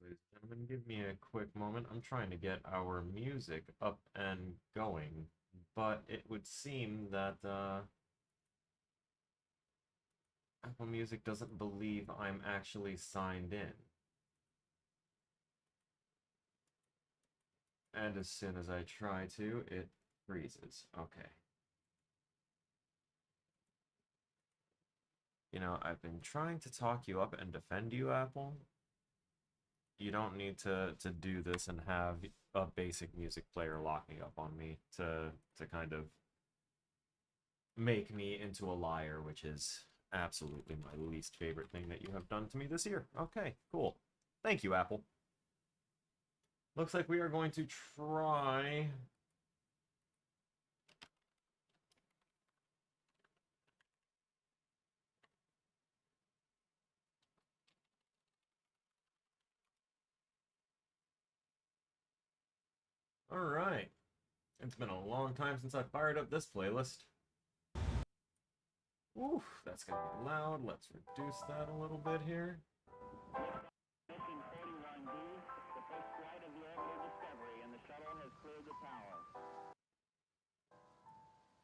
ladies and gentlemen. Give me a quick moment. I'm trying to get our music up and going, but it would seem that Apple Music doesn't believe I'm actually signed in. And as soon as I try to, it freezes. Okay. You know, I've been trying to talk you up and defend you, Apple. You don't need to do this and have a basic music player locking up on me to kind of make me into a liar, which is absolutely my least favorite thing that you have done to me this year. Okay, cool. Thank you, Apple. Looks like we are going to try... Alright. It's been a long time since I fired up this playlist. Oof, that's gonna be loud. Let's reduce that a little bit here.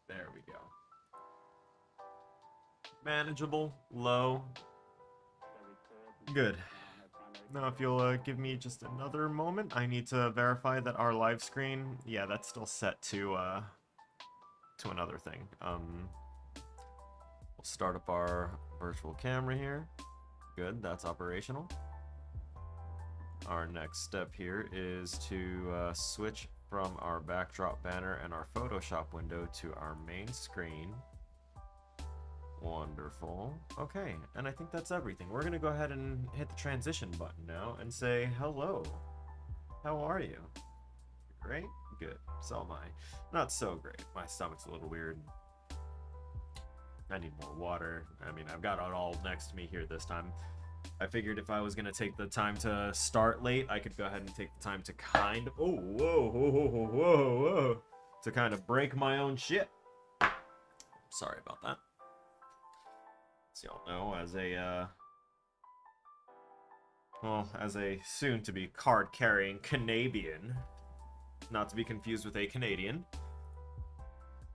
There we go. Manageable, low. Good. Now, if you'll give me just another moment, I need to verify that our live screen, yeah, that's still set to another thing. We'll start up our virtual camera here. Good, that's operational. Our next step here is to switch from our backdrop banner and our Photoshop window to our main screen. Wonderful. Okay, and I think that's everything. We're gonna go ahead and hit the transition button now and say hello. How are you? Great? Good. So am I. Not so great. My stomach's a little weird. I need more water. I mean, I've got it all next to me here this time. I figured if I was gonna take the time to start late, I could go ahead and take the time to kind of... Oh, whoa, whoa, whoa, whoa, whoa, whoa. To kind of break my own shit. Sorry about that. As y'all know, as a, well, as a soon-to-be card-carrying Canadian, not to be confused with a Canadian,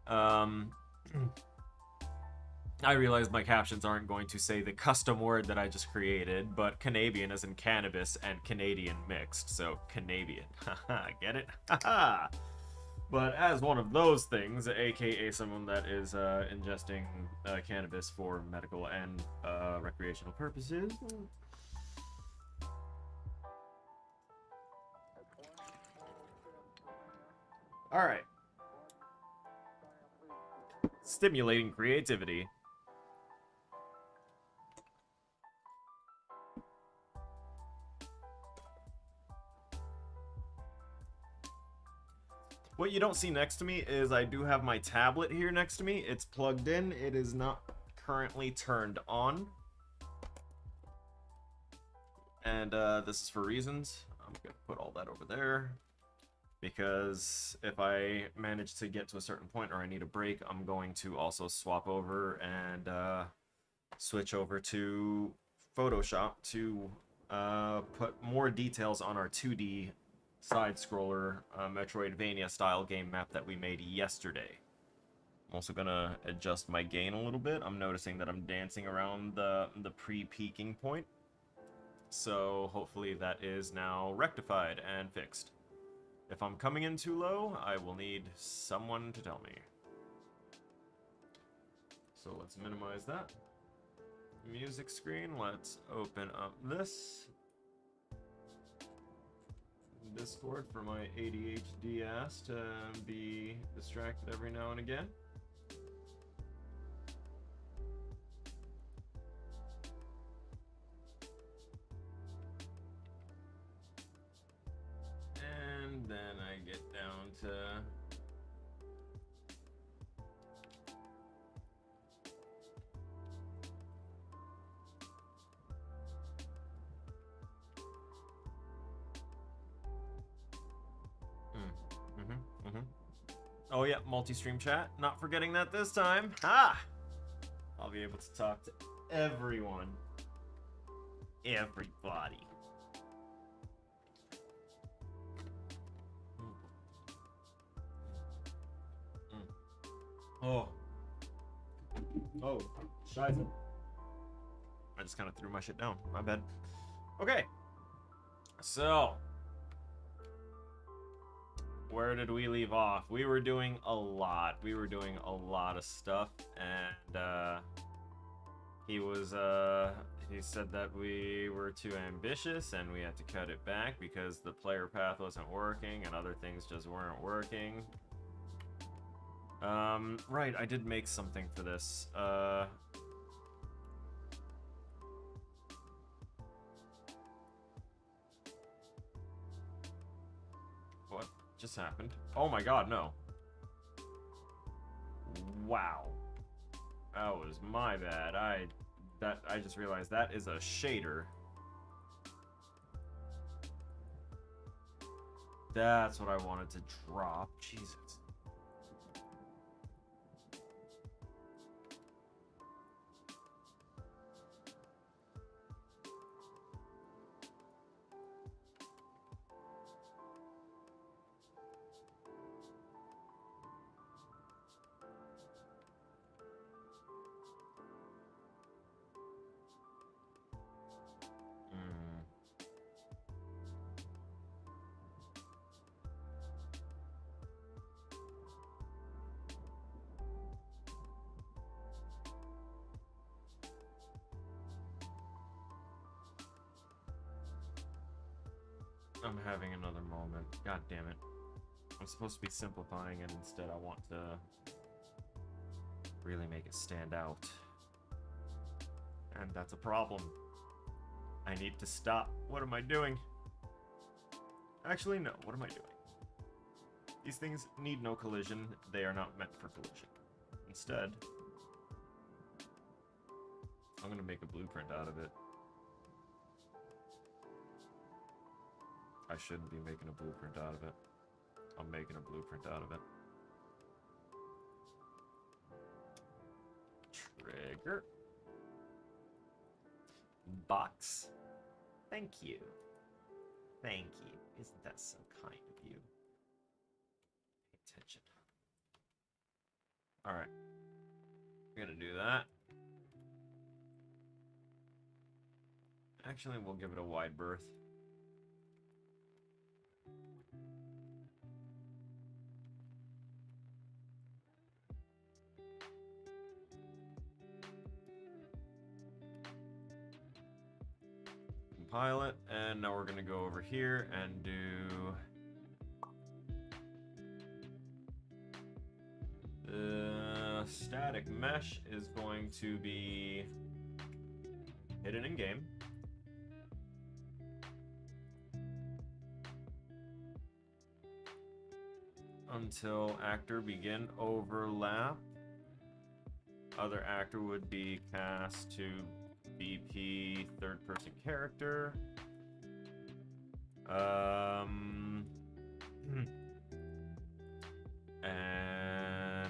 I realize my captions aren't going to say the custom word that I just created, but Canadian as in cannabis and Canadian mixed, so Canadian. Haha, get it? Haha! But as one of those things, aka someone that is ingesting cannabis for medical and recreational purposes. Alright. Stimulating creativity. What you don't see next to me is I do have my tablet here next to me. It's plugged in. It is not currently turned on. And this is for reasons. I'm going to put all that over there. Because if I manage to get to a certain point or I need a break, I'm going to also swap over and switch over to Photoshop to put more details on our 2D side-scroller Metroidvania style game map that we made yesterday. I'm also gonna adjust my gain a little bit. I'm noticing that I'm dancing around the pre-peaking point, so hopefully that is now rectified and fixed. If I'm coming in too low, I will need someone to tell me. So let's minimize that. Music screen, let's open up this Discord for my ADHD ass to be distracted every now and again. And then I get down to oh yeah, multi-stream chat. Not forgetting that this time. Ha! I'll be able to talk to everyone. Everybody. Oh. Oh, scheiße. I just kind of threw my shit down. My bad. Okay. So, where did we leave off? We were doing a lot. We were doing a lot of stuff, and he said that we were too ambitious and we had to cut it back because the player path wasn't working and other things just weren't working. Right, I did make something for this. What just happened? Oh my god, no. Wow. That was my bad. I just realized that is a shader. That's what I wanted to drop. Jesus. I'm having another moment. God damn it. I'm supposed to be simplifying and instead I want to really make it stand out. And that's a problem. I need to stop. What am I doing? Actually, no. What am I doing? These things need no collision. They are not meant for collision. Instead, I'm going to make a blueprint out of it. I shouldn't be making a blueprint out of it. I'm making a blueprint out of it. Trigger. Box. Thank you. Thank you. Isn't that so kind of you? Pay attention. Alright. We're gonna do that. Actually, we'll give it a wide berth. Compile it, and now we're gonna go over here and do the static mesh is going to be hidden in game. Until actor begin overlap. Other actor would be cast to BP third person character. And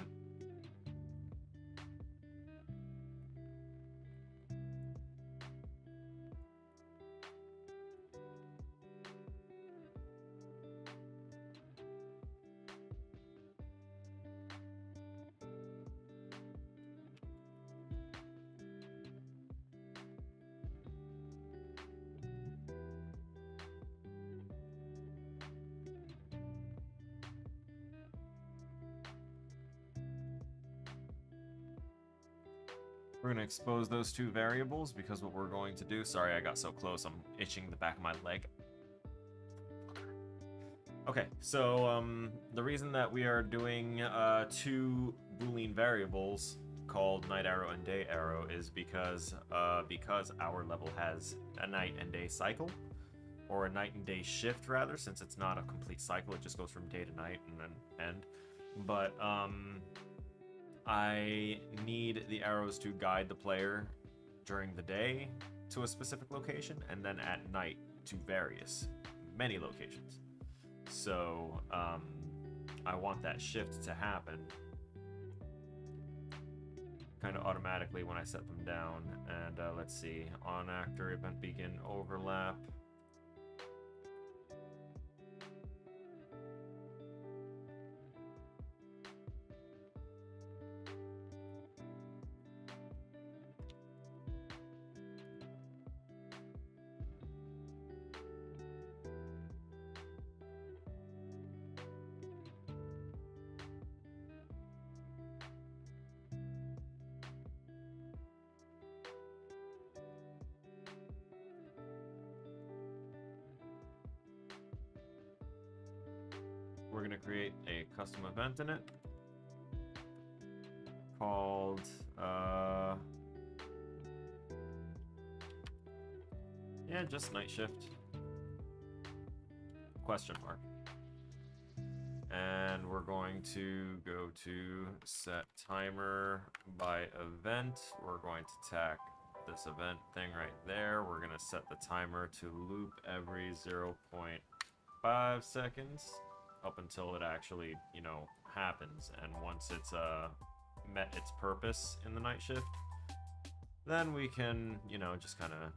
we're going to expose those two variables because what we're going to do... Sorry, I got so close. I'm itching the back of my leg. Okay, so the reason that we are doing two Boolean variables called night arrow and day arrow is because our level has a night and day cycle, or a night and day shift rather, since it's not a complete cycle. It just goes from day to night and then end. But I need the arrows to guide the player during the day to a specific location, and then at night to many locations. So I want that shift to happen kind of automatically when I set them down. And let's see, on actor event begin overlap. going to create a custom event in it called yeah, just night shift question mark. And we're going to go to set timer by event. We're going to tack this event thing right there. We're going to set the timer to loop every 0.5 seconds up until it actually, you know, happens. And once it's met its purpose in the night shift, then we can, you know, just kind of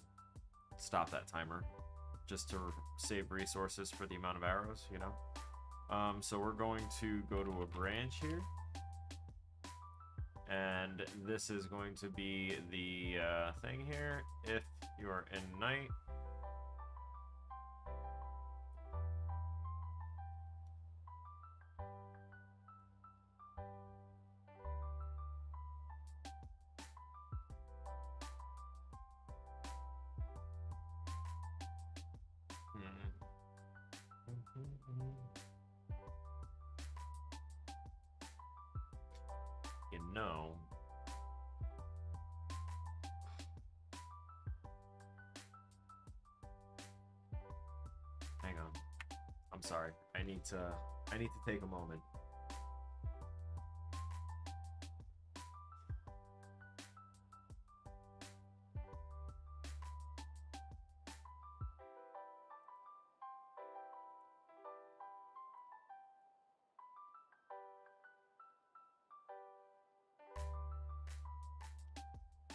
stop that timer just to save resources for the amount of arrows, you know. So we're going to go to a branch here, and this is going to be the thing here. If you are in night, you know, hang on, I'm sorry, I need to take a moment.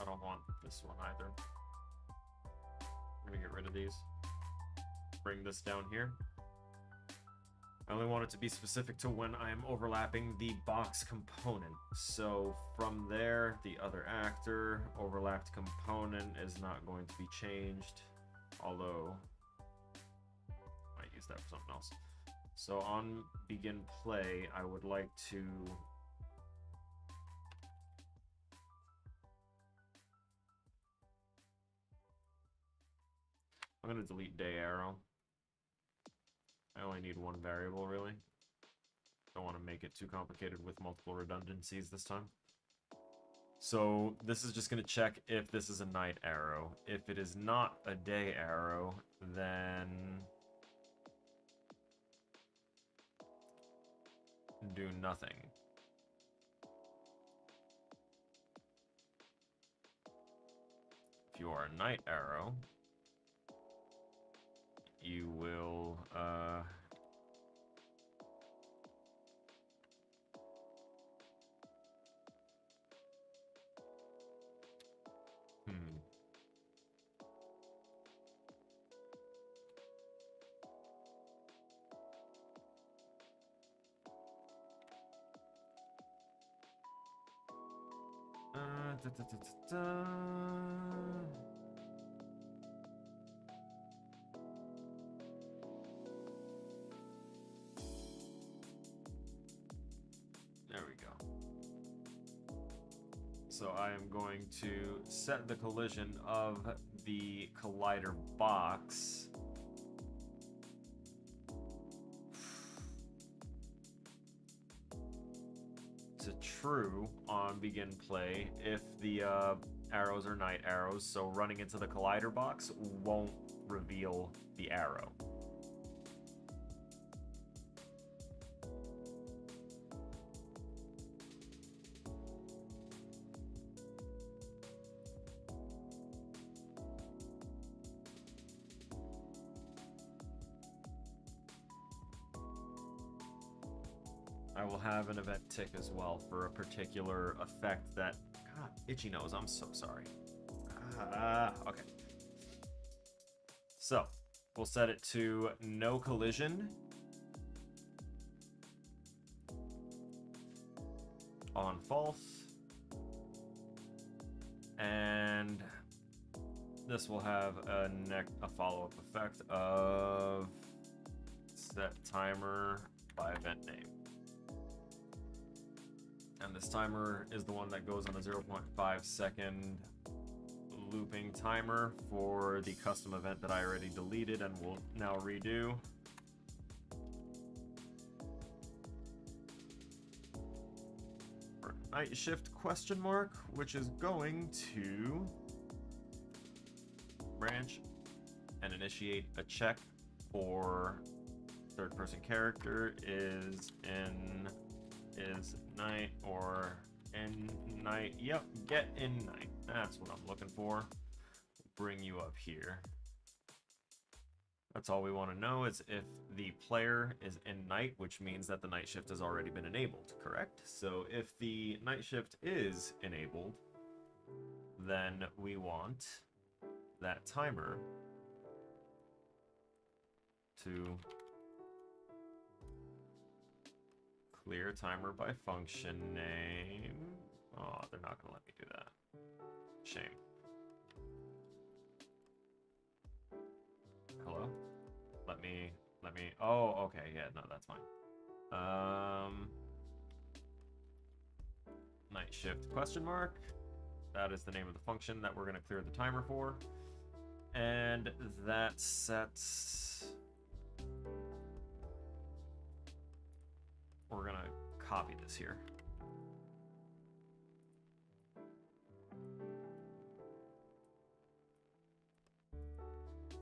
I don't want this one either. I'm gonna get rid of these. Bring this down here. I only want it to be specific to when I'm overlapping the box component. So from there, the other actor overlapped component is not going to be changed, although I might use that for something else. So on begin play, I would like to I'm going to delete day arrow. I only need one variable, really. Don't want to make it too complicated with multiple redundancies this time. So this is just going to check if this is a night arrow. If it is not a day arrow, then do nothing. If you are a night arrow, you will there we go. So I am going to set the collision of the collider box to true on begin play if the arrows are night arrows, so running into the collider box won't reveal the arrow. I will have an event tick as well for a particular effect that... God, itchy nose, I'm so sorry. Okay. So, we'll set it to no collision on false. And this will have a follow-up effect of set timer by event name. And this timer is the one that goes on a 0.5 second looping timer for the custom event that I already deleted and will now redo. night shift question mark, which is going to branch and initiate a check for third person character is night or in night. Yep, get in night. That's what I'm looking for. Bring you up here. That's all we want to know is if the player is in night, which means that the night shift has already been enabled, correct? So if the night shift is enabled, then we want that timer to clear timer by function name. Oh, they're not gonna let me do that. Shame. Hello? Let me, oh, okay, yeah, no, that's fine. Night shift question mark. That is the name of the function that we're gonna clear the timer for. And that sets, we're gonna copy this here.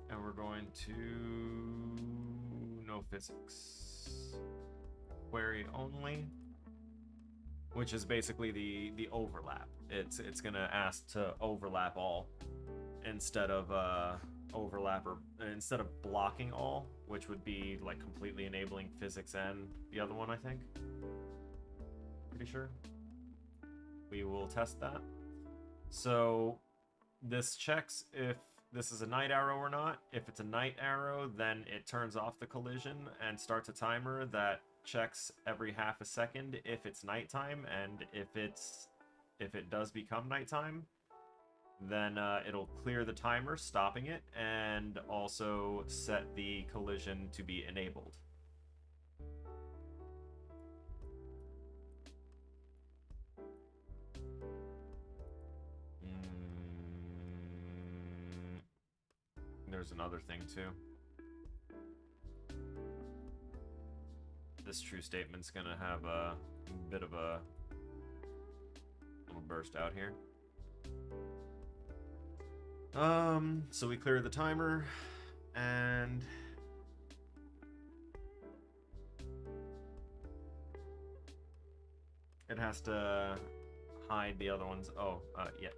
And we're going to no physics query only, which is basically the overlap. It's gonna ask to overlap all instead of instead of blocking all, which would be like completely enabling physics and the other one, I think. Pretty sure. We will test that. So this checks if this is a night arrow or not. If it's a night arrow, then it turns off the collision and starts a timer that checks every half a second if it's nighttime, and if it does become nighttime, then it'll clear the timer, stopping it, and also set the collision to be enabled. There's another thing too. This true statement's gonna have a bit of a little burst out here. So we clear the timer, and it has to hide the other ones. Oh, yeah.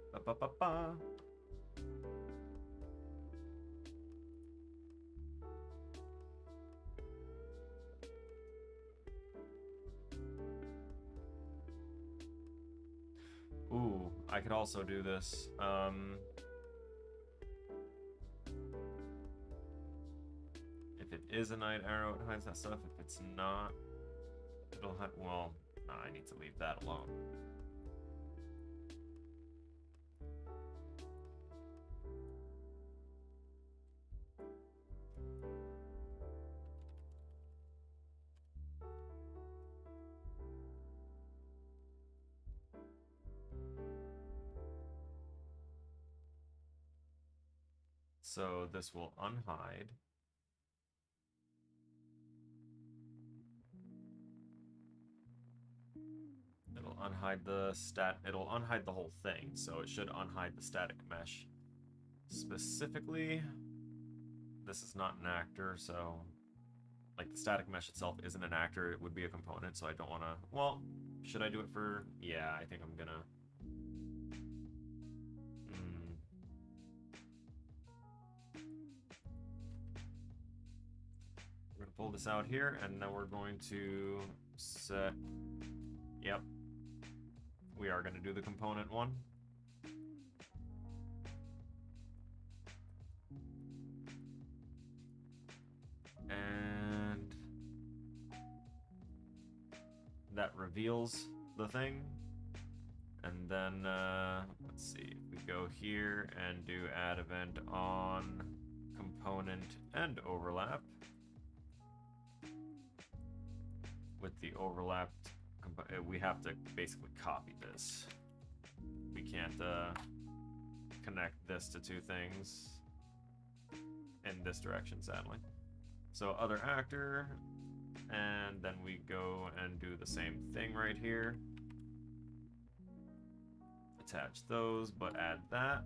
Ooh, I could also do this. If it is a night arrow, it hides that stuff. If it's not, it'll hide. Well, no, I need to leave that alone. So this will unhide. It'll unhide the it'll unhide the whole thing, so it should unhide the static mesh. Specifically, this is not an actor, so like the static mesh itself isn't an actor, it would be a component, so I don't want to, well, should I do it for, yeah, I think I'm gonna, we're gonna pull this out here, and then we're going to set, yep, we are gonna do the component one. And that reveals the thing. And then, let's see, if we go here and do add event on component and overlap. With the overlapped, we have to basically copy this. We can't connect this to two things in this direction, sadly. So other actor, and then we go and do the same thing right here. detach those, but add that.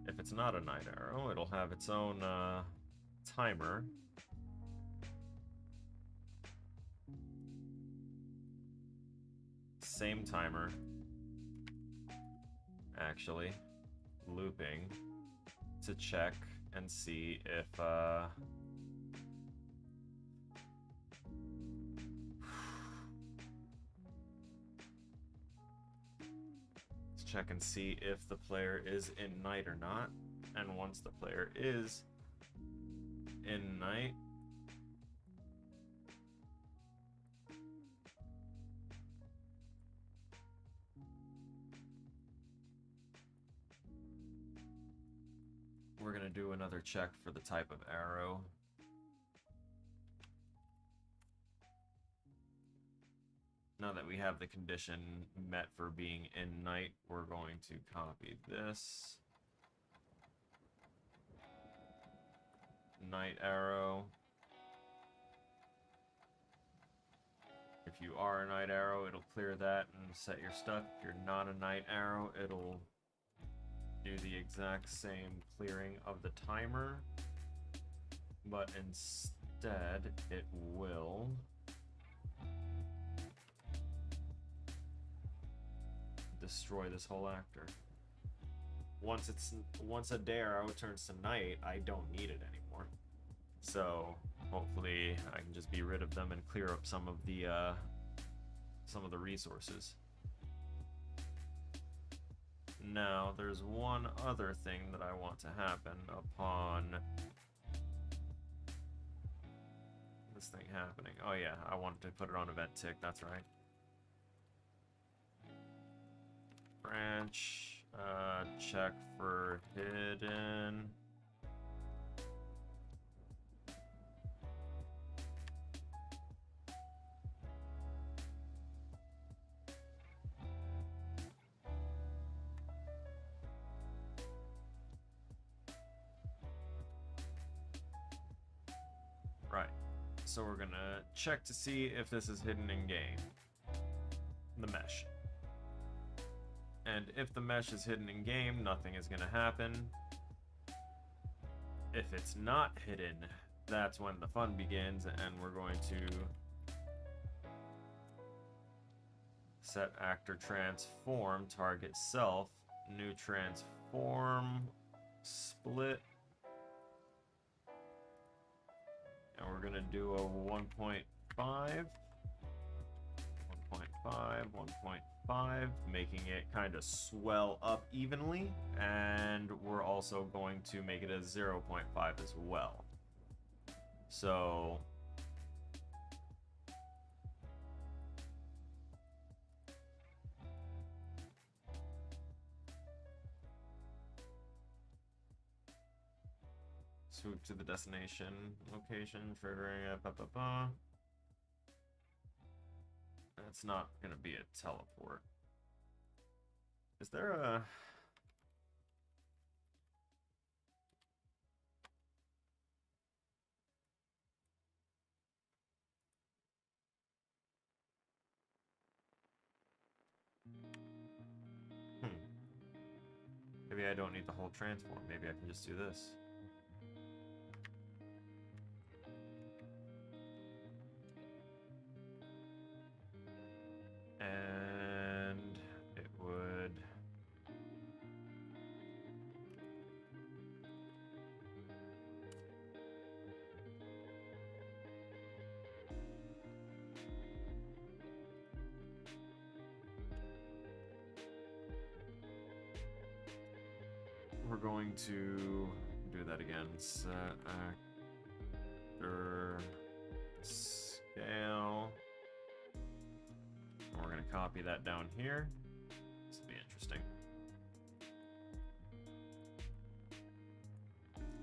If it's not a night arrow, it'll have its own timer. Same timer, actually, looping to check and see if check and see if the player is in night or not. And once the player is in night, we're going to do another check for the type of arrow. Now that we have the condition met for being in night, we're going to copy this. Night arrow. If you are a night arrow, it'll clear that and set your stuff. If you're not a night arrow, it'll do the exact same clearing of the timer, but instead it will destroy this whole actor. Once a day arrow turns to night, I don't need it anymore. So hopefully I can just be rid of them and clear up some of the resources. Now, there's one other thing that I want to happen upon this thing happening. Oh yeah, I wanted to put it on event tick, that's right. Branch, check for hidden. Right, so we're gonna check to see if this is hidden in game. The mesh. And if the mesh is hidden in game, nothing is gonna happen. If it's not hidden, that's when the fun begins, and we're going to set actor transform, target self, new transform, split. And we're gonna do a 1.5, 1.5, 1.5, making it kind of swell up evenly. And we're also going to make it a 0.5 as well. So swoop to the destination location, triggering a That's not gonna be a teleport. Is there a... Maybe I don't need the whole transform. Maybe I can just do this. And it would... We're going to do that again. Set actor scale. And we're going to copy that down here. This will be interesting.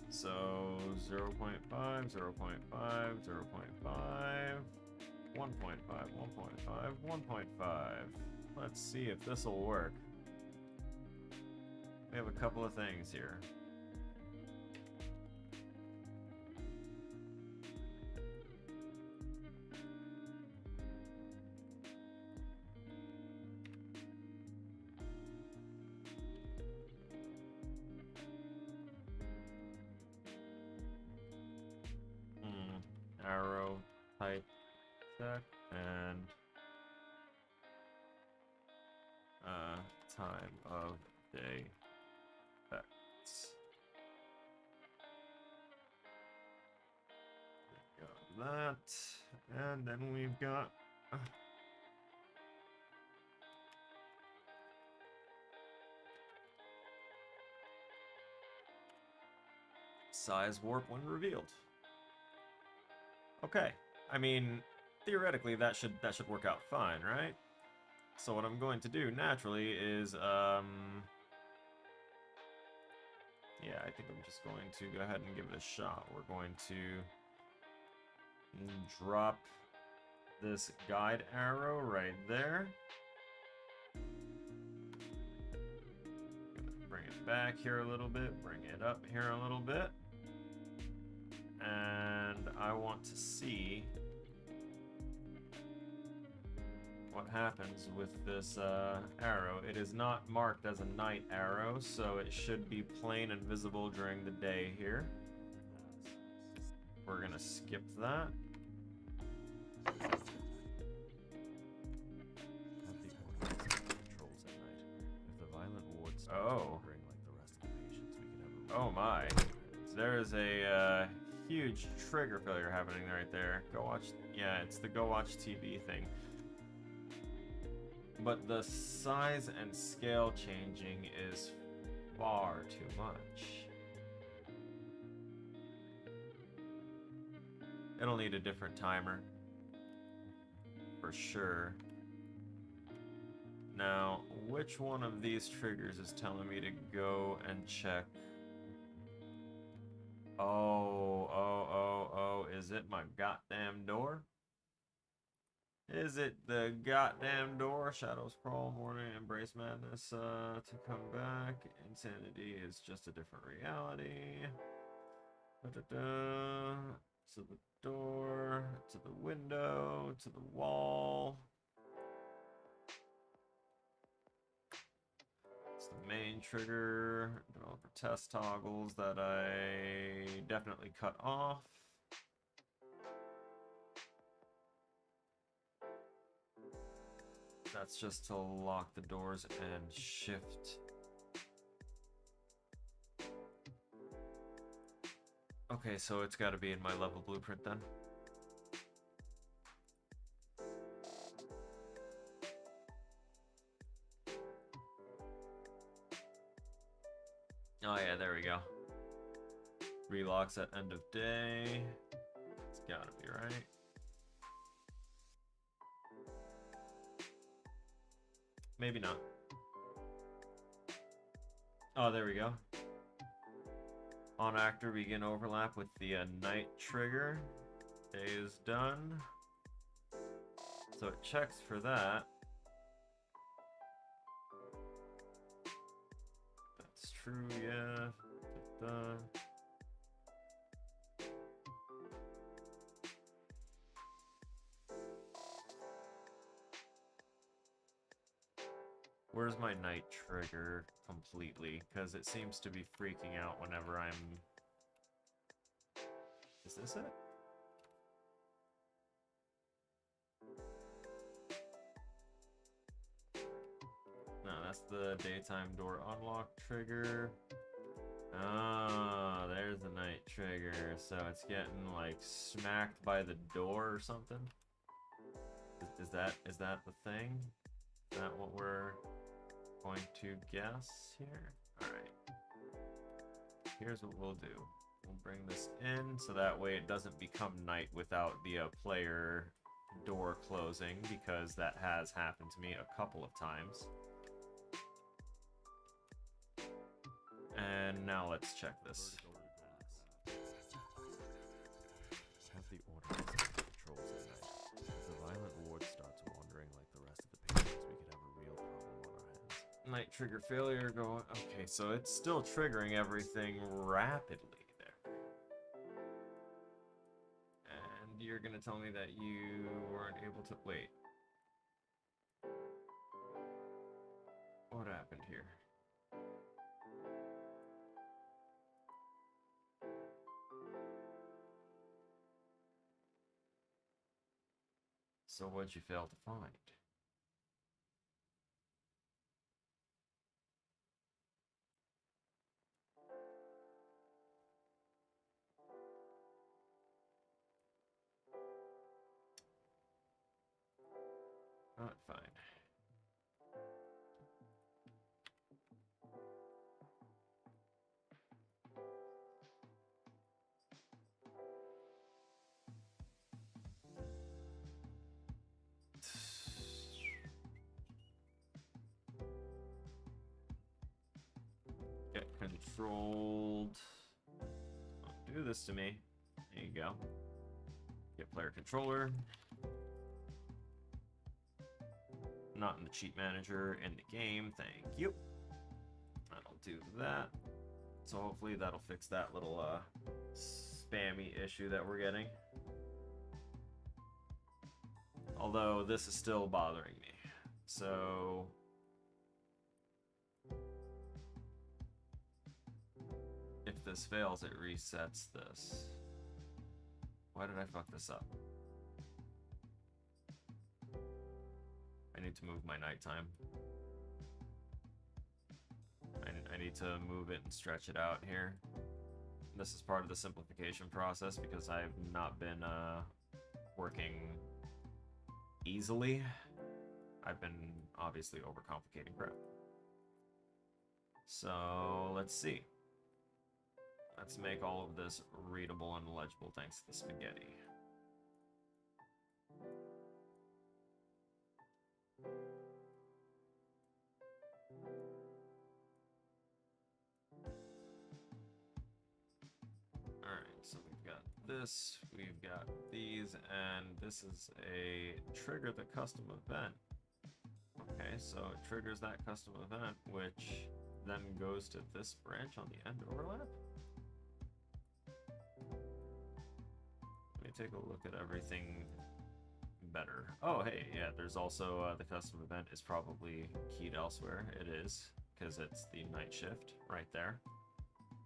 So 0.5, 0.5, 0.5, 1.5, 1.5, 1.5. Let's see if this will work. We have a couple of things here. Arrow type check and time of day effects. Got that, and then we've got size warp when revealed. Okay, I mean, theoretically that should work out fine, right? So what I'm going to do naturally is, yeah, I think I'm just going to go ahead and give it a shot. We're going to drop this guide arrow right there. Bring it back here a little bit, bring it up here a little bit. And I want to see what happens with this arrow. It is not marked as a night arrow, so it should be plain and visible during the day here. We're gonna skip that. Oh. Oh my. There is a huge trigger failure happening right there. Go watch. Yeah, it's the Go Watch TV thing. But the size and scale changing is far too much. It'll need a different timer. For sure. Now, which one of these triggers is telling me to go and check? Oh, is it my goddamn door? Is it the goddamn door? Shadows crawl, morning, embrace madness, to come back. Insanity is just a different reality. Da-da-da. To the door, to the window, to the wall. It's the main trigger, developer test toggles that I definitely cut off. That's just to lock the doors and shift. Okay, so it's got to be in my level blueprint then. Oh yeah, there we go. Relocks at end of day. It's gotta be right. Maybe not. Oh, there we go. On actor, begin overlap with the night trigger. Day is done. So it checks for that. That's true, yeah. Da-da. Where's my night trigger completely? Because it seems to be freaking out whenever I'm... Is this it? No, that's the daytime door unlock trigger. Ah, there's the night trigger. So it's getting like smacked by the door or something. Is that the thing? Is that what we're going to guess here? All right. here's what we'll do. We'll bring this in so that way it doesn't become night without the player door closing, because that has happened to me a couple of times. And now let's check this. Have the order patrols at night. If the violent ward starts wandering like the rest of the patients, we could have a real problem on our hands. Night trigger failure going. Okay, so it's still triggering everything rapidly there. And you're gonna tell me that you weren't able to wait. What happened here? So what'd you fail to find? Not fine. Get controlled. Don't do this to me. There you go. Get player controller. Not in the cheat manager, in the game. Thank you. That'll do that. So hopefully that'll fix that little spammy issue that we're getting. Although this is still bothering me. So if this fails, it resets this. Why did I fuck this up? I need to move my nighttime. I need to move it and stretch it out here. This is part of the simplification process because I've not been working easily. I've been obviously overcomplicating crap. So let's see. Let's make all of this readable and legible thanks to the spaghetti. Alright, so we've got this, we've got these, and this is a trigger the custom event. Okay, so it triggers that custom event, which then goes to this branch on the end overlap. Let me take a look at everything better. Oh, hey, yeah, there's also the custom event is probably keyed elsewhere. It is, because it's the night shift right there,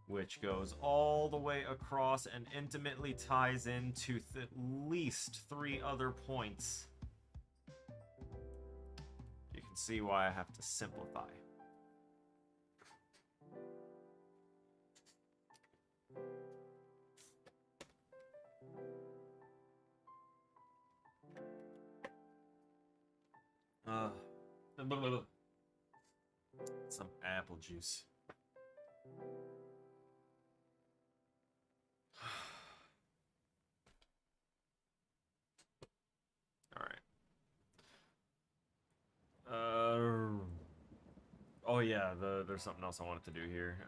which goes all the way across and intimately ties into at least 3 other points. You can see why I have to simplify. Some apple juice. Alright. Oh yeah, there's something else I wanted to do here.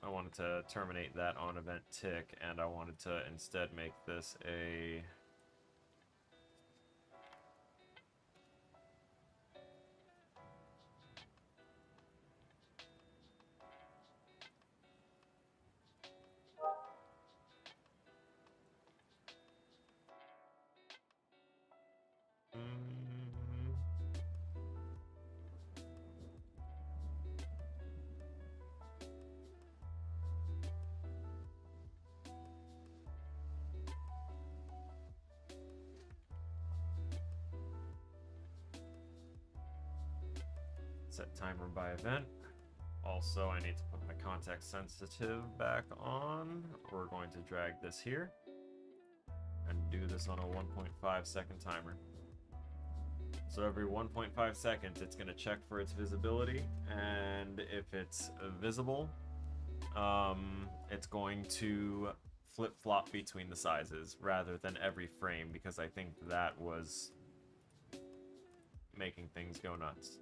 I wanted to terminate that on event tick, and I wanted to instead make this a... Set timer by event. Also, I need to put my context sensitive back on. We're going to drag this here and do this on a 1.5 second timer. So every 1.5 seconds, it's going to check for its visibility, and if it's visible, it's going to flip-flop between the sizes rather than every frame, because I think that was making things go nuts.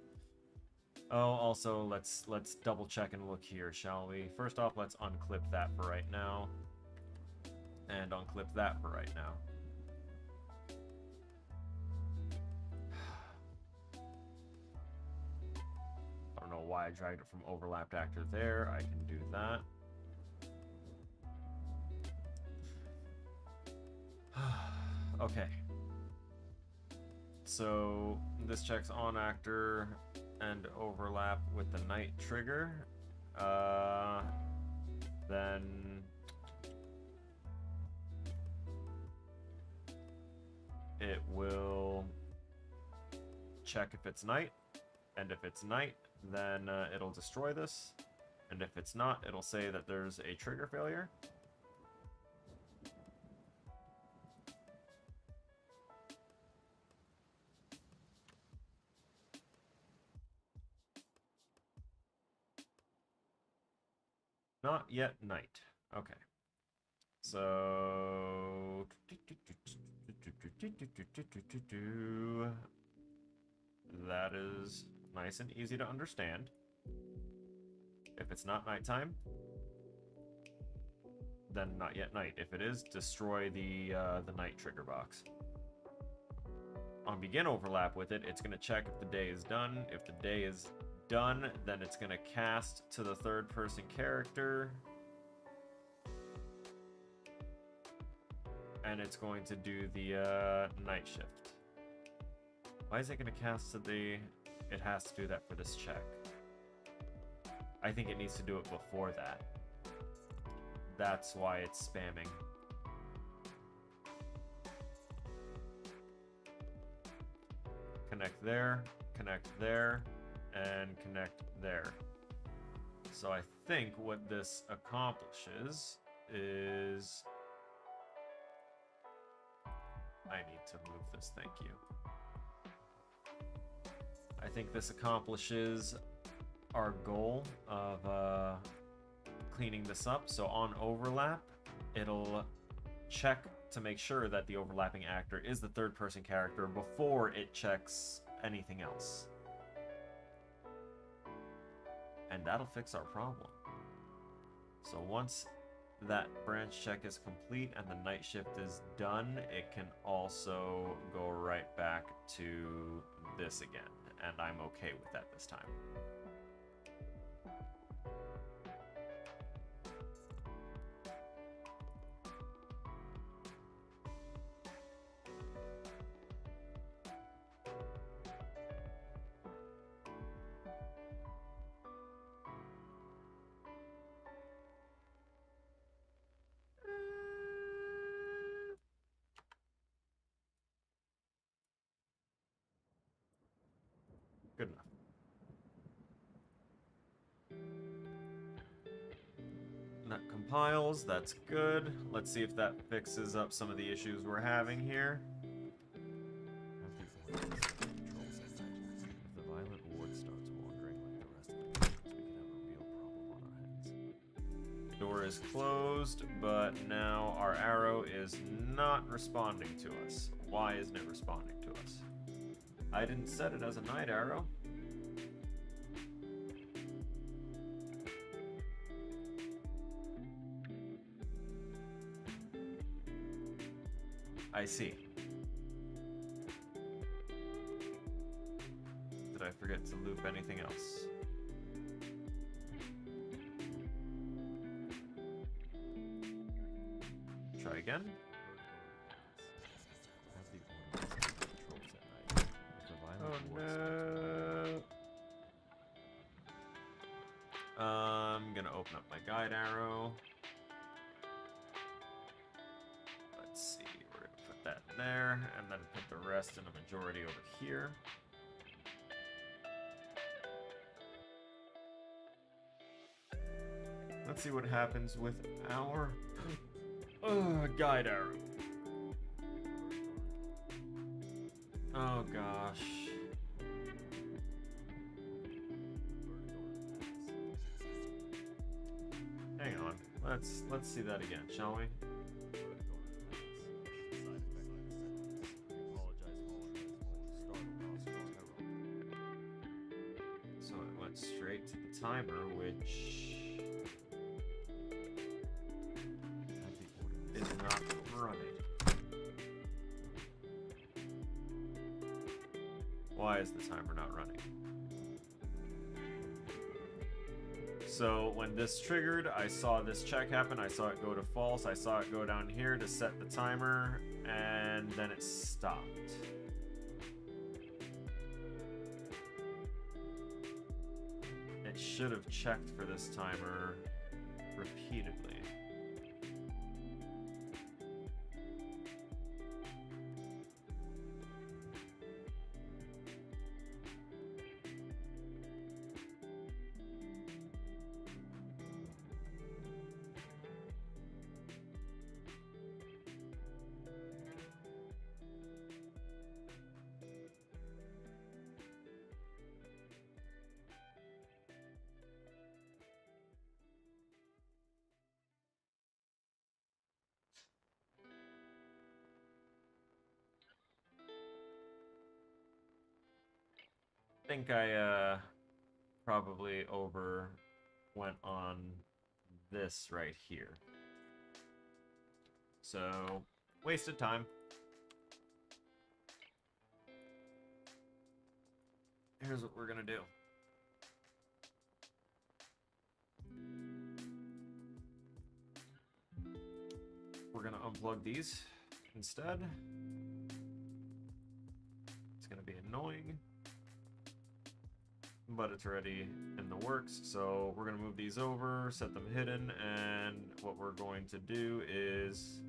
Oh, also, let's double check and look here, shall we? First off, let's unclip that for right now. And unclip that for right now. I don't know why I dragged it from overlapped actor there. I can do that. Okay. So this checks on actor and overlap with the night trigger. Then it will check if it's night, and if it's night, then it'll destroy this, and if it's not, it'll say that there's a trigger failure. Not yet night. Okay. So that is nice and easy to understand. If it's not nighttime, then not yet night. If it is, destroy the night trigger box. On begin overlap with it, it's going to check if the day is done. If the day is done, then it's going to cast to the third person character. And it's going to do the night shift. Why is it going to cast to the... It has to do that for this check. I think it needs to do it before that. That's why it's spamming. Connect there, and connect there. So I think what this accomplishes is... I need to move this, thank you. I think this accomplishes our goal of cleaning this up. So on overlap, it'll check to make sure that the overlapping actor is the third person character before it checks anything else. And that'll fix our problem. So once that branch check is complete and the night shift is done, it can also go right back to this again. And I'm okay with that this time. Good enough. That compiles, that's good. Let's see if that fixes up some of the issues we're having here. Have the order controls at night. If the violent ward starts wandering like the rest of the patients, we could have a real problem on our hands. Door is closed, but now our arrow is not responding to us. Why isn't it responding to us? I didn't set it as a night arrow. I see. Did I forget to loop anything else? Try again. Have the order controls at night. If the violent ward starts No. I'm gonna open up my guide arrow. Let's see, we're gonna put that there, and then put the rest in a majority over here. Let's see what happens with our guide arrow. Oh gosh. let's see that again, shall we? So it went straight to the timer, which is not running. Why is the timer not running? So when this triggered, I saw this check happen, I saw it go to false, I saw it go down here to set the timer, and then it stopped. It should have checked for this timer repeatedly. I think I probably went on this right here. So, wasted time. Here's what we're gonna do. We're gonna unplug these instead. It's gonna be annoying, but it's already in the works, so we're gonna move these over, set them hidden, and what we're going to do is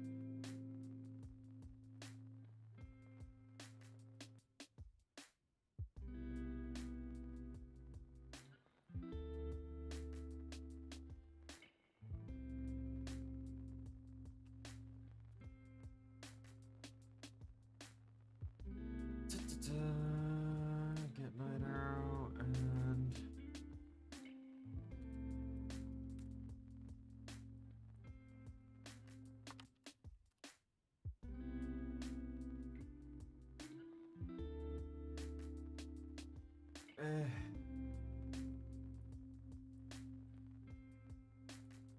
get Night Arrow and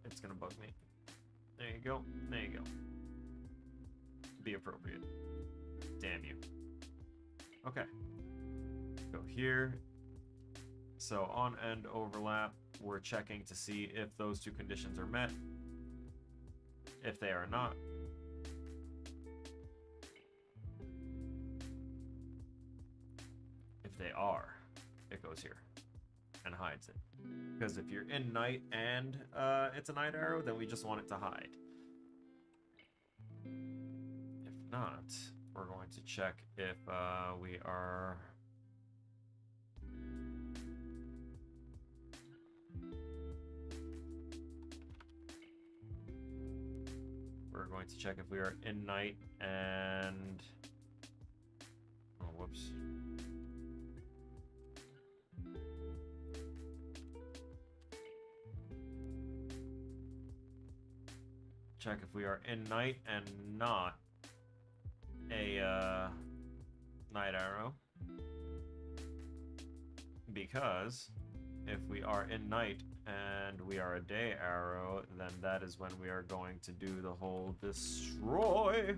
it's gonna bug me. There you go. There you go. Be appropriate. Damn you. Okay. Go here. So on end overlap, we're checking to see if those two conditions are met. If they are not, if they are, it goes here and hides it. Because if you're in night and it's a night arrow, then we just want it to hide. If not, we're going to check if we are... We're going to check if we are in night and... Oh, whoops. Check if we are in night and not a night arrow, because if we are in night and we are a day arrow, then that is when we are going to do the whole destroy.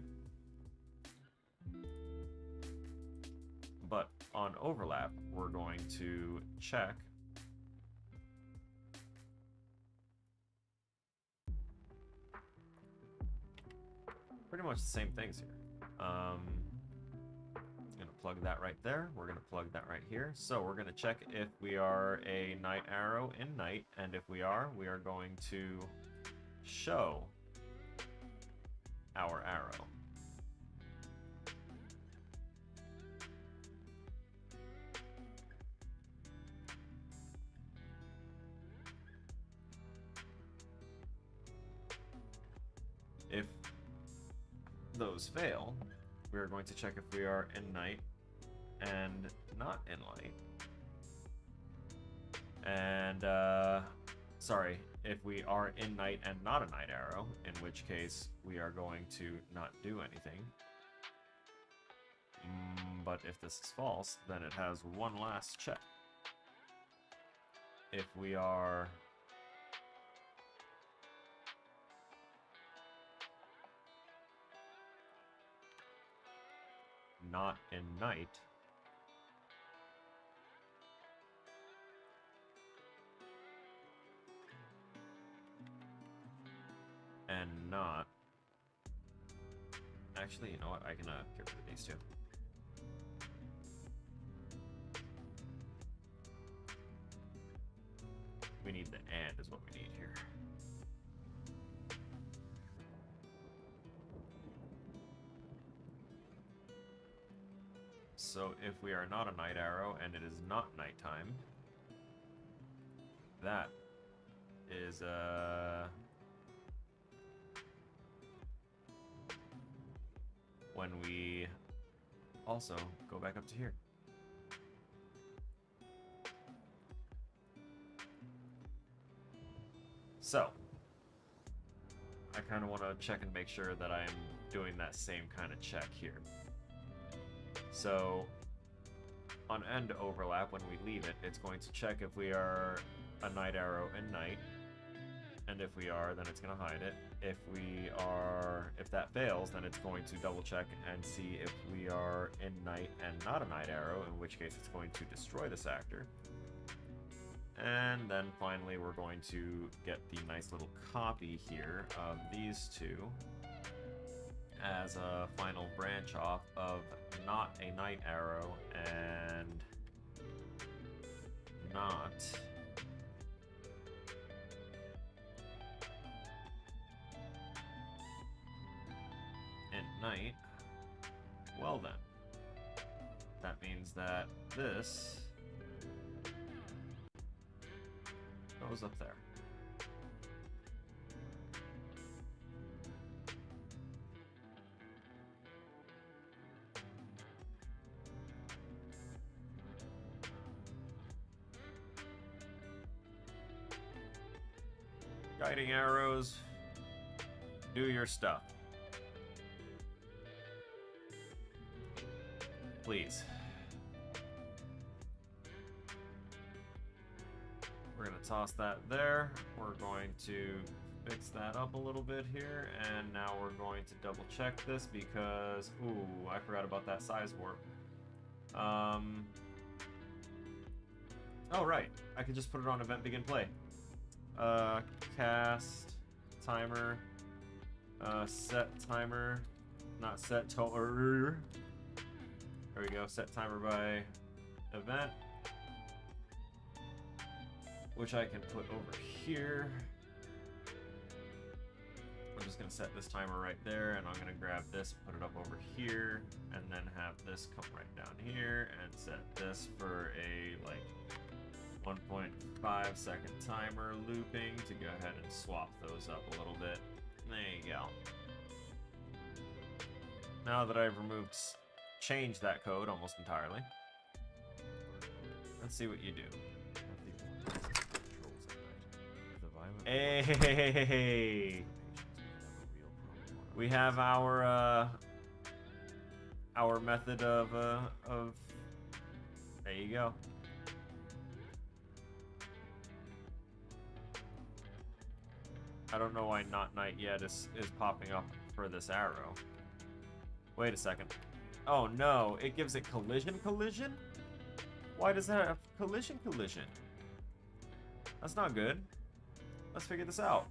But on overlap, we're going to check pretty much the same things here. Gonna plug that right there. We're gonna plug that right here. So we're gonna check if we are a night arrow in night, and if we are going to show our arrow. If those fail, we are going to check if we are in night and not in light. And, sorry, if we are in night and not a night arrow, in which case we are going to not do anything. But if this is false, then it has one last check. If we are not in night, and not... Actually, you know what? I can get rid of these two. We need the and is what we need here. So if we are not a night arrow and it is not nighttime, that is when we also go back up to here. So I kind of want to check and make sure that I'm doing that same kind of check here. So on end overlap, when we leave it, it's going to check if we are a night arrow in night, and if we are, then it's going to hide it. If that fails, then it's going to double check and see if we are in night and not a night arrow, in which case it's going to destroy this actor. And then finally we're going to get the nice little copy here of these two as a final branch off of not a night arrow and not in night. Well then, that means that this goes up there. Guiding arrows, do your stuff. Please. We're going to toss that there. We're going to fix that up a little bit here. And now we're going to double check this because, ooh, I forgot about that size warp. Oh, right. I could just put it on event begin play. Cast, timer, set timer, not set total. There we go, set timer by event, which I can put over here. I'm just gonna set this timer right there, and I'm gonna grab this, put it up over here, and then have this come right down here, and set this for a like 1.5 second timer looping to go ahead and swap those up a little bit. There you go. Now that I've changed that code almost entirely, let's see what you do. Hey, we have our method of there you go. I don't know why not night yet is popping up for this arrow. Wait a second. Oh no, it gives it collision? Why does that have collision? That's not good. Let's figure this out.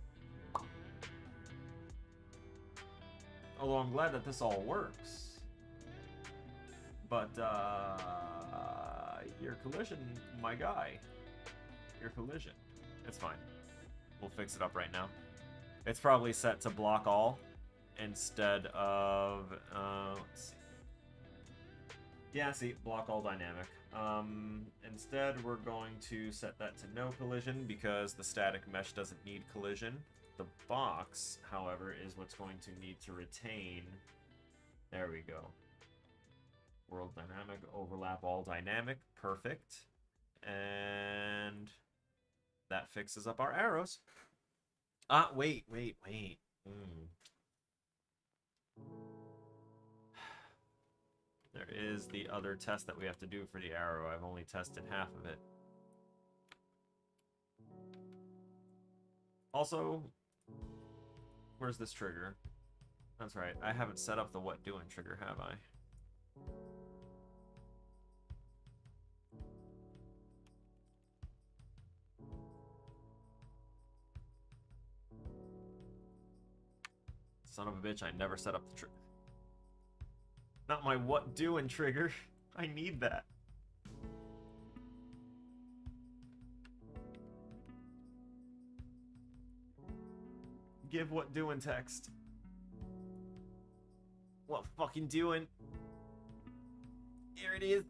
Although I'm glad that this all works. But, your collision, my guy. Your collision. It's fine. We'll fix it up right now. It's probably set to block all instead of, let's see. Yeah, see, block all dynamic. Instead, we're going to set that to no collision because the static mesh doesn't need collision. The box, however, is what's going to need to retain. There we go. World dynamic, overlap all dynamic, perfect. And that fixes up our arrows. Wait, wait, wait. Hmm. There is the other test that we have to do for the arrow. I've only tested half of it. Also, where's this trigger? That's right. I haven't set up the what doing trigger, have I? Son of a bitch, I never set up the trigger. Not my what doing trigger. I need that. Give what doing text. What fucking doing? Here it is.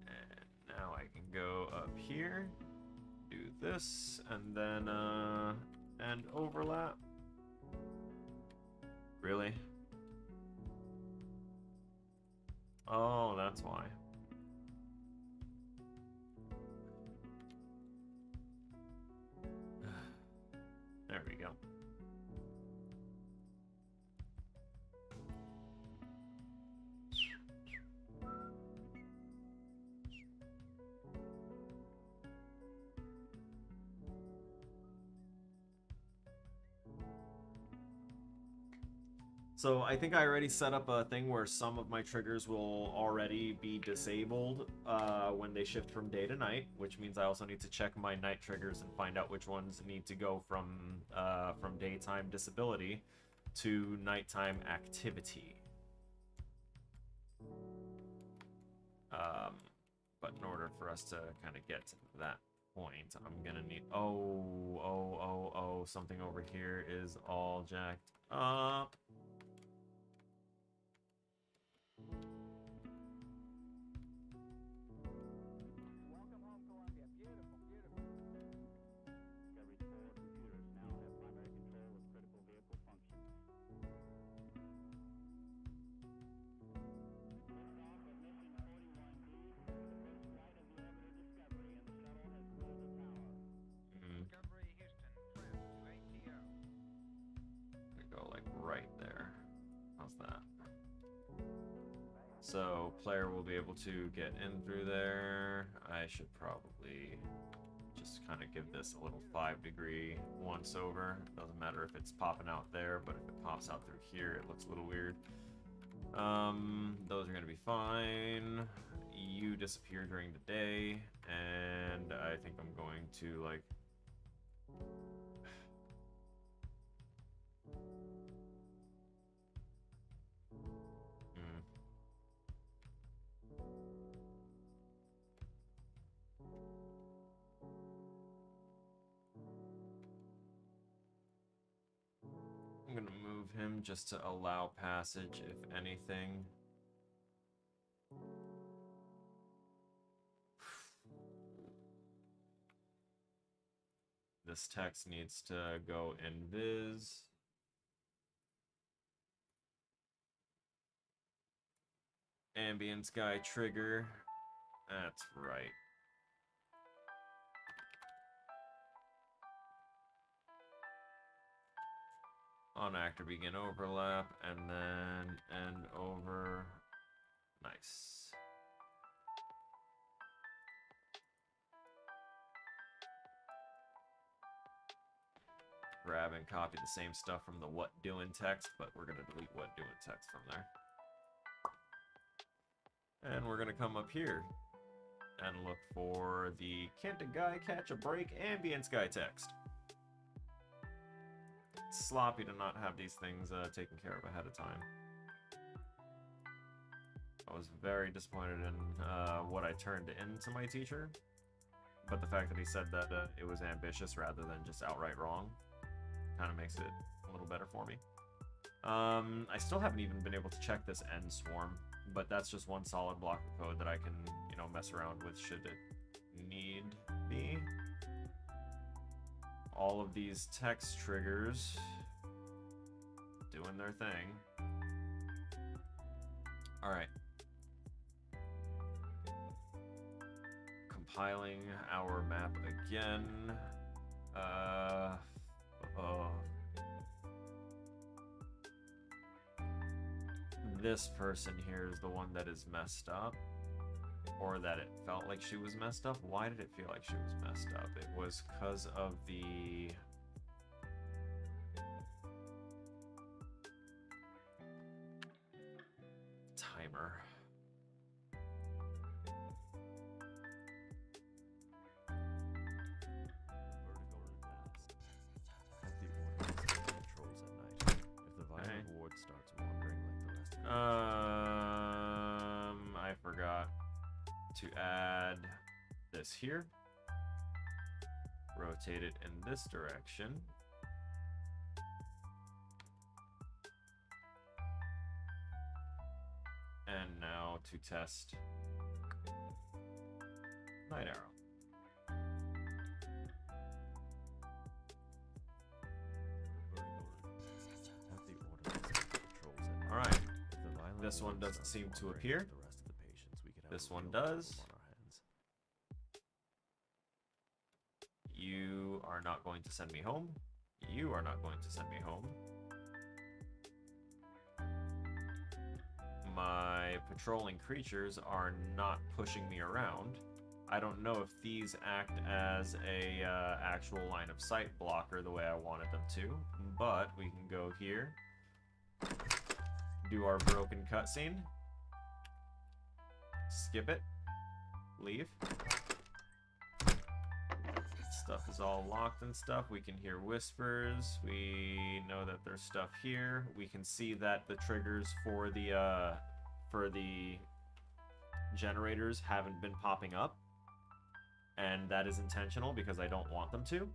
And now I can go up here, do this, and then and overlap. Really? Oh, that's why. There we go. So I think I already set up a thing where some of my triggers will already be disabled when they shift from day to night, which means I also need to check my night triggers and find out which ones need to go from daytime disability to nighttime activity. But in order for us to kind of get to that point, I'm gonna need something over here is all jacked up. Welcome home, Columbia. Beautiful, beautiful. Discovery's 4 computers now have primary control of critical vehicle functions. Liftoff of mission 41B, the first flight of the orbiter Discovery, and the shuttle has cleared the tower. Discovery Houston, trim to ATO. We go like right there. How's that? So player will be able to get in through there. I should probably just kind of give this a little 5-degree once over. Doesn't matter if it's popping out there, but if it pops out through here, it looks a little weird. Those are gonna be fine. You disappear during the day, and I think I'm going to like I'm gonna move him just to allow passage, if anything. This text needs to go in viz. Ambient sky trigger. That's right. On actor begin overlap, and then end over. Nice. Grab and copy the same stuff from the what doing text, but we're gonna delete what doing text from there. And we're gonna come up here and look for the can't a guy catch a break ambient sky text. It's sloppy to not have these things taken care of ahead of time. I was very disappointed in what I turned into my teacher, but the fact that he said that it was ambitious rather than just outright wrong kind of makes it a little better for me. I still haven't even been able to check this end swarm, but that's just one solid block of code that I can, you know, mess around with should it need be. All of these text triggers doing their thing. All right. compiling our map again. Oh. This person here is the one that is messed up. Or that it felt like she was messed up. Why did it feel like she was messed up? It was because of the... timer. Vertigo fast. Have the order set patrols at night. If the violent ward starts wandering like the rest of the I forgot to add this here. Rotate it in this direction. And now to test Night Arrow. have the order set patrols at night. Alright, If the violent this one ward doesn't starts seem to wandering appear. like the rest of the patients, we could have This a one real problem does. on our hands. You are not going to send me home. You are not going to send me home. My patrolling creatures are not pushing me around. I don't know if these act as a actual line of sight blocker the way I wanted them to, but we can go here, do our broken cutscene, skip it, leave. Stuff is all locked and stuff. We can hear whispers. We know that there's stuff here. We can see that the triggers for the generators haven't been popping up, and that is intentional because I don't want them to.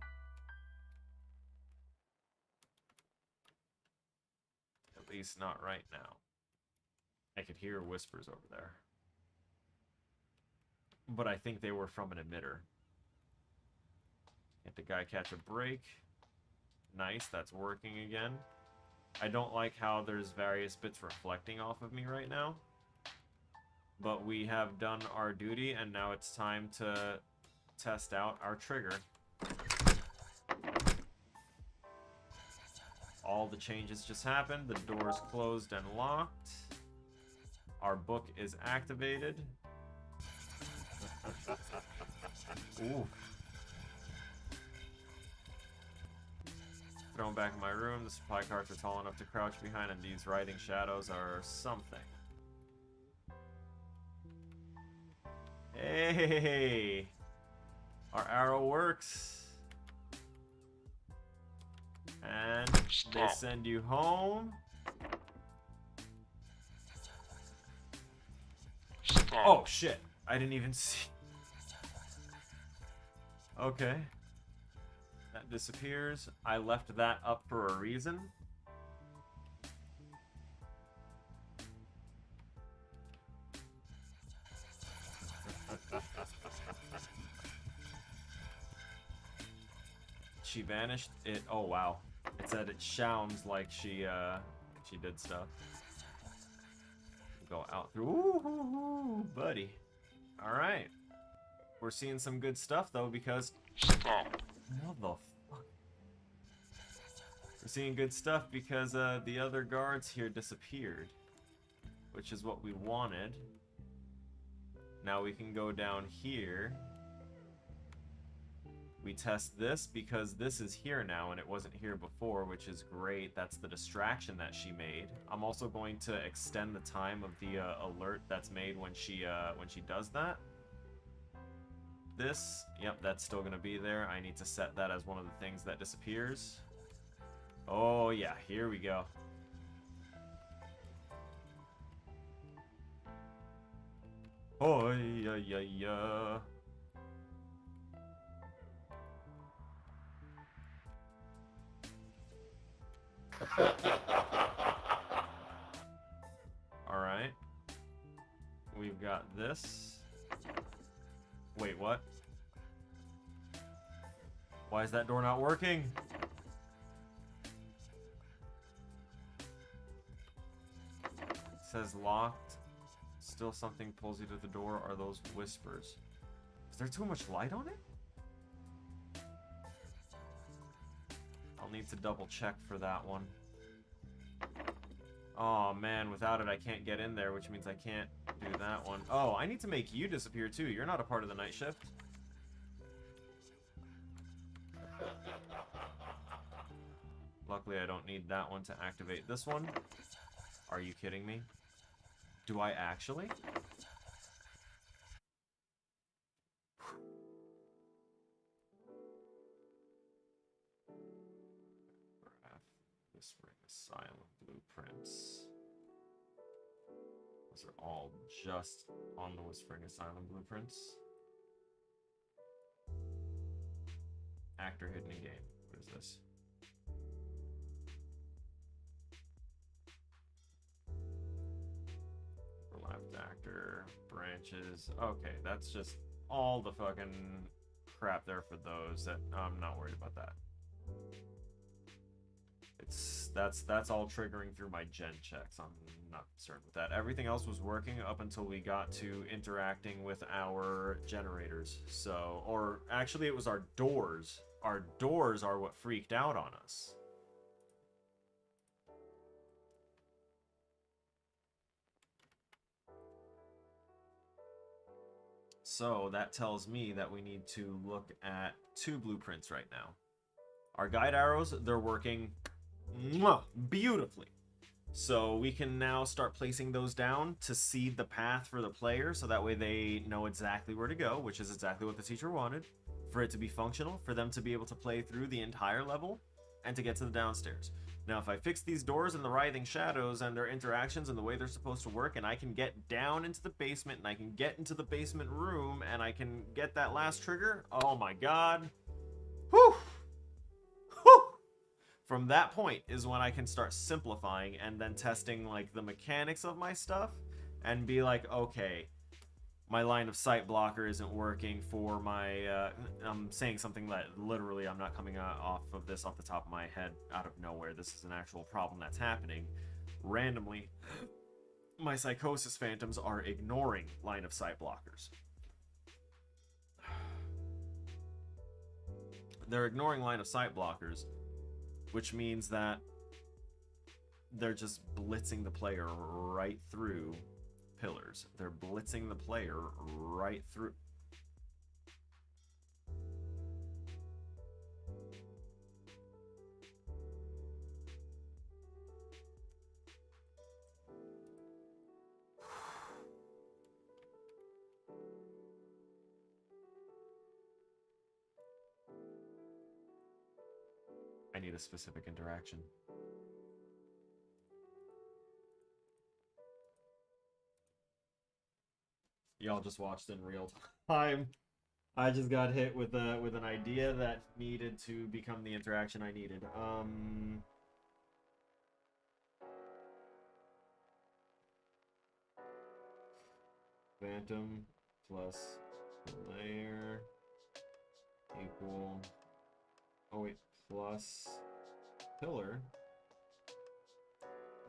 At least not right now. I could hear whispers over there, but I think they were from an emitter. Get the guy catch a break. Nice, that's working again. I don't like how there's various bits reflecting off of me right now. But we have done our duty, and now it's time to test out our trigger. All the changes just happened. The door's closed and locked. Our book is activated. Ooh. Thrown back in my room, the supply carts are tall enough to crouch behind, and these writhing shadows are something. Hey! Our arrow works. And they send you home. Oh, shit. I didn't even see. Okay. That disappears. I left that up for a reason. She vanished. Oh wow. It said it sounds like she did stuff. Go out through. Ooh, buddy. All right. We're seeing some good stuff though because. What the fuck? We're seeing good stuff because the other guards here disappeared, which is what we wanted. Now we can go down here. We test this because this is here now and it wasn't here before, which is great. That's the distraction that she made. I'm also going to extend the time of the alert that's made when she does that. This, yep, that's still gonna be there. I need to set that as one of the things that disappears. Oh yeah, here we go. Oh yeah yeah yeah. All right. We've got this. Wait, what? Why is that door not working? It says locked. Still something pulls you to the door. Are those whispers? there too much light on it? I'll need to double check for that one. Oh man, without it I can't get in there, which means I can't do that one. Oh, I need to make you disappear too. You're not a part of the night shift. Luckily I don't need that one to activate this one. Are you kidding me? Do I actually? Whispering Asylum blueprints. Those are all just on the Whispering Asylum blueprints. Actor hidden in game. What is this? Overlapped actor, branches. Okay, that's just all the fucking crap there for those. That I'm not worried about that. That's all triggering through my gen checks. I'm not concerned with that. Everything else was working up until we got to interacting with our generators. So, or actually it was our doors. Our doors are what freaked out on us. So that tells me that we need to look at 2 blueprints right now. Our guide arrows, they're working beautifully. So we can now start placing those down to seed the path for the player, so that way they know exactly where to go, which is exactly what the teacher wanted, for it to be functional, for them to be able to play through the entire level, and to get to the downstairs. Now, if I fix these doors and the writhing shadows and their interactions and the way they're supposed to work, and I can get down into the basement, and I can get into the basement room, and I can get that last trigger, oh my god. Whew! Whew! From that point is when I can start simplifying and then testing like the mechanics of my stuff and be like, okay, my line of sight blocker isn't working for my, I'm saying something that literally I'm not coming off of this off the top of my head out of nowhere. This is an actual problem that's happening. Randomly, my psychosis phantoms are ignoring line of sight blockers. They're ignoring line of sight blockers, which means that they're just blitzing the player right through pillars. They're blitzing the player right through. I need a specific interaction. Y'all just watched in real time. I just got hit with an idea that needed to become the interaction I needed. Phantom plus player equal. Oh wait, plus pillar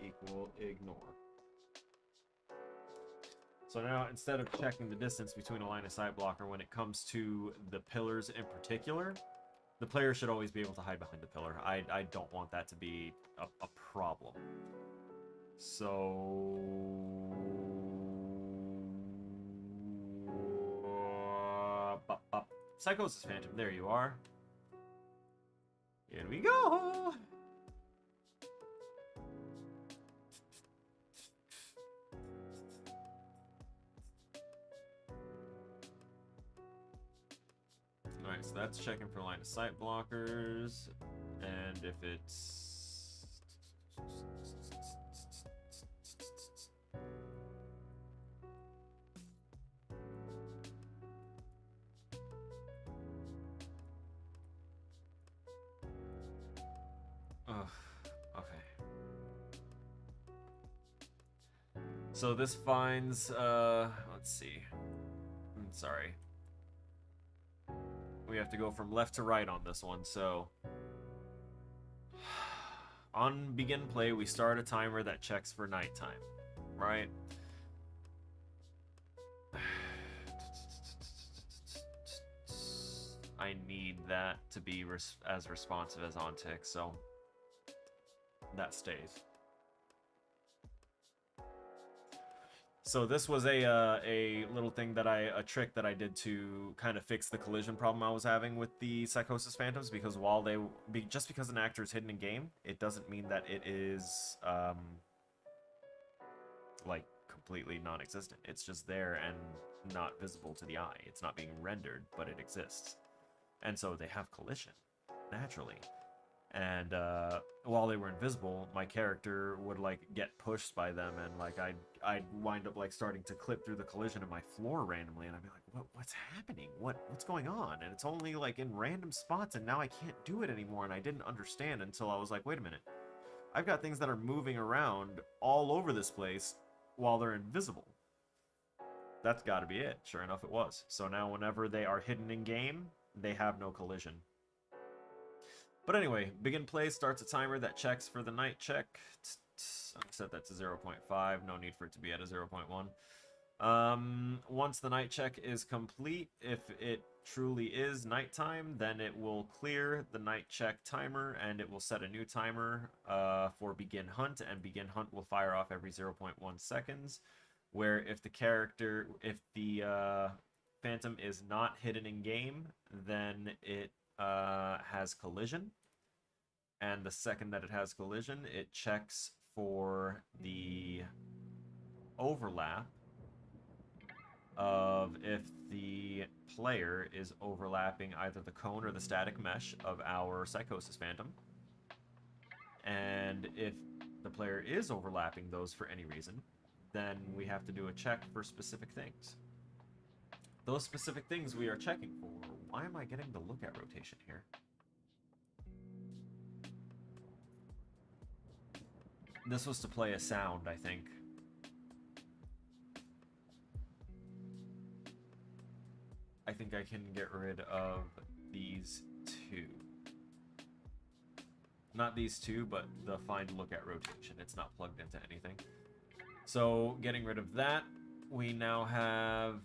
equal ignore. So now, instead of checking the distance between a line of sight blocker when it comes to the pillars in particular, the player should always be able to hide behind the pillar. I don't want that to be a problem. So... Psychosis Phantom, there you are. Here we go! Alright, so that's checking for line of sight blockers, and if it's... Ugh, okay. So this finds, let's see. I'm sorry. We have to go from left to right on this one, so... On begin play, we start a timer that checks for nighttime, right? I need that to be as responsive as on tick, so that stays. So this was a little thing that a trick that I did to kind of fix the collision problem I was having with the Psychosis Phantoms, because while just because an actor is hidden in game, it doesn't mean that it is like completely non-existent. It's just there and not visible to the eye. It's not being rendered, but it exists. And so they have collision naturally. And while they were invisible, my character would like get pushed by them, and like I'd wind up like starting to clip through the collision of my floor randomly, and I'd be like, what's happening? What's going on? And it's only like in random spots, and now I can't do it anymore. And I didn't understand until I was like, wait a minute, I've got things that are moving around all over this place while they're invisible. That's got to be it. Sure enough, it was. So now whenever they are hidden in game, they have no collision. But anyway, begin play starts a timer that checks for the night check. I'm set that to 0.5. No need for it to be at a 0.1. Once the night check is complete, if it truly is nighttime, then it will clear the night check timer, and it will set a new timer for begin hunt, and begin hunt will fire off every 0.1 seconds. Where if the phantom is not hidden in game, then it has collision, and the second that it has collision, it checks for the overlap of if the player is overlapping either the cone or the static mesh of our Psychosis Phantom. And if the player is overlapping those for any reason, then we have to do a check for specific things. Those specific things we are checking for. Why am I getting the look at rotation here? This was to play a sound, I think. I think I can get rid of these two. Not these two, but the find look at rotation. It's not plugged into anything. So getting rid of that, we now have...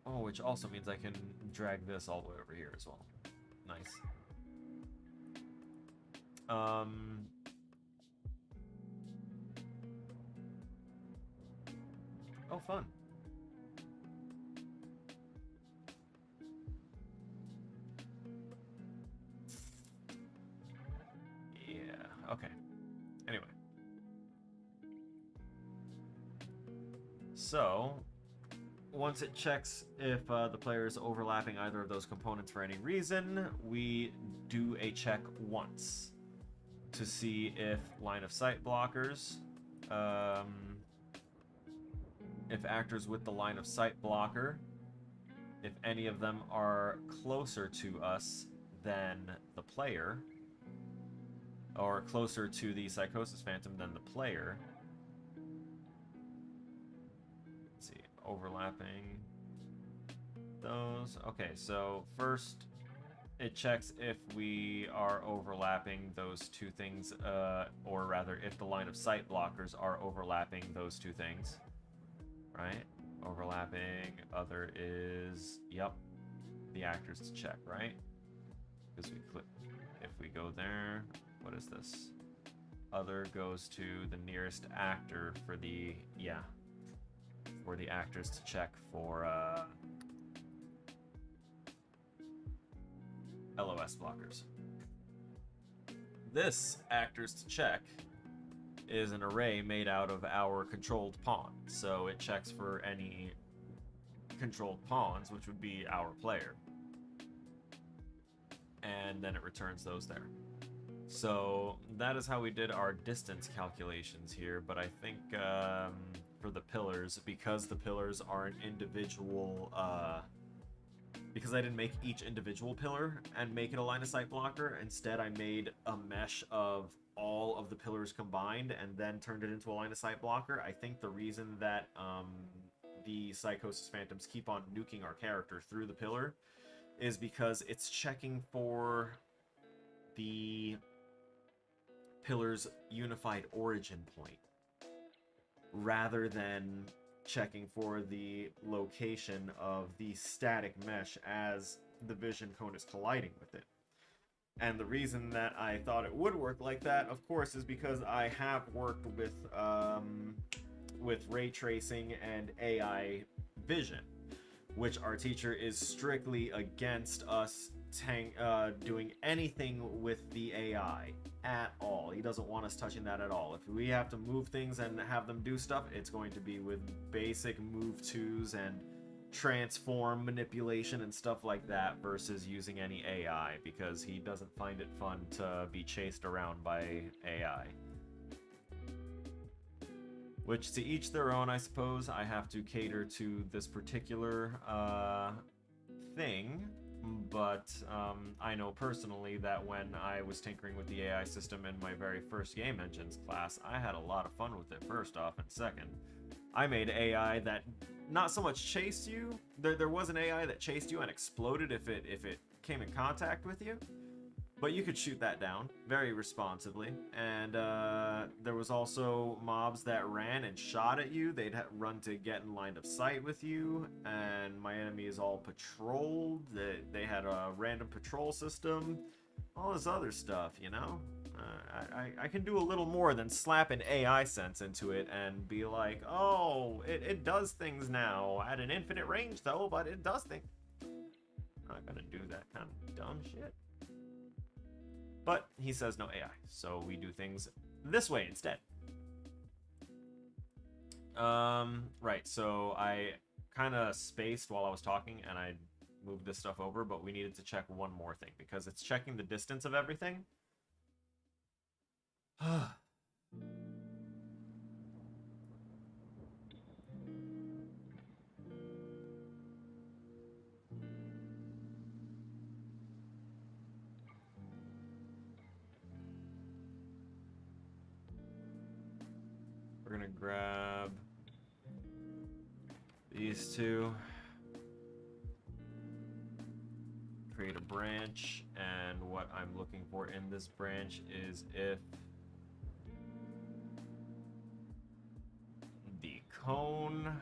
Oh, which also means I can drag this all the way over here as well. Nice. Oh, fun. Yeah, okay. Anyway. So, once it checks if the player is overlapping either of those components for any reason, we do a check once to see if line of sight blockers, if actors with the line of sight blocker, if any of them are closer to us than the player, or closer to the Psychosis Phantom than the player. Let's see, overlapping those. Okay, so first it checks if we are overlapping those two things, or rather if the line of sight blockers are overlapping those two things. Right? Overlapping, other is, yep, the actors to check, right? Because we click, if we go there, what is this? Other goes to the nearest actor for the, yeah, for the actors to check for LOS blockers. This actors to check is an array made out of our controlled pawn. So it checks for any controlled pawns, which would be our player. And then it returns those there. So that is how we did our distance calculations here, but I think for the pillars, because the pillars are an individual, because I didn't make each individual pillar and make it a line of sight blocker, instead I made a mesh of all of the pillars combined and then turned it into a line of sight blocker. I think the reason that the Psychosis Phantoms keep on nuking our character through the pillar is because it's checking for the pillar's unified origin point rather than checking for the location of the static mesh as the vision cone is colliding with it. And the reason that I thought it would work like that, of course, is because I have worked with ray tracing and AI vision, which our teacher is strictly against us doing anything with the AI at all. He doesn't want us touching that at all. If we have to move things and have them do stuff, it's going to be with basic move tos and transform manipulation and stuff like that versus using any AI, because he doesn't find it fun to be chased around by AI. Which, to each their own, I suppose. I have to cater to this particular thing, but I know personally that when I was tinkering with the AI system in my very first game engines class, I had a lot of fun with it, first off, and second, I made AI that not so much chased you. There was an AI that chased you and exploded if it came in contact with you, but you could shoot that down very responsibly. And there was also mobs that ran and shot at you. They'd run to get in line of sight with you, and my enemies all patrolled. They had a random patrol system, all this other stuff, you know? I can do a little more than slap an AI sense into it and be like, oh, it does things now at an infinite range though, but it does things. I'm not gonna do that kind of dumb shit. But he says no AI, so we do things this way instead. Right, so I kind of spaced while I was talking and I moved this stuff over, but we needed to check one more thing because it's checking the distance of everything. We're gonna grab these two, create a branch, and what I'm looking for in this branch is if the cone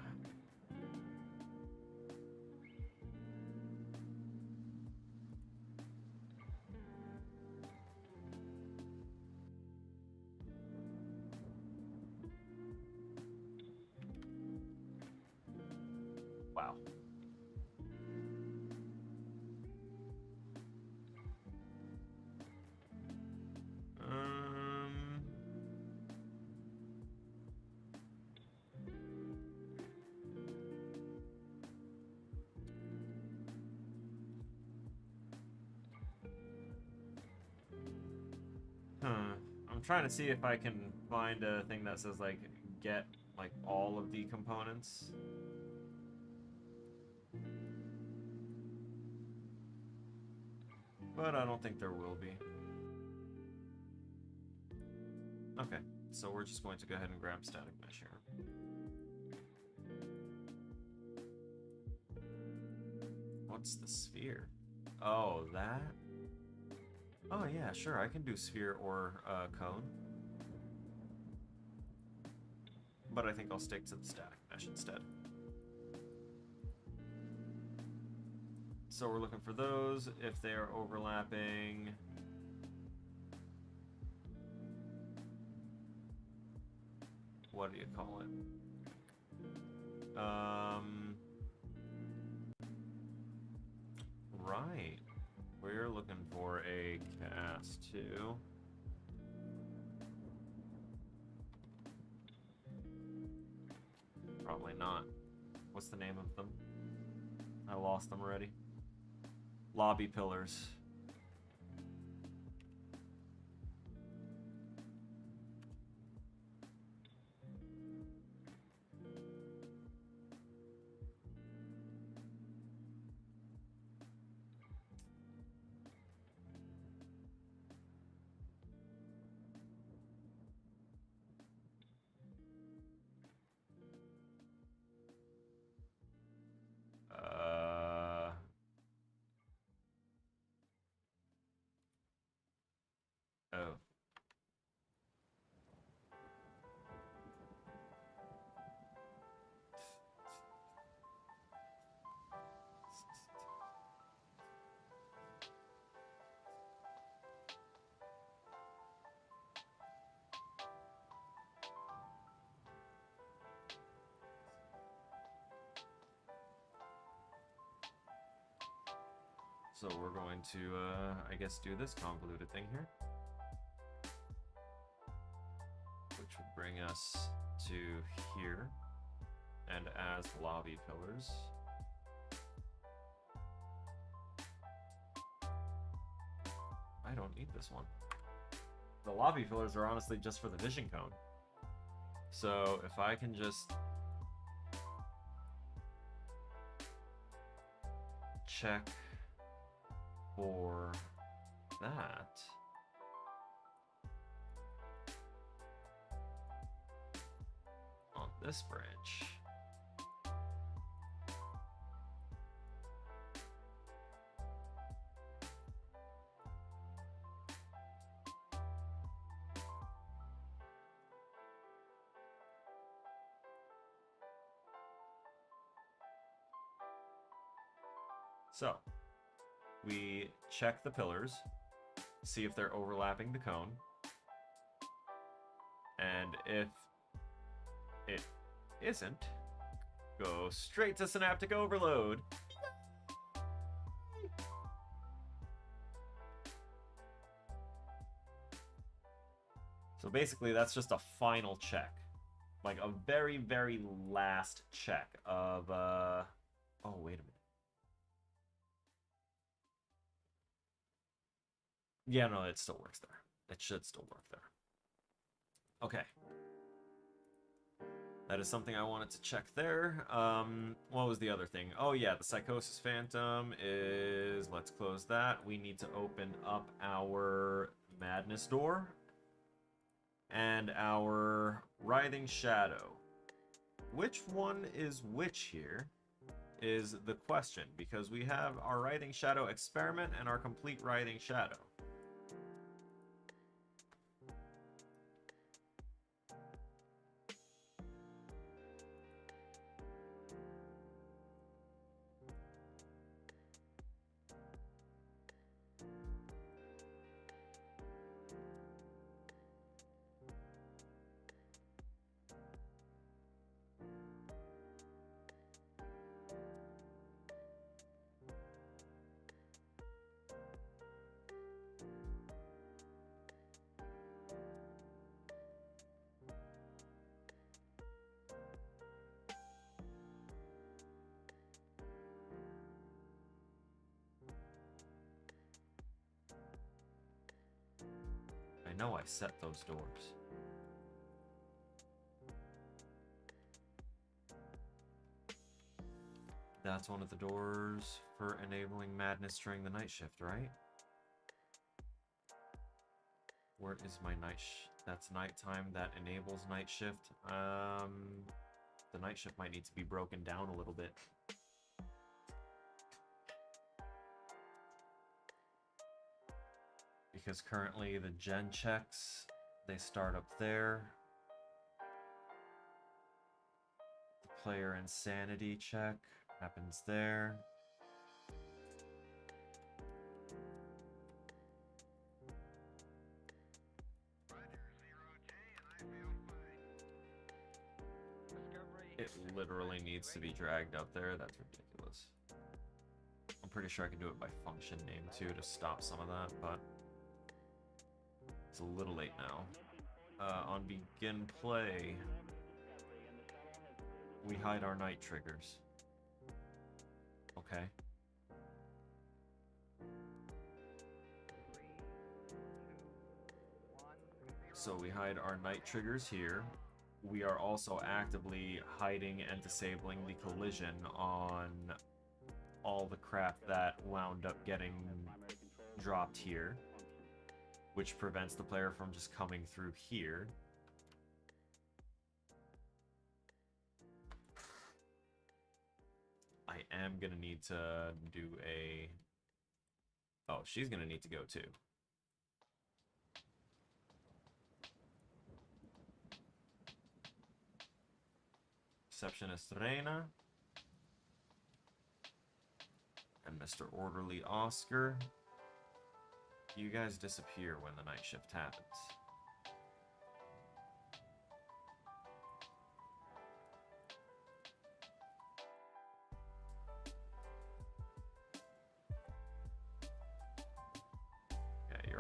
wow. I'm trying to see if I can find a thing that says like get like all of the components. But I don't think there will be. Okay, so we're just going to go ahead and grab static mesh here. What's the sphere? Oh, that? Oh yeah, sure, I can do sphere or cone. But I think I'll stick to the static mesh instead. So we're looking for those, if they are overlapping. What do you call it? Right. We're looking for a cast too. Probably not. What's the name of them? I lost them already. Lobby pillars. So we're going to, I guess, do this convoluted thing here. Which would bring us to here. And as lobby pillars. I don't need this one. The lobby pillars are honestly just for the vision cone. So if I can just check for that. On this branch. So, we check the pillars, see if they're overlapping the cone, and if it isn't, go straight to Synaptic Overload. So basically, that's just a final check. Like a very, very last check of, oh, wait a minute. Yeah, no, it still works there. It should still work there. Okay. That is something I wanted to check there. What was the other thing? Oh yeah, the Psychosis Phantom is... Let's close that. We need to open up our Madness door. And our Writhing Shadow. Which one is which here? Is the question. Because we have our Writhing Shadow Experiment and our Complete Writhing Shadow. I know I set those doors. That's one of the doors for enabling madness during the night shift, right? Where is my night that's nighttime, that enables night shift. The night shift might need to be broken down a little bit. Because currently the gen checks, they start up there. The player insanity check happens there. It literally needs to be dragged up there. That's ridiculous. I'm pretty sure I can do it by function name too to stop some of that, but it's a little late now. On begin play, we hide our night triggers. Okay. So we hide our night triggers here. We are also actively hiding and disabling the collision on all the crap that wound up getting dropped here, which prevents the player from just coming through here. I am gonna need to do a... Oh, she's gonna need to go too. Receptionist Reina. And Mr. Orderly Oscar. You guys disappear when the night shift happens.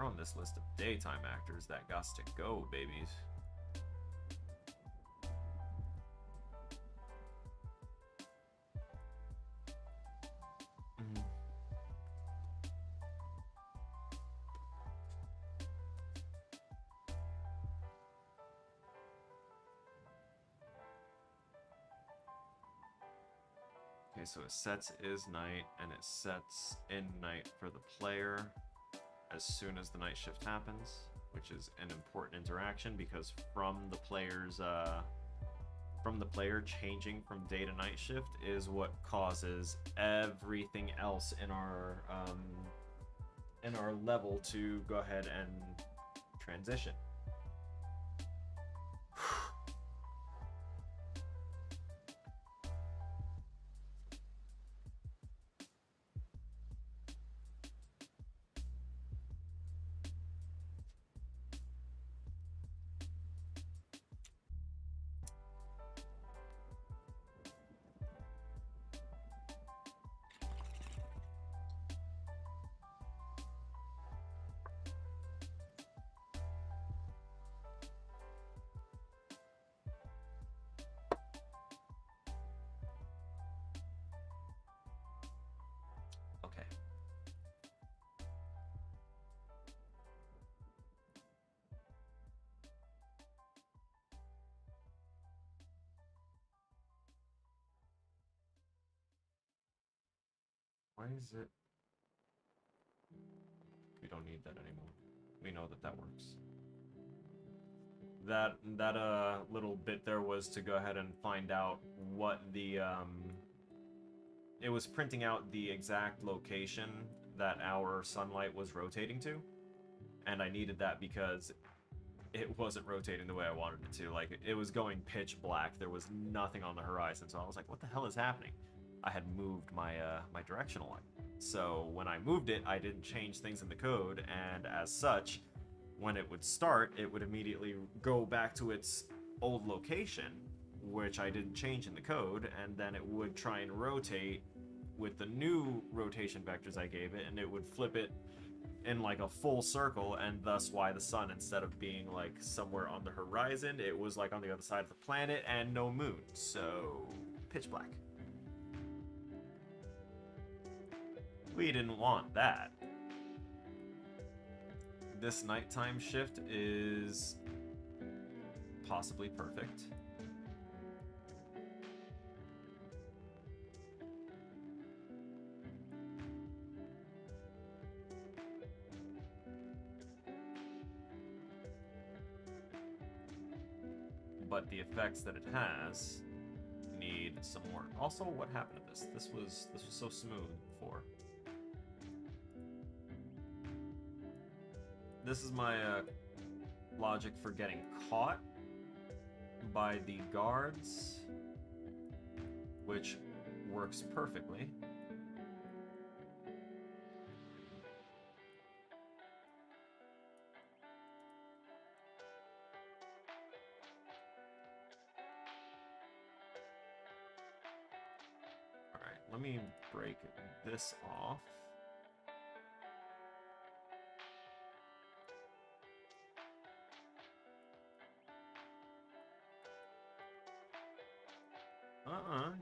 They're on this list of daytime actors that gots to go, babies. Mhm. Okay, so it sets is night, and it sets in night for the player as soon as the night shift happens, which is an important interaction because from the player changing from day to night shift is what causes everything else in our level to go ahead and transition. Okay. Why is it? We don't need that anymore. We know that that works. That little bit there was to go ahead and find out what the it was printing out the exact location that our sunlight was rotating to, and I needed that because it wasn't rotating the way I wanted it to. Like, it was going pitch black. There was nothing on the horizon, so I was like, what the hell is happening? I had moved my my directional light. So when I moved it, I didn't change things in the code, and as such, when it would start, it would immediately go back to its old location, which I didn't change in the code, and then it would try and rotate with the new rotation vectors I gave it, and it would flip it in like a full circle, and thus why the sun, instead of being like somewhere on the horizon, it was like on the other side of the planet and no moon, so pitch black. We didn't want that. This nighttime shift is possibly perfect. But the effects that it has need some work. Also, what happened to this? This was so smooth before. This is my logic for getting caught by the guards, which works perfectly. Alright, let me break this off.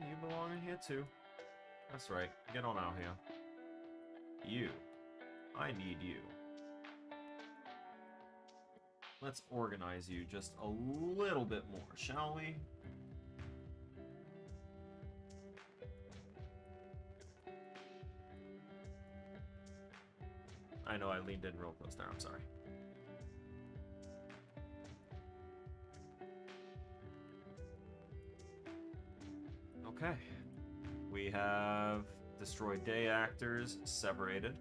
You belong in here too. That's right, get on out here. You. I need you. Let's organize you just a little bit more, shall we? I know I leaned in real close there, I'm sorry. Okay. We have destroyed day actors separated.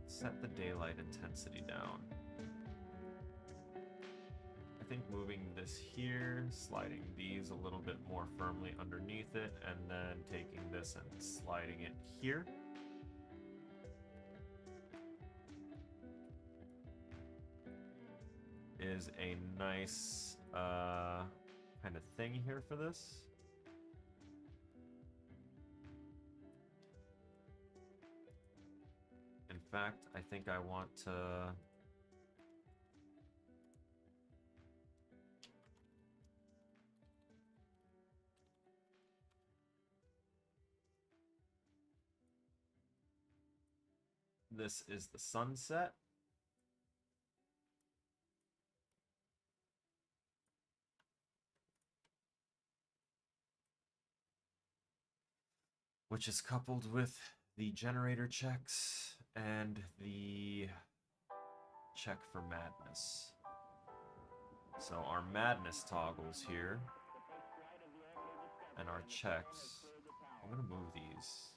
Set the daylight intensity down. I think moving this here, sliding these a little bit more firmly underneath it, and then taking this and sliding it here. Is a nice kind of thing here for this. fact, I think I want to... This is the sunset. Which is coupled with the generator checks and the check for madness. So our madness toggles here and our checks. I'm gonna move these.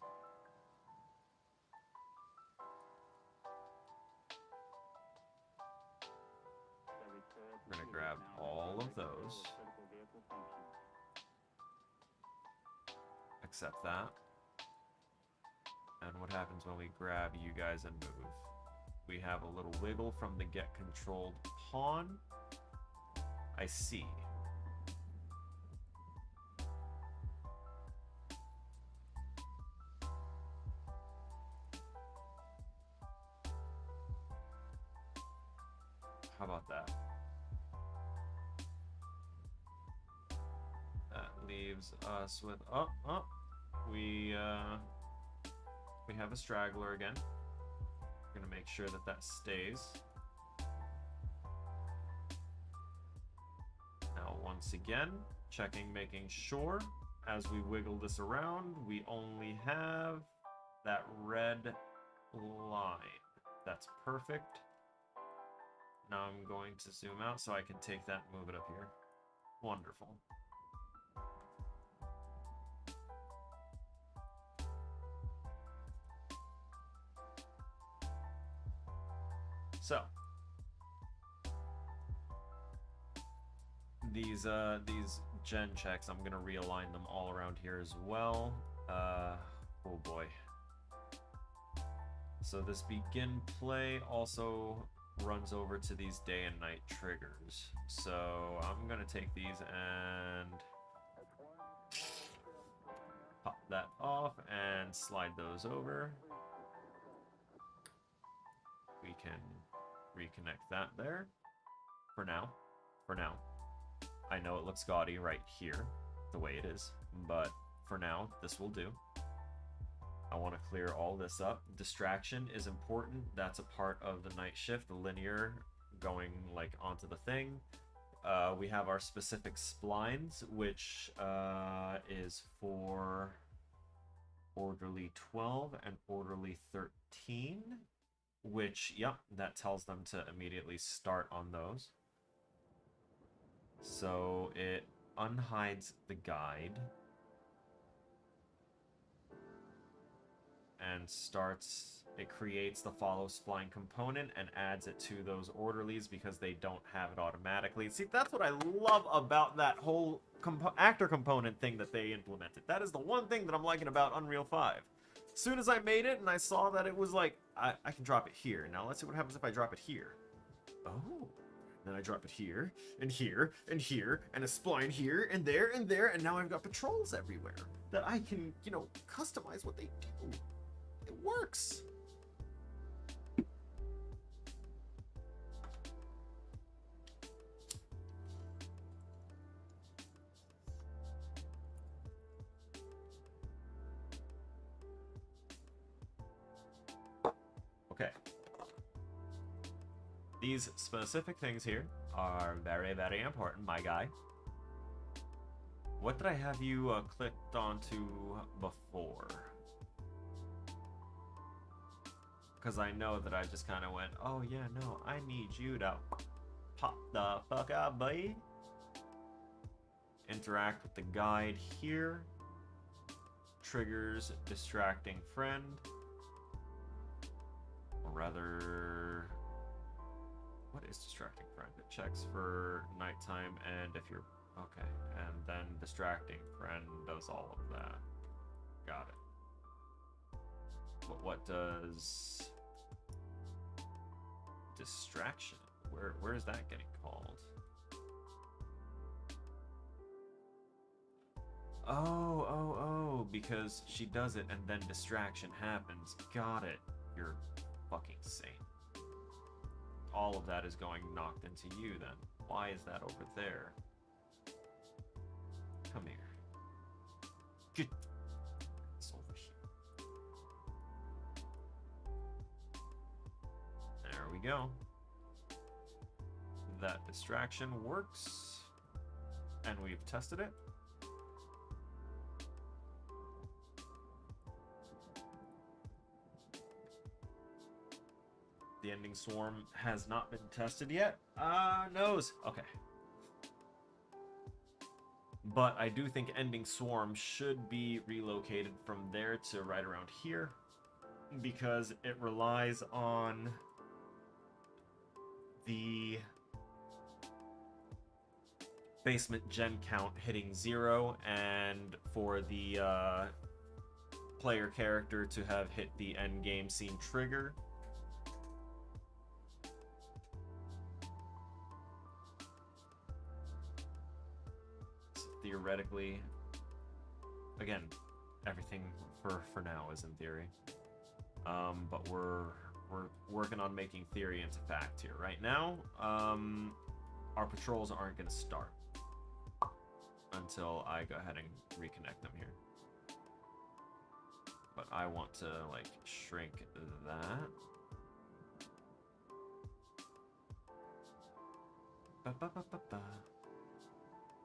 We're gonna grab all of those. Accept that. And what happens when we grab you guys and move? We have a little wiggle from the get controlled pawn. I see. How about that? That leaves us with we have a straggler again. We're gonna make sure that that stays. Now once again, checking, making sure as we wiggle this around, we only have that red line. That's perfect. Now I'm going to zoom out so I can take that and move it up here. Wonderful. So these gen checks, I'm gonna realign them all around here as well. Oh boy. So this begin play also runs over to these day and night triggers. So I'm gonna take these and pop that off and slide those over. We can reconnect that there for now. I know it looks gaudy right here the way it is, but for now this will do. I want to clear all this up. Distraction is important. That's a part of the night shift, the linear going like onto the thing. We have our specific splines, which is for orderly 12 and orderly 13. Which, yep, that tells them to immediately start on those. So it unhides the guide and it creates the follow spline component and adds it to those orderlies because they don't have it automatically. See, that's what I love about that whole actor component thing that they implemented. That is the one thing that I'm liking about Unreal 5. As soon as I made it and I saw that it was like, I can drop it here. Now let's see what happens if I drop it here. Oh. Then I drop it here, and here, and here, and a spline here, and there, and now I've got patrols everywhere that I can, you know, customize what they do. It works. Okay. These specific things here are very, very important, my guy. What did I have you clicked onto before? Because I know that I just kind of went, oh yeah, no, I need you to pop the fuck out, buddy. Interact with the guide here. Triggers distracting friend. Or rather, what is distracting friend? It checks for nighttime and if you're, okay. And then distracting friend does all of that. Got it. But what does distraction? Where is that getting called? Oh, because she does it and then distraction happens. Got it. You're fucking sake. All of that is going knocked into you then. Why is that over there? Come here. Get it's over here. There we go. That distraction works. And we've tested it. The ending swarm has not been tested yet. Knows. Okay. But I do think ending swarm should be relocated from there to right around here, because it relies on the basement gen count hitting 0 and for the player character to have hit the end game scene trigger. So theoretically, again, everything for now is in theory, but we're working on making theory into fact here. Right now, our patrols aren't going to start until I go ahead and reconnect them here. But I want to, like, shrink that. Ba-ba-ba-ba-ba.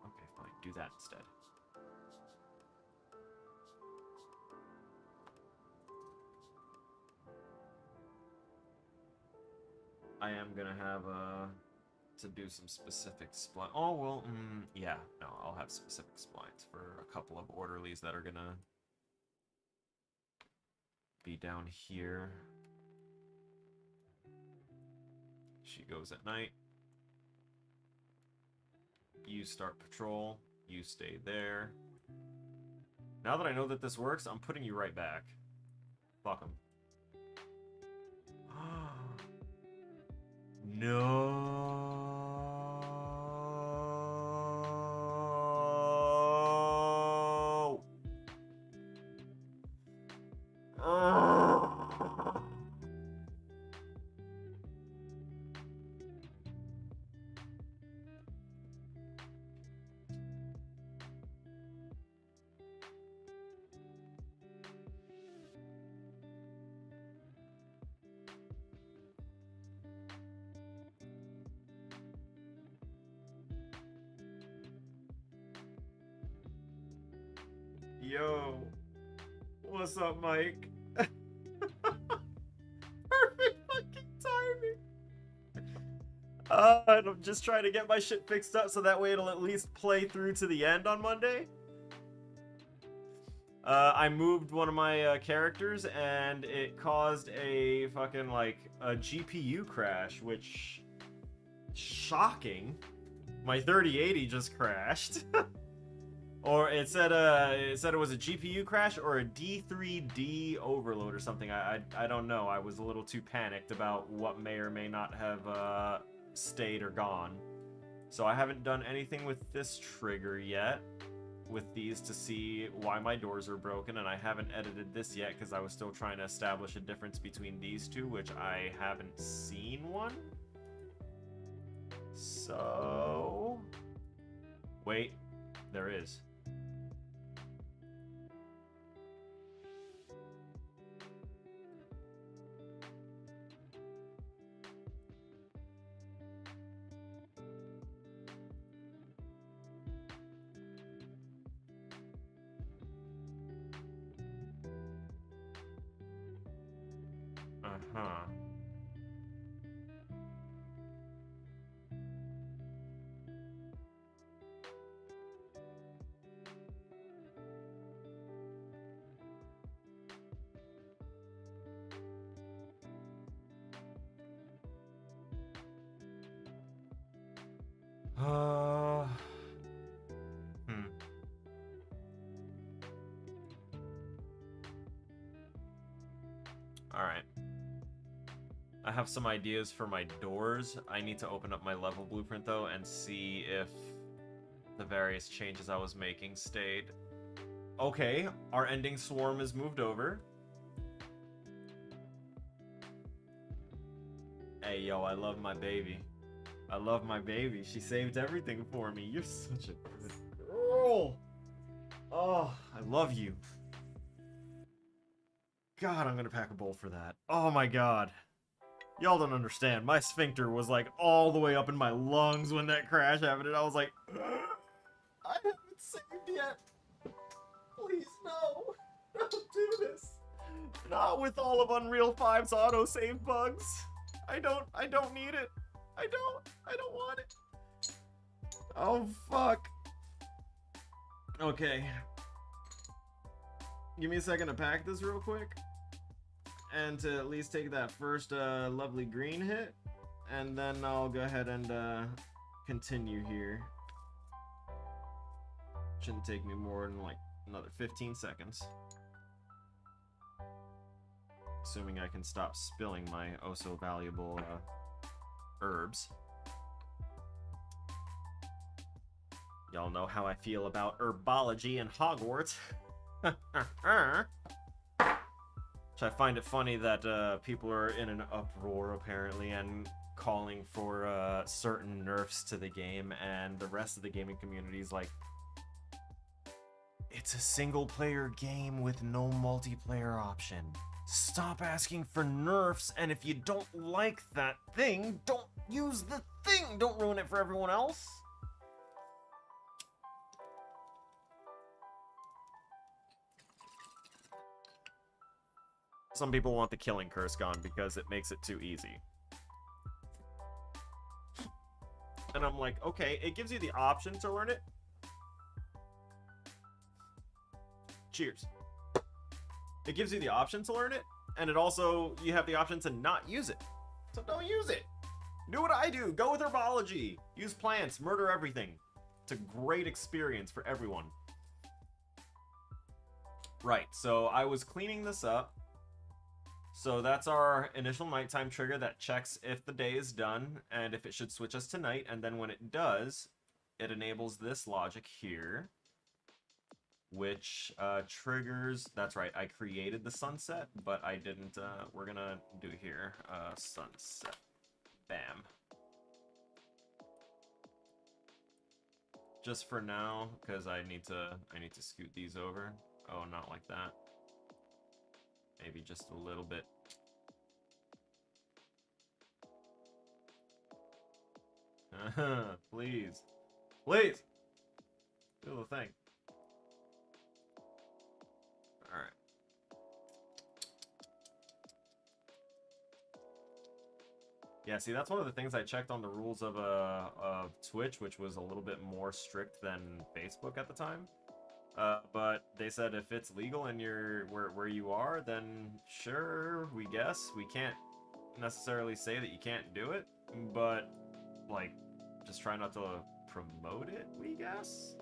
Okay, fine. Do that instead. I am gonna have to do some specific spline. Oh well, yeah. No, I'll have specific splines for a couple of orderlies that are gonna be down here. She goes at night. You start patrol. You stay there. Now that I know that this works, I'm putting you right back. Fuck 'em. No. Yo, what's up, Mike? Perfect fucking timing. And I'm just trying to get my shit fixed up so that way it'll at least play through to the end on Monday. I moved one of my characters and it caused a fucking, like, a GPU crash, which, shocking. My 3080 just crashed. Or it said it was a GPU crash or a D3D overload or something. I don't know. I was a little too panicked about what may or may not have stayed or gone. So I haven't done anything with this trigger yet, with these, to see why my doors are broken, and I haven't edited this yet because I was still trying to establish a difference between these two, which I haven't seen one. So wait, there is. Uh-huh. Alright. I have some ideas for my doors. I need to open up my level blueprint though and see if the various changes I was making stayed. Okay, our ending swarm is moved over. Hey, yo, I love my baby. I love my baby. She saved everything for me. You're such a good girl. Oh, I love you. God, I'm gonna pack a bowl for that. Oh my god. Y'all don't understand. My sphincter was like all the way up in my lungs when that crash happened, and I was like, I haven't saved yet. Please, no. Don't do this. Not with all of Unreal 5's autosave bugs. I don't need it. I don't want it. Oh, fuck. Okay. Give me a second to pack this real quick. And to at least take that first lovely green hit. And then I'll go ahead and continue here. Shouldn't take me more than like another 15 seconds. Assuming I can stop spilling my oh so valuable herbs. Y'all know how I feel about herbology in Hogwarts. Which I find it funny that people are in an uproar apparently and calling for certain nerfs to the game, and the rest of the gaming community is like, it's a single player game with no multiplayer option. Stop asking for nerfs, and if you don't like that thing, don't use the thing. Don't ruin it for everyone else. Some people want the killing curse gone because it makes it too easy. And I'm like, okay, it gives you the option to learn it. Cheers. It gives you the option to learn it, and it also, you have the option to not use it. So don't use it. Do what I do. Go with herbology. Use plants. Murder everything. It's a great experience for everyone. Right, so I was cleaning this up. So that's our initial nighttime trigger that checks if the day is done and if it should switch us to night. And then when it does, it enables this logic here, which triggers, that's right, I created the sunset, but I didn't, we're gonna do here, sunset, bam. Just for now, because I need to scoot these over. Oh, not like that. Maybe just a little bit. Please. Please! Do the thing. Alright. Yeah, see, that's one of the things I checked on the rules of Twitch, which was a little bit more strict than Facebook at the time. But they said if it's legal and you're where you are, then sure, we guess. We can't necessarily say that you can't do it, but like, just try not to promote it, we guess.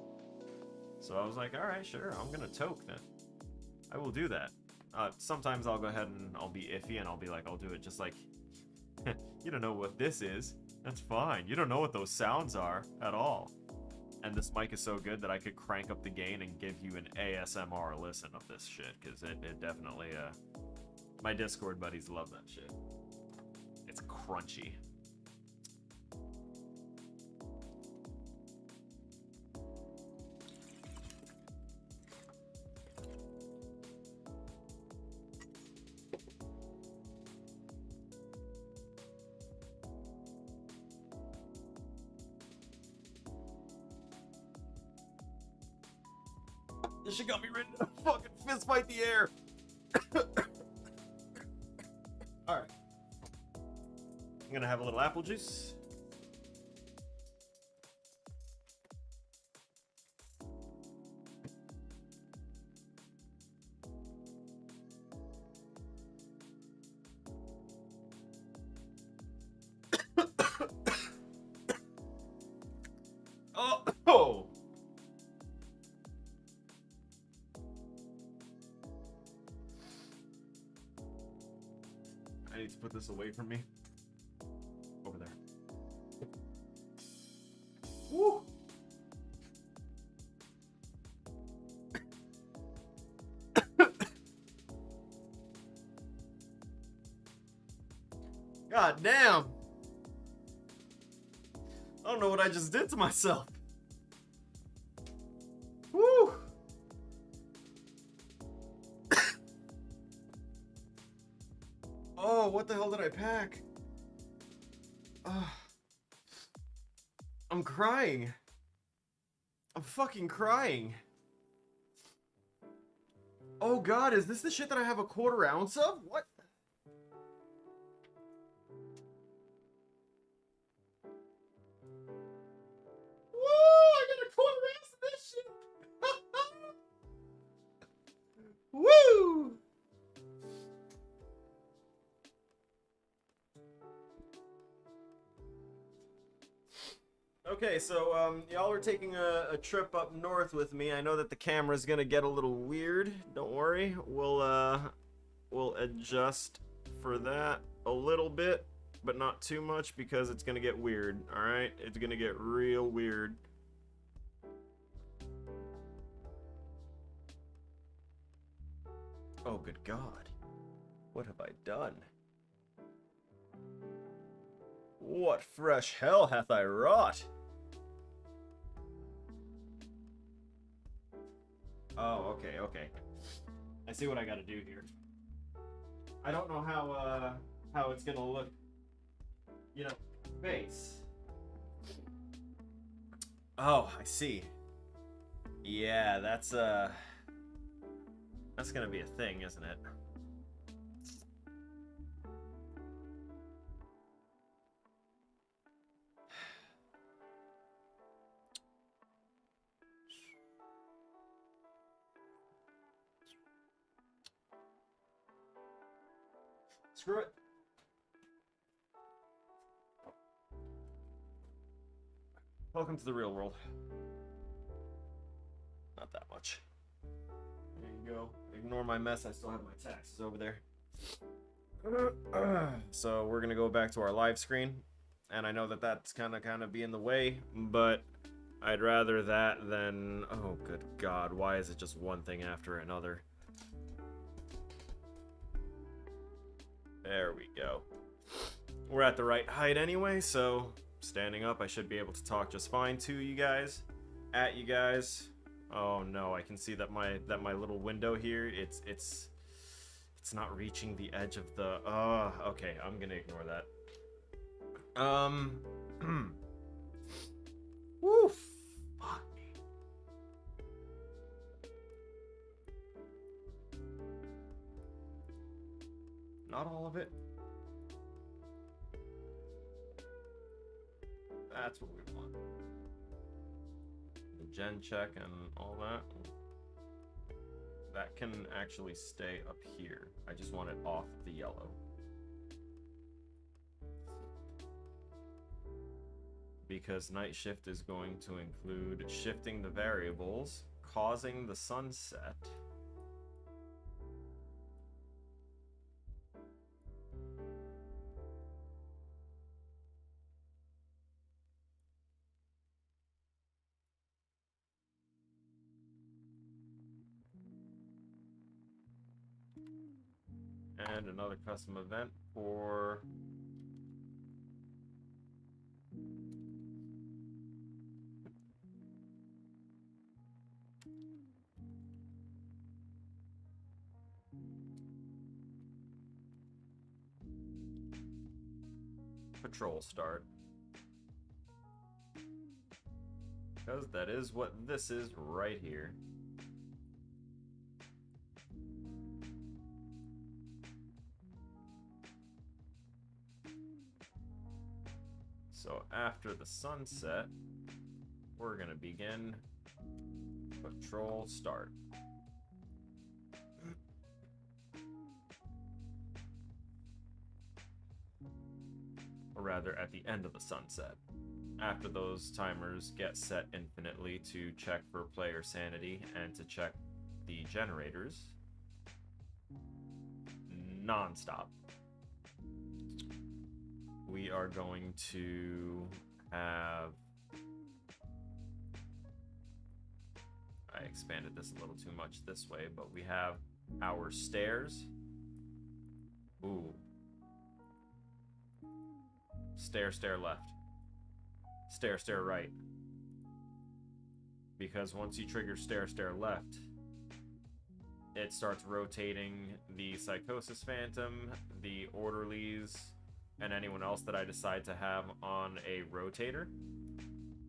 So I was like, all right, sure, I'm gonna toke then. I will do that. Sometimes I'll go ahead and I'll be iffy and I'll be like, I'll do it just like, you don't know what this is. That's fine. You don't know what those sounds are at all. And this mic is so good that I could crank up the gain and give you an ASMR listen of this shit, because it definitely, my Discord buddies love that shit. It's crunchy. This shit got me ready to fucking fist fight the air. Alright. I'm gonna have a little apple juice. Oh! I need to put this away from me. Over there. Woo! God damn! I don't know what I just did to myself. Woo! Oh, what the hell did I pack? I'm crying. I'm fucking crying. Oh god, is this the shit that I have a 1/4 ounce of? What? Woo! I got a 1/4 ounce of this shit! Woo! Okay, so y'all are taking a trip up north with me. I know that the camera's gonna get a little weird. Don't worry, we'll adjust for that a little bit, but not too much because it's gonna get weird. All right, it's gonna get real weird. Oh, good God, what have I done? What fresh hell hath I wrought? Oh, okay. I see what I gotta do here. I don't know how it's gonna look, you know, face. Oh, I see. Yeah, that's gonna be a thing, isn't it? Screw it. Welcome to the real world. Not that much. There you go. Ignore my mess. I still have my taxes over there. So we're gonna go back to our live screen, and I know that that's kind of be in the way, but I'd rather that than, oh good God, why is it just one thing after another? There we go. We're at the right height anyway, so standing up I should be able to talk just fine to you guys, at you guys. Oh no, I can see that my little window here, it's not reaching the edge of the okay, I'm gonna ignore that. Woo, fuck me. Not all of it. That's what we want. The gen check and all that. That can actually stay up here. I just want it off the yellow. Because night shift is going to include shifting the variables, causing the sunset. And another custom event for patrol start. Because that is what this is right here. So after the sunset, we're gonna begin patrol start. Or rather, at the end of the sunset. After those timers get set infinitely to check for player sanity and to check the generators non-stop. We are going to have... I expanded this a little too much this way, but we have our stairs. Ooh. Stair, stair left. stair, stair right. Because once you trigger stair, stair left, it starts rotating the Psychosis Phantom, the Orderlies, and anyone else that I decide to have on a rotator.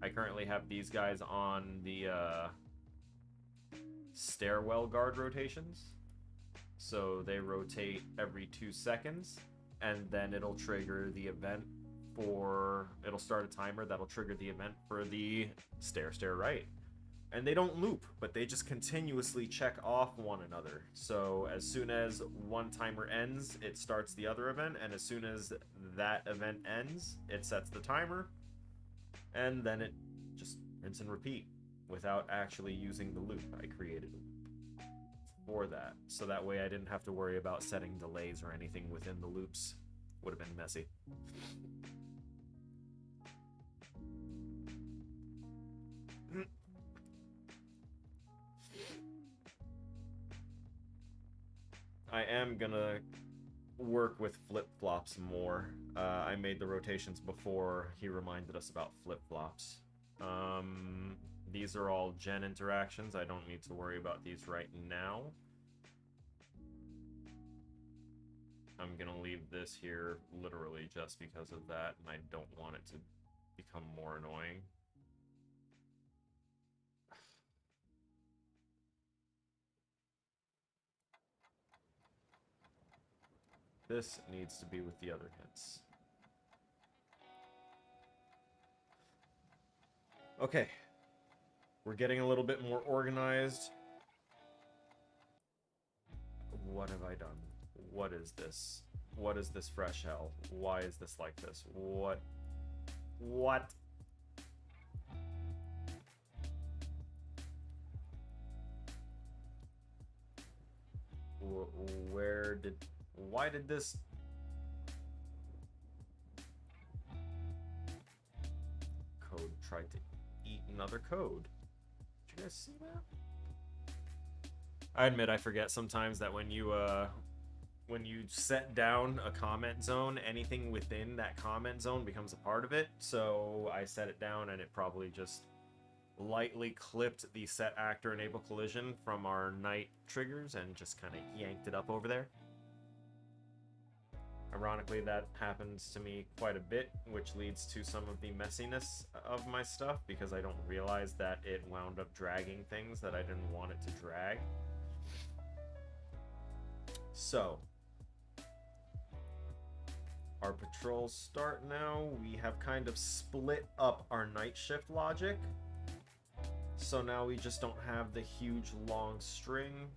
I currently have these guys on the stairwell guard rotations. So they rotate every 2 seconds, and then it'll trigger the event for... It'll start a timer that'll trigger the event for the stair, stair right. And they don't loop, but they just continuously check off one another. So as soon as one timer ends, it starts the other event, and as soon as that event ends, it sets the timer, and then it just rinse and repeat without actually using the loop. I created a loop for that, so that way I didn't have to worry about setting delays or anything within the loops. Would have been messy. I am gonna work with flip-flops more. I made the rotations before he reminded us about flip-flops. These are all gen interactions. I don't need to worry about these right now. I'm gonna leave this here literally just because of that, and I don't want it to become more annoying. This needs to be with the other hits. Okay. We're getting a little bit more organized. What have I done? What is this? What is this fresh hell? Why is this like this? What? What? Where did... Why did this... Code tried to eat another code. Did you guys see that? I admit I forget sometimes that when you set down a comment zone, anything within that comment zone becomes a part of it. So I set it down and it probably just lightly clipped the set actor enable collision from our night triggers and just kind of yanked it up over there. Ironically, that happens to me quite a bit, which leads to some of the messiness of my stuff because I don't realize that it wound up dragging things that I didn't want it to drag. So, our patrols start now. We have kind of split up our night shift logic. So now we just don't have the huge long string.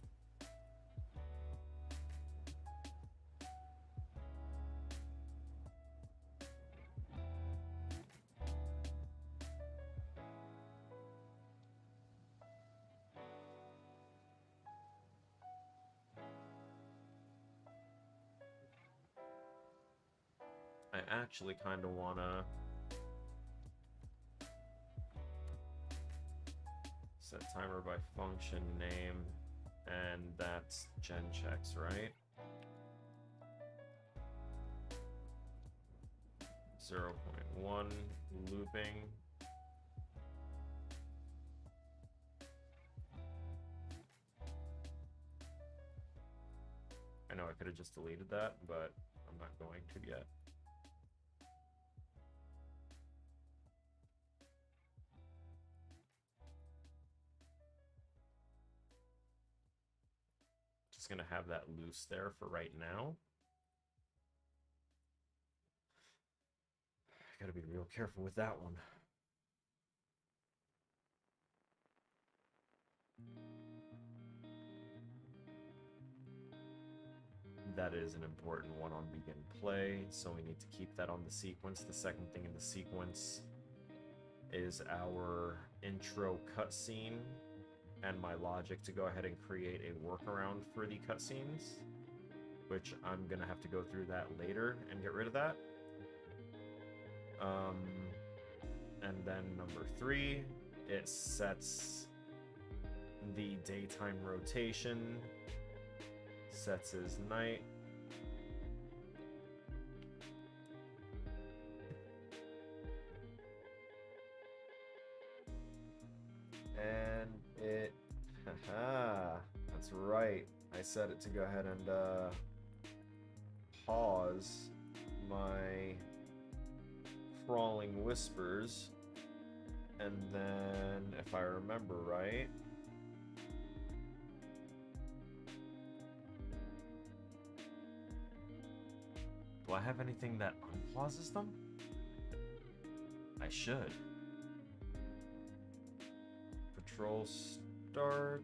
I actually kind of want to set timer by function name, and that's gen checks, right? 0.1 looping. I know I could have just deleted that, but I'm not going to yet. Just gonna have that loose there for right now. I gotta be real careful with that one. That is an important one on begin play, so we need to keep that on the sequence. The second thing in the sequence is our intro cutscene and my logic to go ahead and create a workaround for the cutscenes, which I'm gonna have to go through that later and get rid of that. And then number 3, it sets the daytime rotation, sets his night. And it... Haha. That's right. I set it to go ahead and pause my crawling whispers. And then, if I remember right... Do I have anything that unpauses them? I should. Patrol start.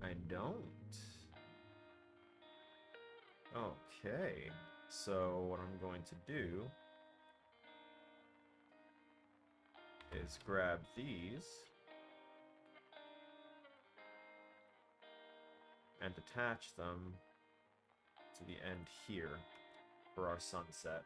I don't. Okay. So what I'm going to do is grab these and attach them to the end here for our sunset.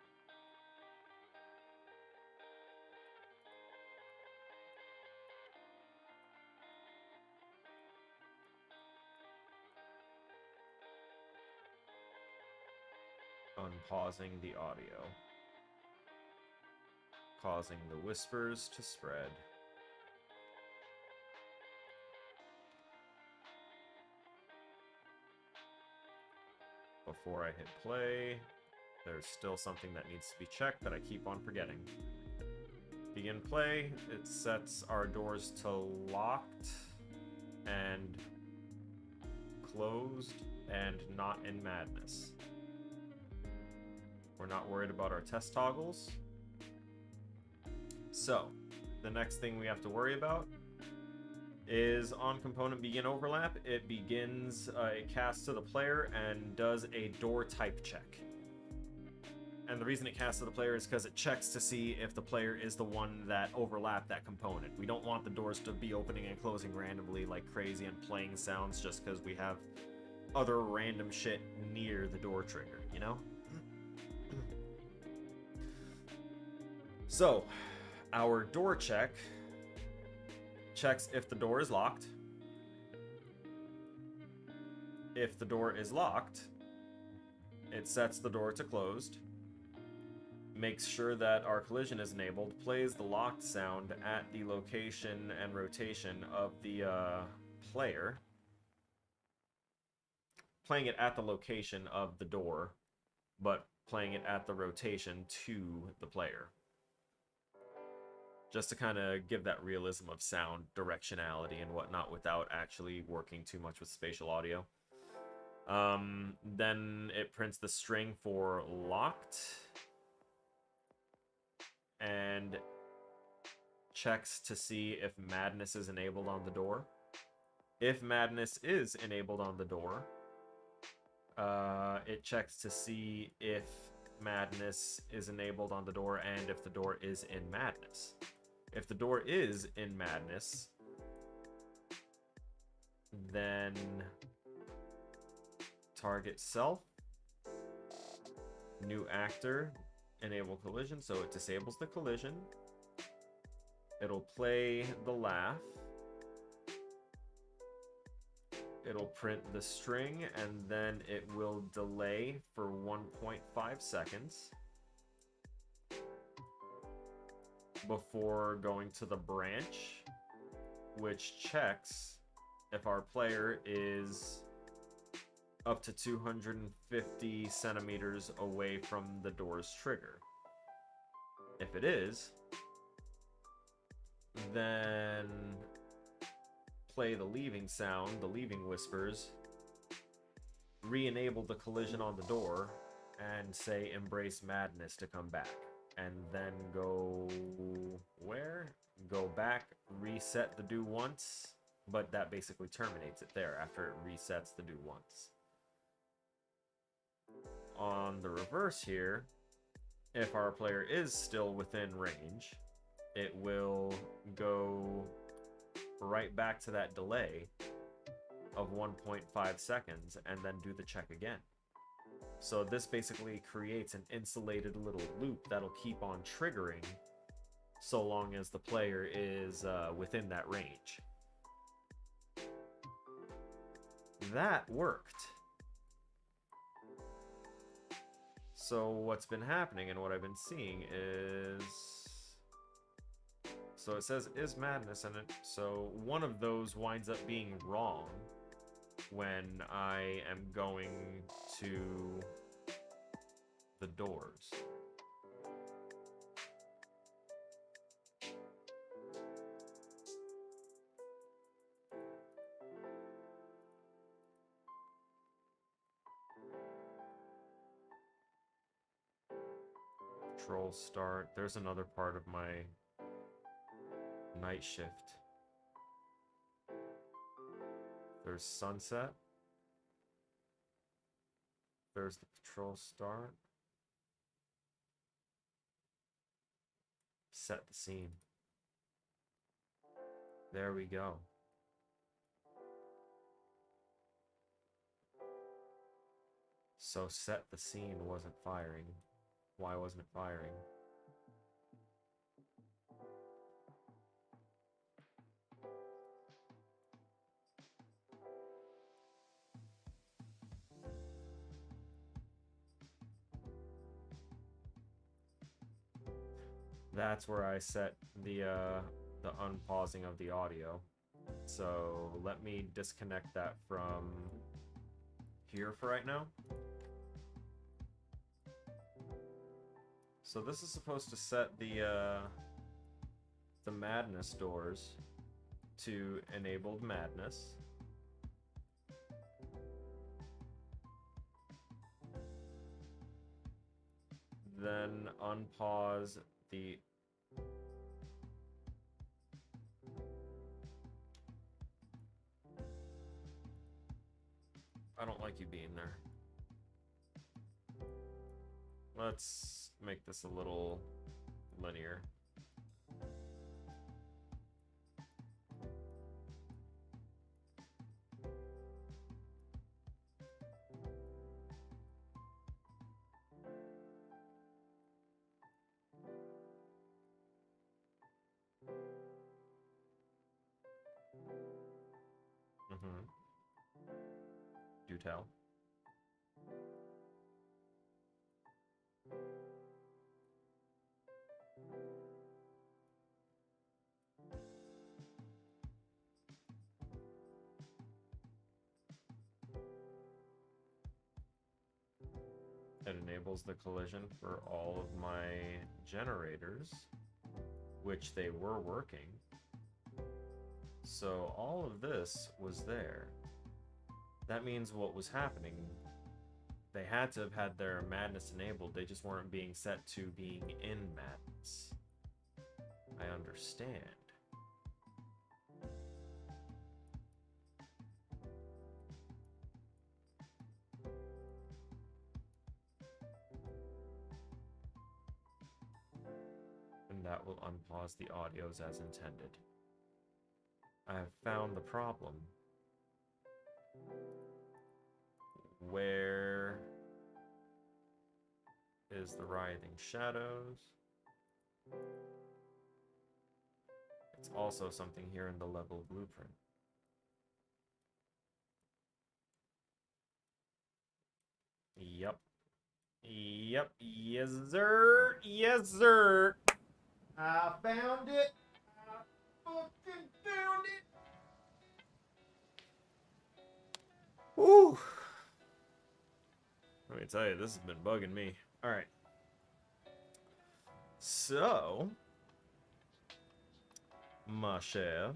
Unpausing the audio, causing the whispers to spread. Before I hit play, there's still something that needs to be checked that I keep on forgetting. Begin play, it sets our doors to locked and closed and not in madness. We're not worried about our test toggles. So, the next thing we have to worry about is on component begin overlap. It begins a cast to the player and does a door type check. And the reason it casts to the player is because it checks to see if the player is the one that overlapped that component. We don't want the doors to be opening and closing randomly like crazy and playing sounds just because we have other random shit near the door trigger, you know? So, our door check checks if the door is locked. If the door is locked, it sets the door to closed, makes sure that our collision is enabled, plays the locked sound at the location and rotation of the player, playing it at the location of the door, but playing it at the rotation to the player. Just to kind of give that realism of sound, directionality, and whatnot without actually working too much with spatial audio. Then it prints the string for locked and checks to see if madness is enabled on the door. If madness is enabled on the door, it checks to see if madness is enabled on the door and if the door is in madness. If the door is in madness, then target self, new actor, enable collision, so it disables the collision. It'll play the laugh. It'll print the string, and then it will delay for 1.5 seconds before going to the branch, which checks if our player is up to 250 centimeters away from the door's trigger. If it is, then play the leaving sound, the leaving whispers, re-enable the collision on the door, and say embrace madness to come back. And then go where? Go back, reset the do once, but that basically terminates it there after it resets the do once. On the reverse here, if our player is still within range, it will go right back to that delay of 1.5 seconds and then do the check again. So this basically creates an insulated little loop that'll keep on triggering so long as the player is within that range. That worked. So what's been happening and what I've been seeing is... So it says is madness, and so one of those winds up being wrong when I am going to the doors. Control start. There's another part of my night shift. There's sunset. There's the patrol start. Set the scene. There we go. So set the scene wasn't firing. Why wasn't it firing? That's where I set the unpausing of the audio. So let me disconnect that from here for right now. So this is supposed to set the madness doors to enabled madness. Then unpause the I don't like you being there. Let's make this a little linear. Do tell. It enables the collision for all of my generators, which they were working. So all of this was there. That means what was happening, they had to have had their madness enabled, they just weren't being set to being in madness. I understand. And that will unpause the audios as intended. I have found the problem. Where is the writhing shadows? It's also something here in the level blueprint. Yep. Yep. Yes, sir. Yes, sir. I found it. I fucking found it. Woo. Let me tell you, this has been bugging me. All right. So, ma chère,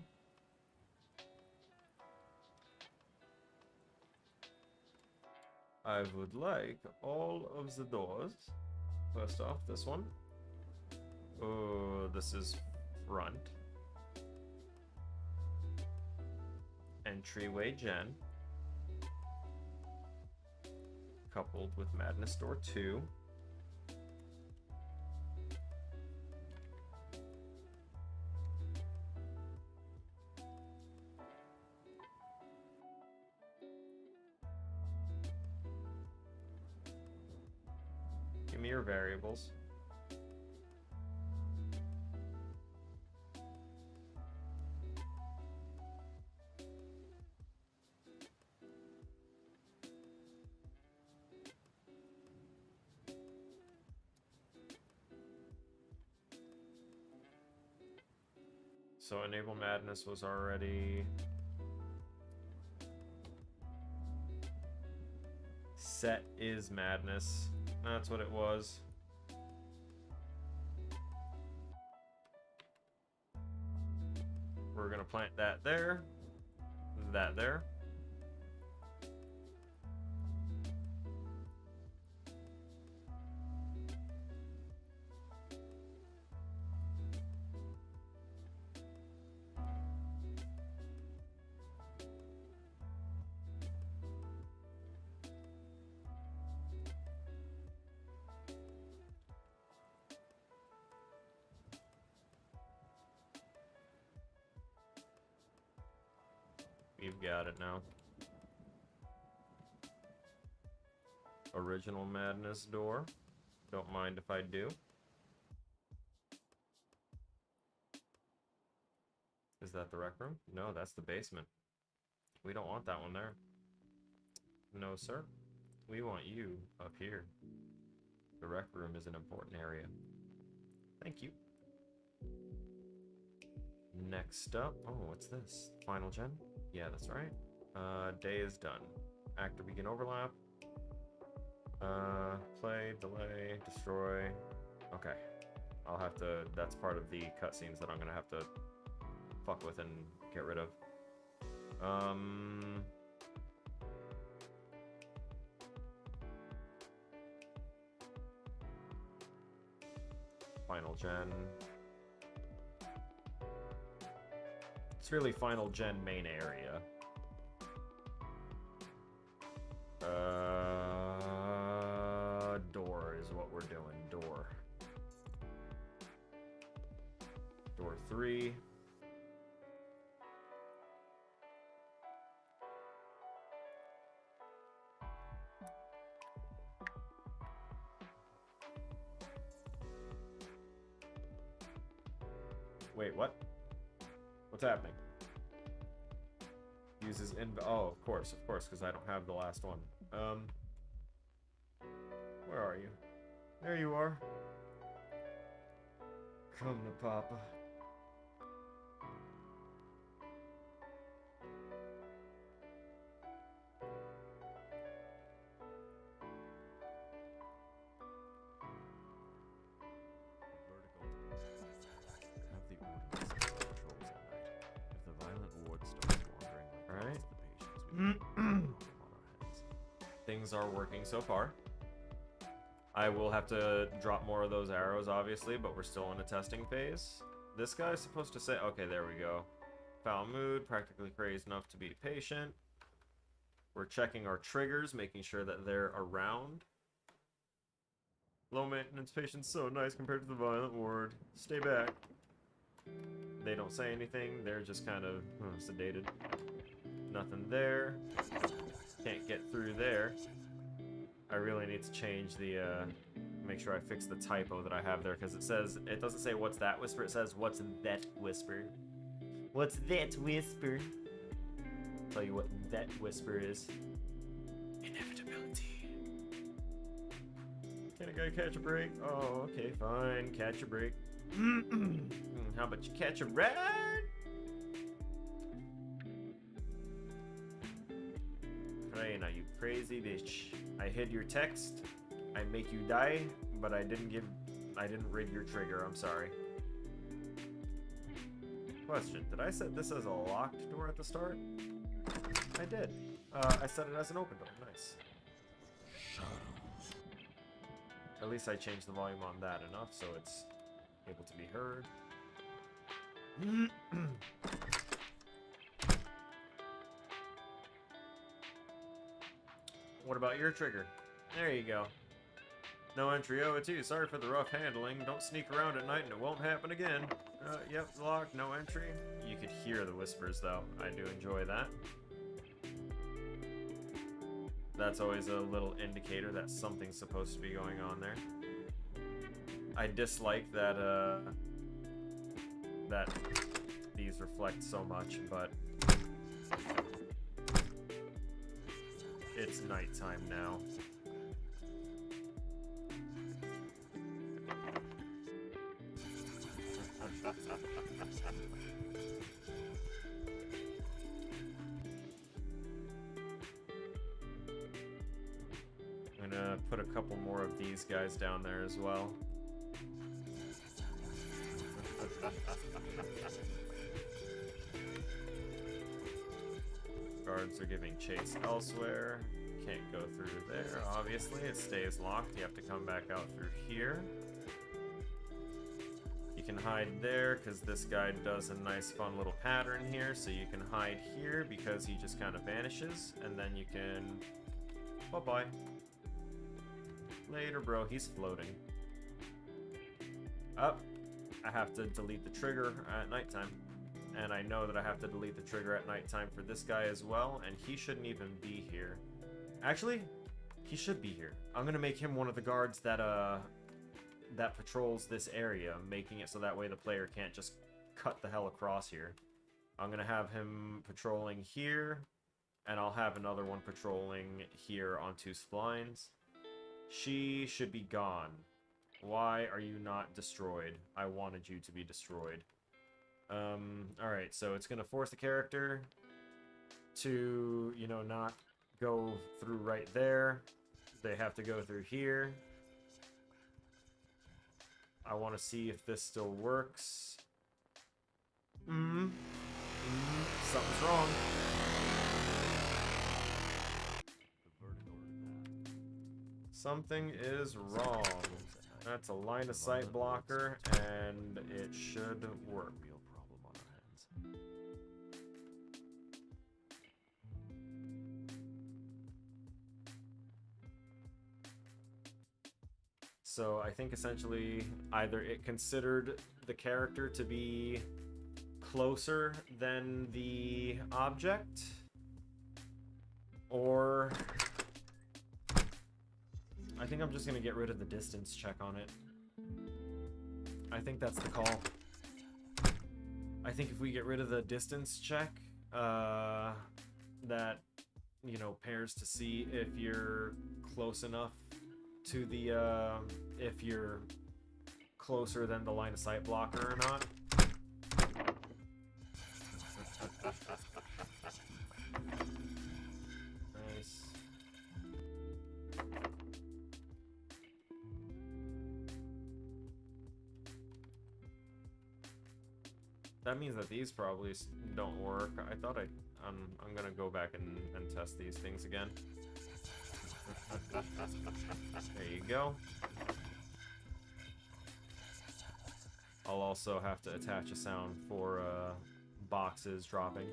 I would like all of the doors. First off, this one. Oh, this is front. Entryway gen. Coupled with Madness Door 2. Give me your variables. So Enable Madness was already... Set is Madness. That's what it was. We're gonna plant that there. That there. You've got it now. Original Madness door. Don't mind if I do. Is that the rec room? No, that's the basement. We don't want that one there. No, sir. We want you up here. The rec room is an important area. Thank you. Next up, oh, what's this? Final gen? Yeah, that's right. Day is done. Actor begin overlap. Play, delay, destroy. Okay. I'll have to, that's part of the cutscenes that I'm gonna have to fuck with and get rid of. Final gen. It's really final gen main area. Door is what we're doing. Door. Door 3. Wait, what? What's happening? Uses oh, of course, because I don't have the last one. Where are you? There you are. Come to Papa. Vertical. Have the ordinance patrols at night. If the violent ward starts wandering like the Alright. rest of the patients, we can have a problem on our hands. Things are working so far. I will have to drop more of those arrows, obviously, but we're still in a testing phase. This guy's supposed to say, okay, there we go. Foul mood, practically crazed enough to be patient. We're checking our triggers, making sure that they're around. Low maintenance patient's so nice compared to the violent ward. Stay back. They don't say anything, they're just kind of sedated. Nothing there. Can't get through there. I really need to change the, make sure I fix the typo that I have there, because it says, it doesn't say what's that whisper, it says what's that whisper. What's that whisper? Tell you what that whisper is. Inevitability. Can a guy catch a break? Oh, okay, fine, catch a break. How about you catch a ride? Hey, now you crazy bitch. I hid your text. I make you die, but I didn't read your trigger. I'm sorry. Question, did I set this as a locked door at the start? I did. I set it as an open door. Nice. At least I changed the volume on that enough so it's able to be heard. What about your trigger? There you go. No entry. Oh, it's you. Sorry for the rough handling. Don't sneak around at night and it won't happen again. Yep, locked. No entry. You could hear the whispers, though. I do enjoy that. That's always a little indicator that something's supposed to be going on there. I dislike that, that these reflect so much, but it's nighttime now. put a couple more of these guys down there as well. Guards are giving chase elsewhere. Can't go through there, obviously. It stays locked. You have to come back out through here. You can hide there because this guy does a nice fun little pattern here. So you can hide here because he just kind of vanishes. And then you can... Bye-bye. Later, bro. He's floating. Up. I have to delete the trigger at nighttime. And I know that I have to delete the trigger at nighttime for this guy as well. And he shouldn't even be here. Actually, he should be here. I'm gonna make him one of the guards that that patrols this area, making it so that way the player can't just cut the hell across here. I'm gonna have him patrolling here, and I'll have another one patrolling here on 2 splines. She should be gone. Why are you not destroyed? I wanted you to be destroyed. Alright, so it's gonna force the character to, you know, not go through right there. They have to go through here. I want to see if this still works. Something's wrong. Something is wrong. That's a line of sight blocker, and it should work. Real problem on our hands. So I think essentially either it considered the character to be closer than the object, or I think I'm just gonna get rid of the distance check on it. I think that's the call. I think if we get rid of the distance check, that, you know, pairs to see if you're close enough to the, if you're closer than the line of sight blocker or not. Nice. That means that these probably don't work. I thought I'm gonna go back and test these things again. There you go. I'll also have to attach a sound for boxes dropping.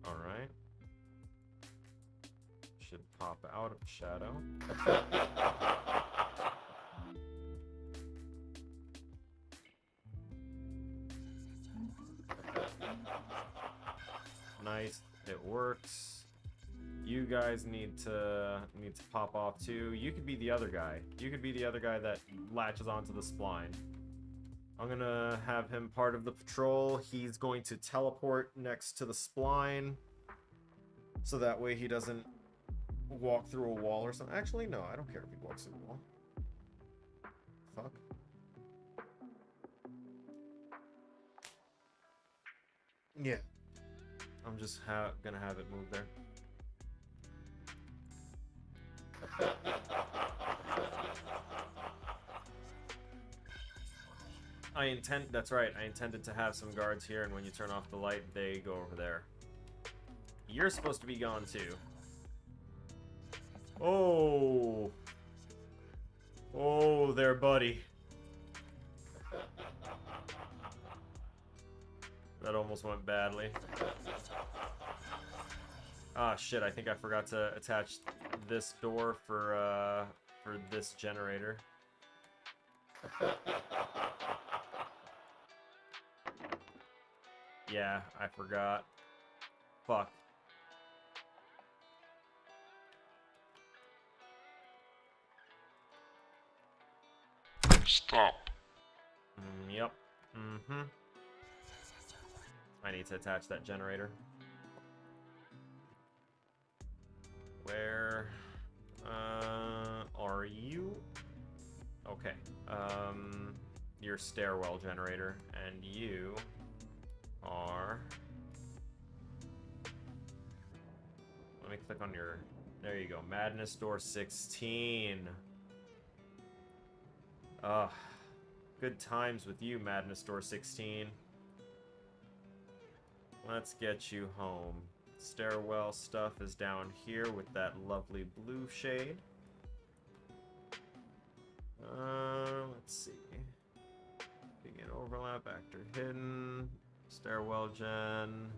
Alright. Should pop out of shadow. Nice, it works. You guys need to pop off too. You could be the other guy. You could be the other guy that latches onto the spline. I'm gonna have him part of the patrol. He's going to teleport next to the spline, so that way he doesn't walk through a wall or something. Actually, no, I don't care if he walks through a wall. Fuck. Yeah. I'm just gonna have it move there. That's right, I intended to have some guards here, and when you turn off the light, they go over there. You're supposed to be gone too. Oh. Oh, there, buddy. That almost went badly. Ah, shit, I think I forgot to attach this door for this generator. Yeah, I forgot. Fuck. stop. Yep. Mm-hmm. I need to attach that generator. Where are you? Okay. Your stairwell generator, and you are. Let me click on your. There you go. Madness door 16. Ugh. Good times with you, Madness door 16. Let's get you home. Stairwell stuff is down here with that lovely blue shade. Let's see. Begin overlap, actor hidden. Stairwell gen.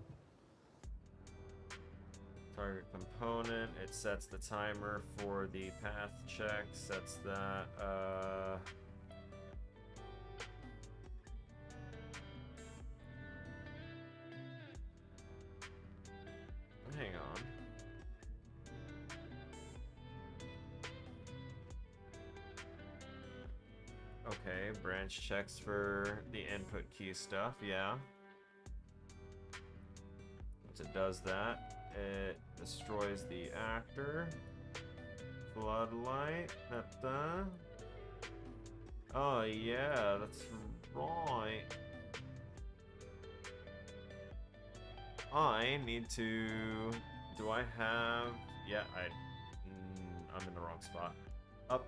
Target component. It sets the timer for the path check. Sets that. Hang on. Okay, branch checks for the input key stuff, yeah. Once it does that, it destroys the actor. Floodlight. Da-da. Oh yeah, that's right. I need to. Do I have? Yeah, I'm in the wrong spot. Up.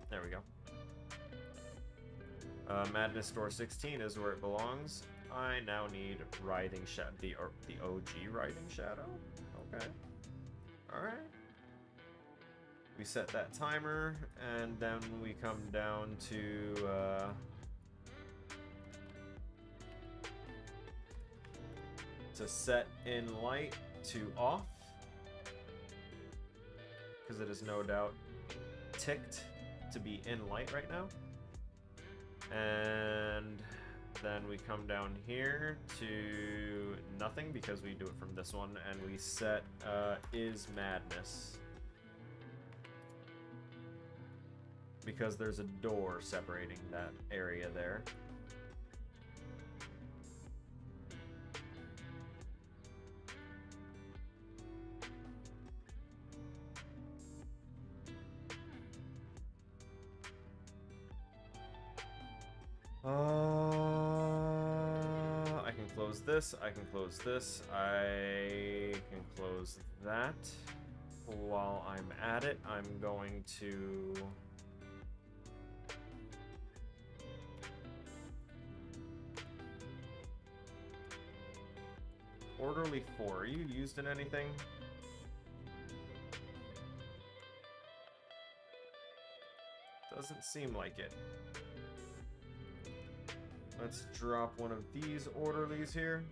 There we go. Madness Door 16 is where it belongs. I now need Riding Shadow. The OG Riding Shadow. Okay. All right. We set that timer, and then we come down to. To set in light to off, because it is no doubt ticked to be in light right now. And then we come down here to nothing because we do it from this one, and we set is madness, because there's a door separating that area there. I can close this, I can close this, I can close that. While I'm at it, I'm going to... Orderly 4, are you used in anything? Doesn't seem like it. Let's drop one of these orderlies here.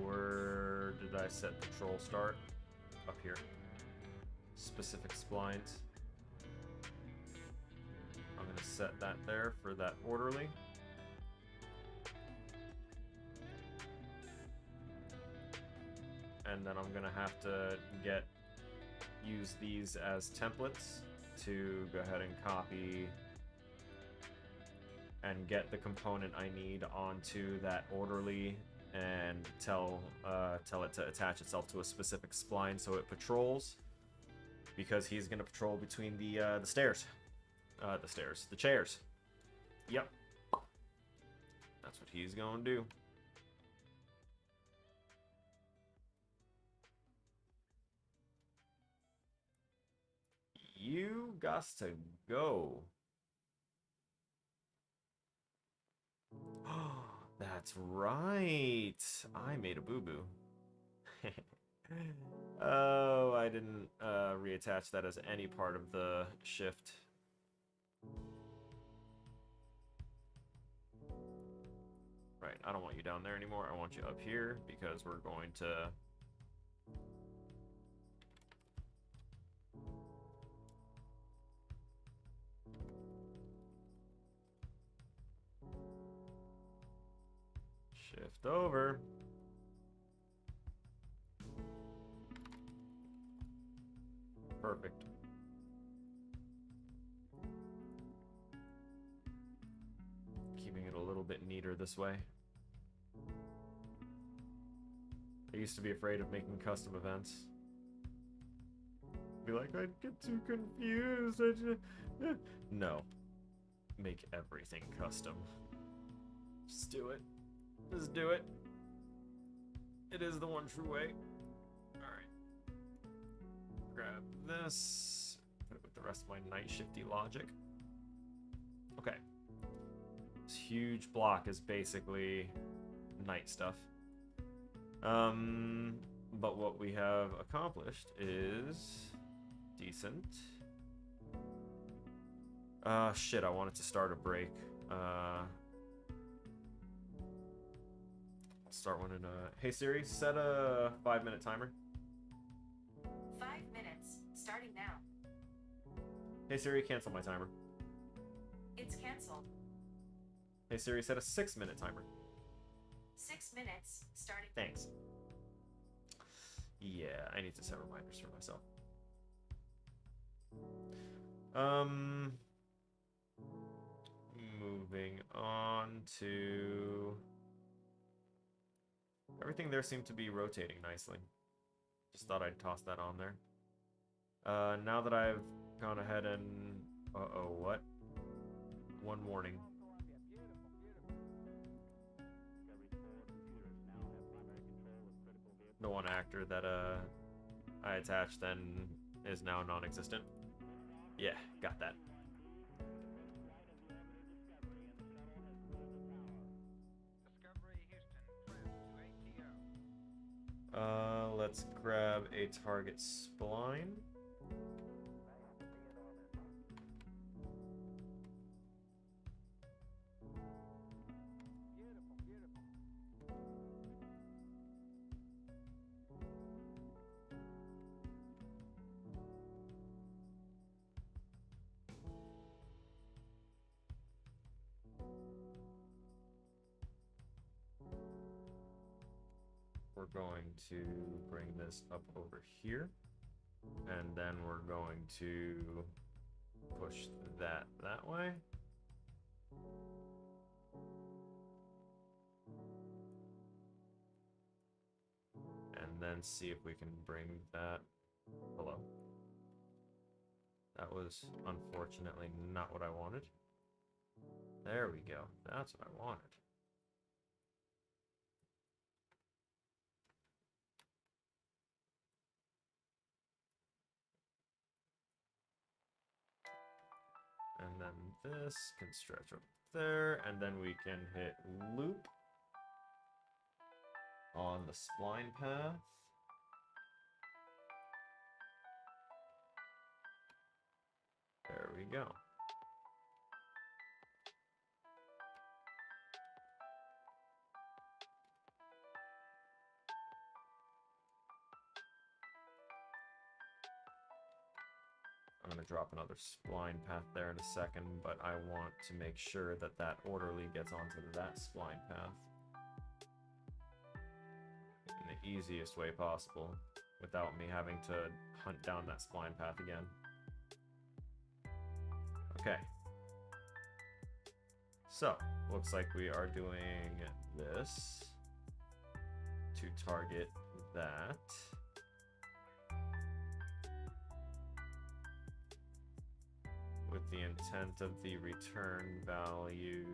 Where did I set patrol start? Up here. Specific splines. I'm going to set that there for that orderly. And then I'm going to have to use these as templates to go ahead and copy and get the component I need onto that orderly and tell it to attach itself to a specific spline so it patrols. Because he's gonna patrol between the chairs. Yep. That's what he's gonna do. You got to go. That's right. I made a boo-boo. Oh, I didn't reattach that as any part of the shift. Right, I don't want you down there anymore. I want you up here because we're going to Shift over. Perfect. Keeping it a little bit neater this way. I used to be afraid of making custom events. Be like, I'd get too confused. No. Make everything custom. Just do it. Just do it. It is the one true way. Alright. Grab this. Put it with the rest of my night shifty logic. Okay. This huge block is basically night stuff. But what we have accomplished is decent. Shit, I wanted to start a break. I'll start one in Hey Siri, set a 5-minute timer. 5 minutes, starting now. Hey Siri, cancel my timer. It's canceled. Hey Siri, set a 6-minute timer. 6 minutes, starting. Thanks. Yeah, I need to set reminders for myself. Moving on to... Everything there seemed to be rotating nicely. Just thought I'd toss that on there. Now that I've gone ahead and... Uh-oh, what? One warning. The one actor that I attached then is now non-existent. Yeah, got that. Discovery Houston, trim to ATO. Let's grab a target spline. We're going to bring this up over here, and then we're going to push that way. And then see if we can bring that... Hello. That was unfortunately not what I wanted. There we go. That's what I wanted. And then this can stretch up there, and then we can hit loop on the spline path. There we go. I'm going to drop another spline path there in a second, but I want to make sure that that orderly gets onto that spline path in the easiest way possible without me having to hunt down that spline path again. Okay. So, looks like we are doing this to target that. With the intent of the return value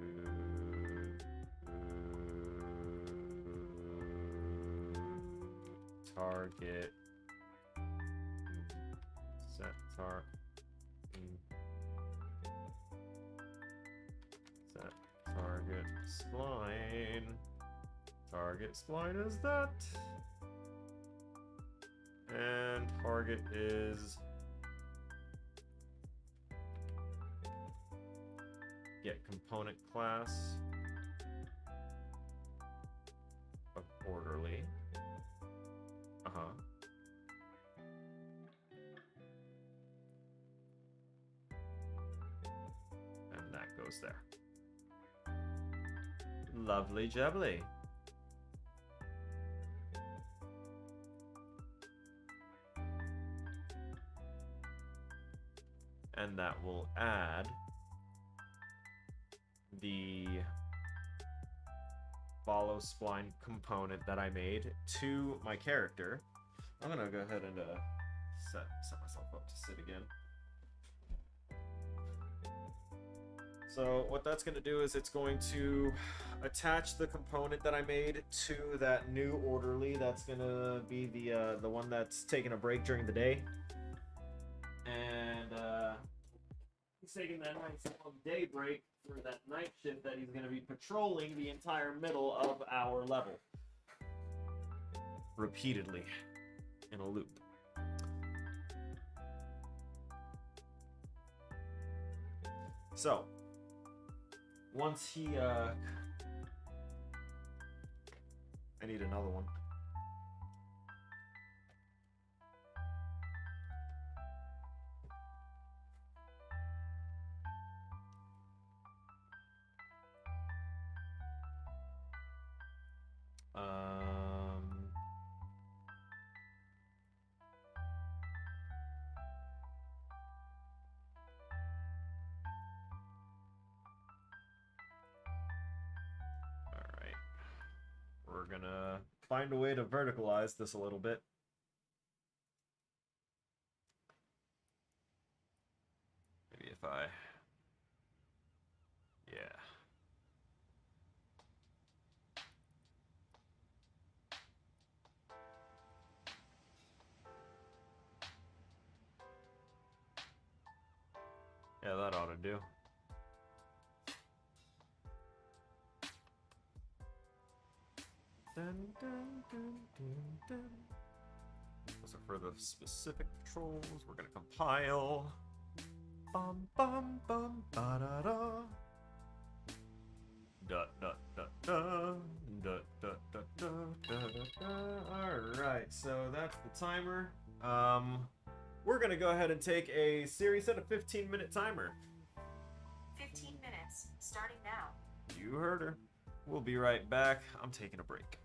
target set target spline. Target spline is that, and target is get component class of orderly. goes there. Lovely jubbly. And that will add the follow spline component that I made to my character. I'm gonna go ahead and set myself up to sit again. So what that's going to do is it's going to attach the component that I made to that new orderly. That's going to be the one that's taking a break during the day. And he's taking that nice long day break for that night shift that he's going to be patrolling the entire middle of our level. Repeatedly. In a loop. So, once he, I need another one. We're gonna find a way to verticalize this a little bit. Maybe if I... Yeah. Yeah, that ought to do. Dun, dun, dun, dun, dun. Those are for the specific patrols. We're gonna compile. Bum bum bum ba da da. Da da da da da da da da da da. Alright, so that's the timer. We're gonna go ahead and take a series set, a 15-minute timer. 15 minutes, starting now. You heard her. We'll be right back. I'm taking a break.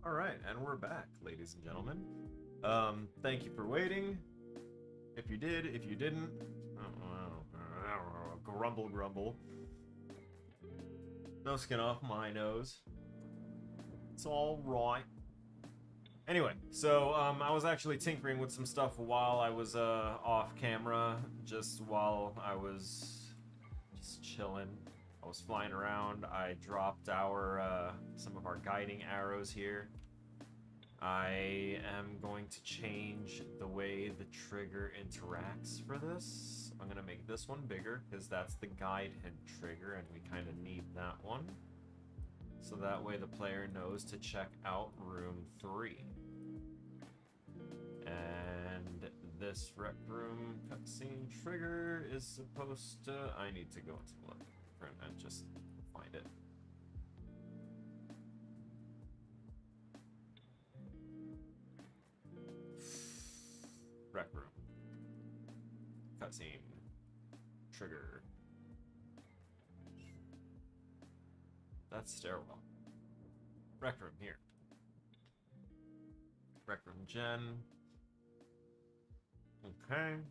Alright, and we're back, ladies and gentlemen. Thank you for waiting. If you did, if you didn't, grumble, grumble. No skin off my nose. It's all right. Anyway, so I was actually tinkering with some stuff while I was off camera, just while I was just chilling. I was flying around. I dropped our some of our guiding arrows here. I am going to change the way the trigger interacts for this. I'm gonna make this one bigger because that's the guide hint trigger, and we kind of need that one. So that way the player knows to check out room 3. And this rec room cutscene trigger is supposed to... I need to go into the front and just find it. Rec room. Cutscene. Trigger. That's stairwell. Rec room here. Rec room gen. Okay.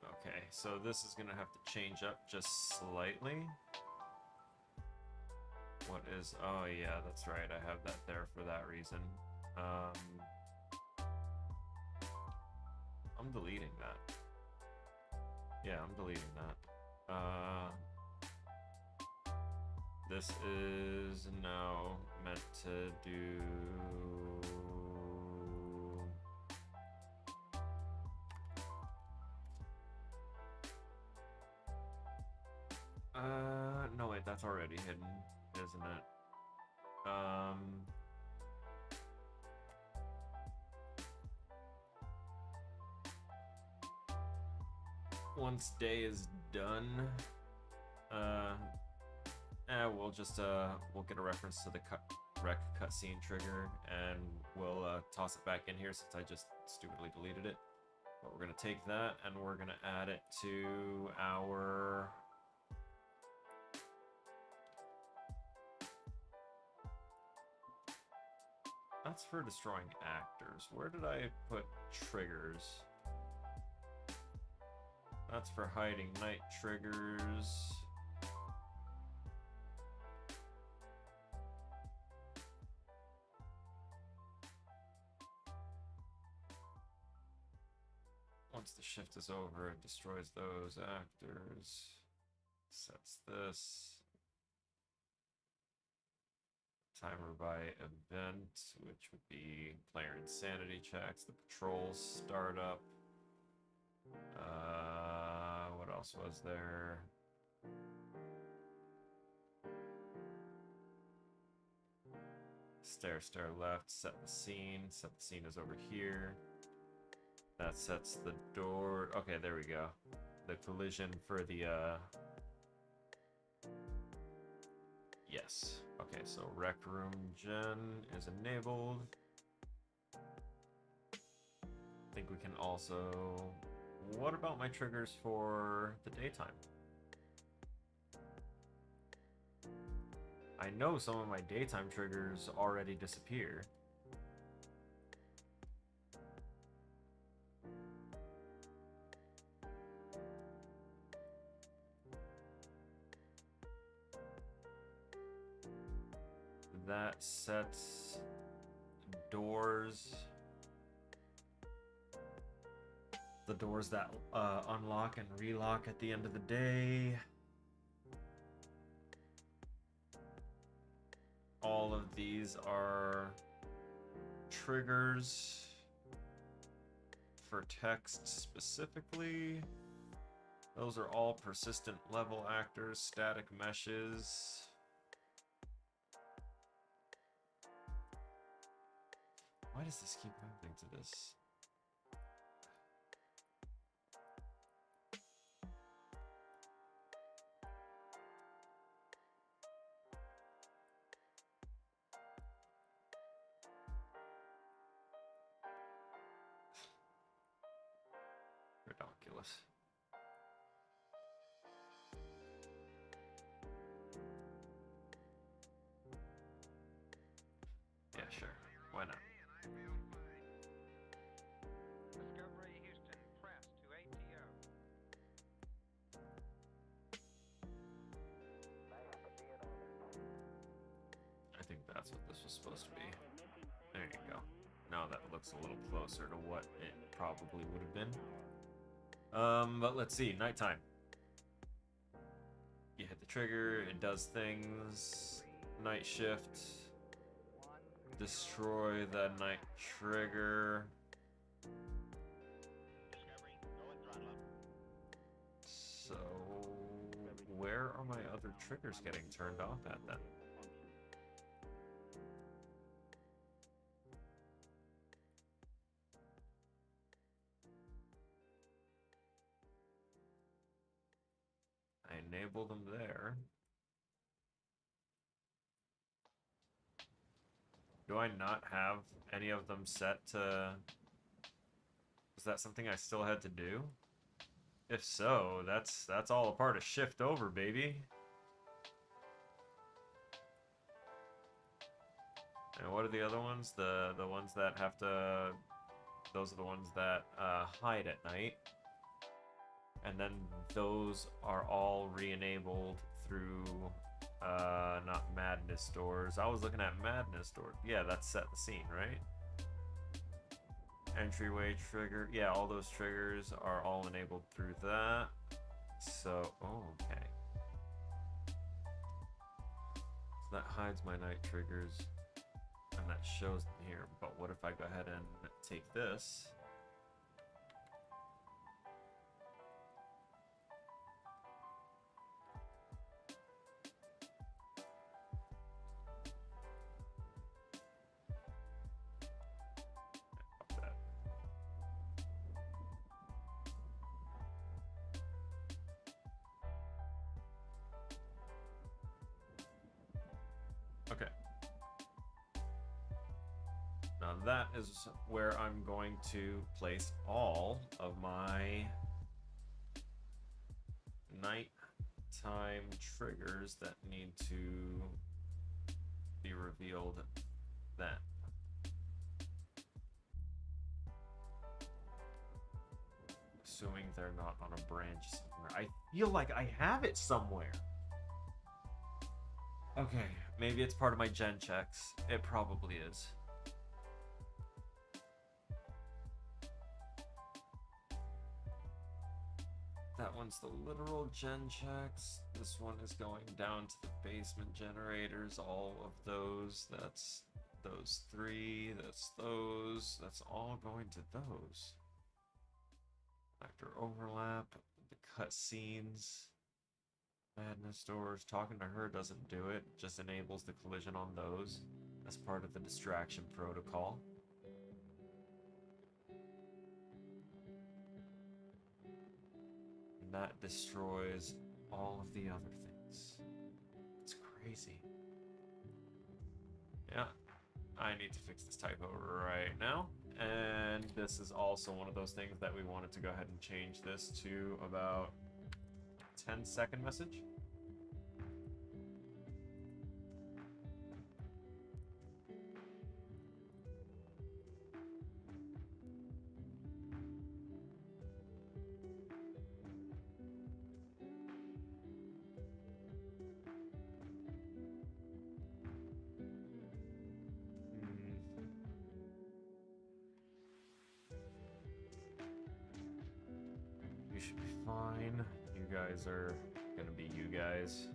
Okay, so this is gonna have to change up just slightly. What is... Oh yeah, that's right, I have that there for that reason. I'm deleting that. Yeah, I'm deleting that. This is now meant to do... No wait, that's already hidden, isn't it? Once day is done, we'll just we'll get a reference to the rec cutscene trigger, and we'll toss it back in here since I just stupidly deleted it. But we're gonna take that and we're gonna add it to our... That's for destroying actors. Where did I put triggers? That's for hiding night triggers. Once the shift is over, it destroys those actors. Sets this. Timer by event, which would be player insanity checks, the patrol startup. What else was there? Stair left, set the scene. Set the scene is over here. That sets the door. Okay, there we go. The collision for the, Yes. Okay, so rec room gen is enabled. I think we can also... What about my triggers for the daytime? I know some of my daytime triggers already disappear. That sets doors. The doors that unlock and relock at the end of the day. All of these are triggers for text specifically. Those are all persistent level actors, static meshes. Why does this keep happening to this? Ridiculous. Yeah, sure. Why not? Discovery Houston, press to ATO. I think that's what this was supposed to be. There you go. Now that looks a little closer to what it probably would have been. But let's see. Nighttime. You hit the trigger, it does things. Night shift. Destroy the night trigger. So, where are my other triggers getting turned off at then? I enable them there. Do I not have any of them set to... Is that something I still had to do? If so, that's all a part of shift over, baby. And what are the other ones? The ones that have to... Those are the ones that hide at night. And then those are all re-enabled through not madness doors. I was looking at madness door. Yeah, that's set the scene, right? Entryway trigger. Yeah, all those triggers are all enabled through that. So, oh, okay. So that hides my night triggers. And that shows them here. But what if I go ahead and take this? Okay. Now that is where I'm going to place all of my nighttime triggers that need to be revealed then. Assuming they're not on a branch somewhere. I feel like I have it somewhere. Okay, maybe it's part of my gen checks. It probably is. That one's the literal gen checks. This one is going down to the basement generators. All of those. That's those three. That's those. That's all going to those. Actor overlap. The cutscenes. Madness doors. Talking to her doesn't do it. Just enables the collision on those. That's part of the distraction protocol. And that destroys all of the other things. It's crazy. Yeah. I need to fix this typo right now. And this is also one of those things that we wanted to go ahead and change this to about 10-second message. You should be fine. You guys are gonna be you guys.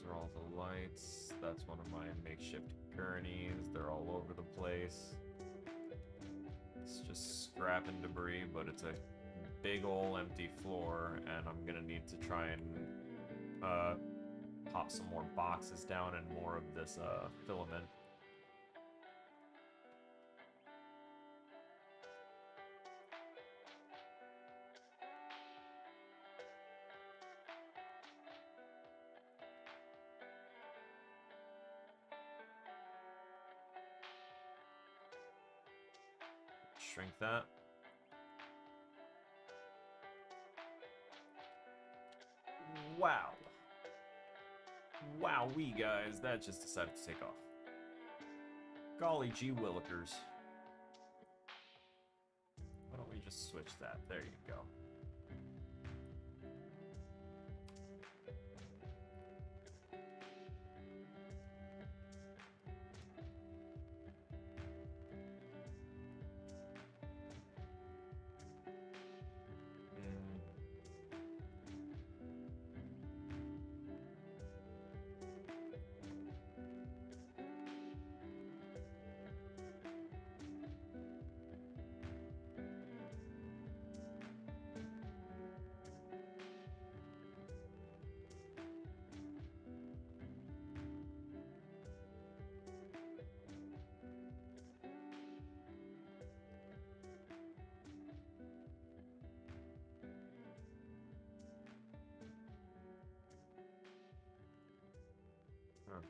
are all the lights. That's one of my makeshift gurneys. They're all over the place. It's just scrap and debris, but it's a big ol' empty floor, and I'm gonna need to try and pop some more boxes down and more of this filament. Shrink that. Wow. Wowee, guys, that just decided to take off. Golly gee willikers. Why don't we just switch that? There you go. Huh.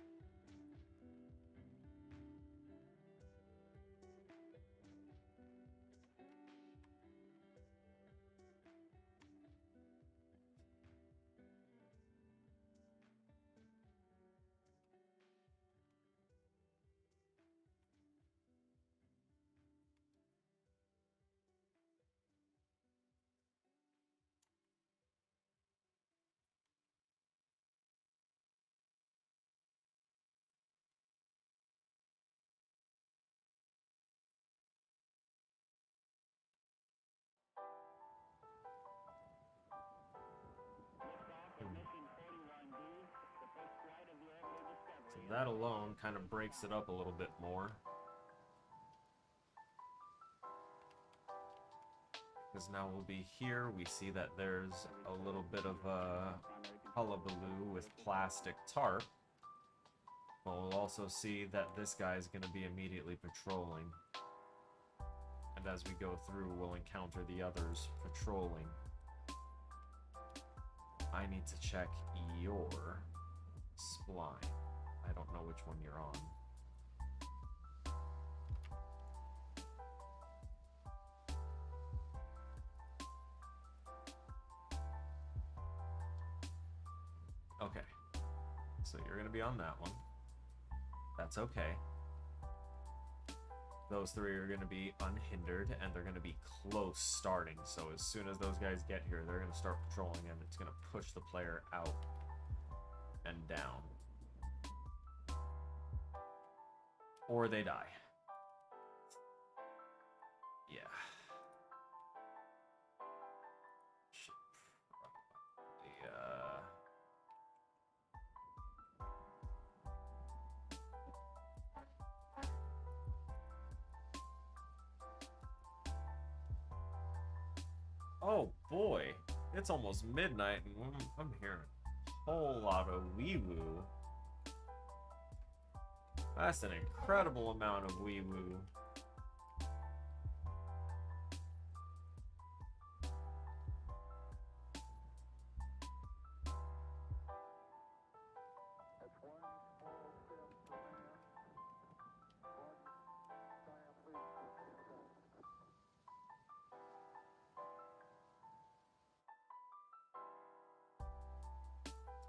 So that alone kind of breaks it up a little bit more. Because now we'll be here, we see that there's a little bit of a hullabaloo with plastic tarp. But we'll also see that this guy is going to be immediately patrolling. And as we go through, we'll encounter the others patrolling. I need to check your spline. I don't know which one you're on. Okay. So you're going to be on that one. That's okay. Those three are going to be unhindered, and they're going to be close starting. So as soon as those guys get here, they're going to start patrolling, and it's going to push the player out and down. Or they die. Yeah. Should probably, Oh boy, it's almost midnight and I'm hearing a whole lot of wee-woo. That's an incredible amount of wee-woo.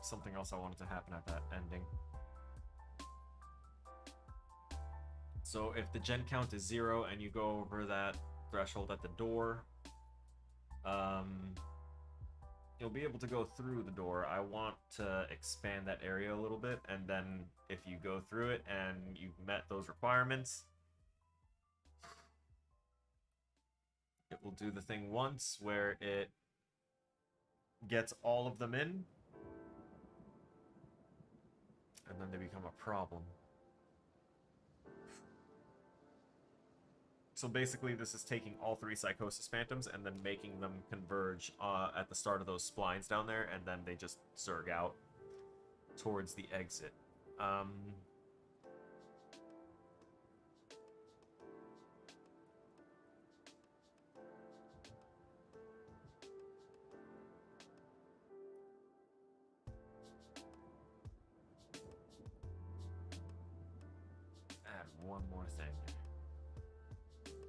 Something else I wanted to happen at that ending. So if the gen count is 0 and you go over that threshold at the door, you'll be able to go through the door. I want to expand that area a little bit, and then if you go through it and you've met those requirements, it will do the thing once where it gets all of them in. and then they become a problem. So basically, this is taking all 3 Psychosis Phantoms and then making them converge at the start of those splines down there, and then they just zerg out towards the exit. Add one more thing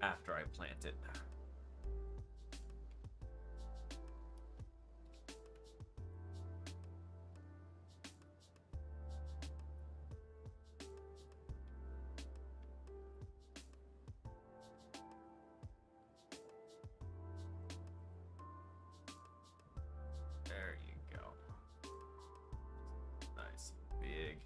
after I plant it. There you go. Nice, big.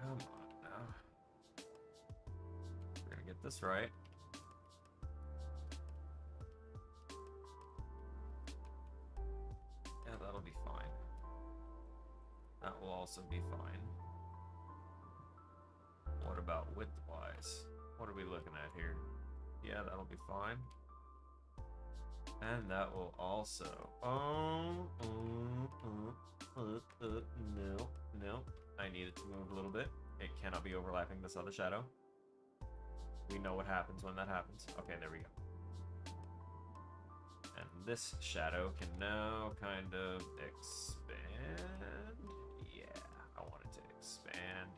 Come on now. We're gonna get this right. Yeah, that'll be fine. That will also be fine. What about width-wise? What are we looking at here? Yeah, that'll be fine. And that will also... no. I need it to move a little bit. It cannot be overlapping this other shadow. We know what happens when that happens. Okay, there we go. And this shadow can now kind of expand. Yeah, I want it to expand.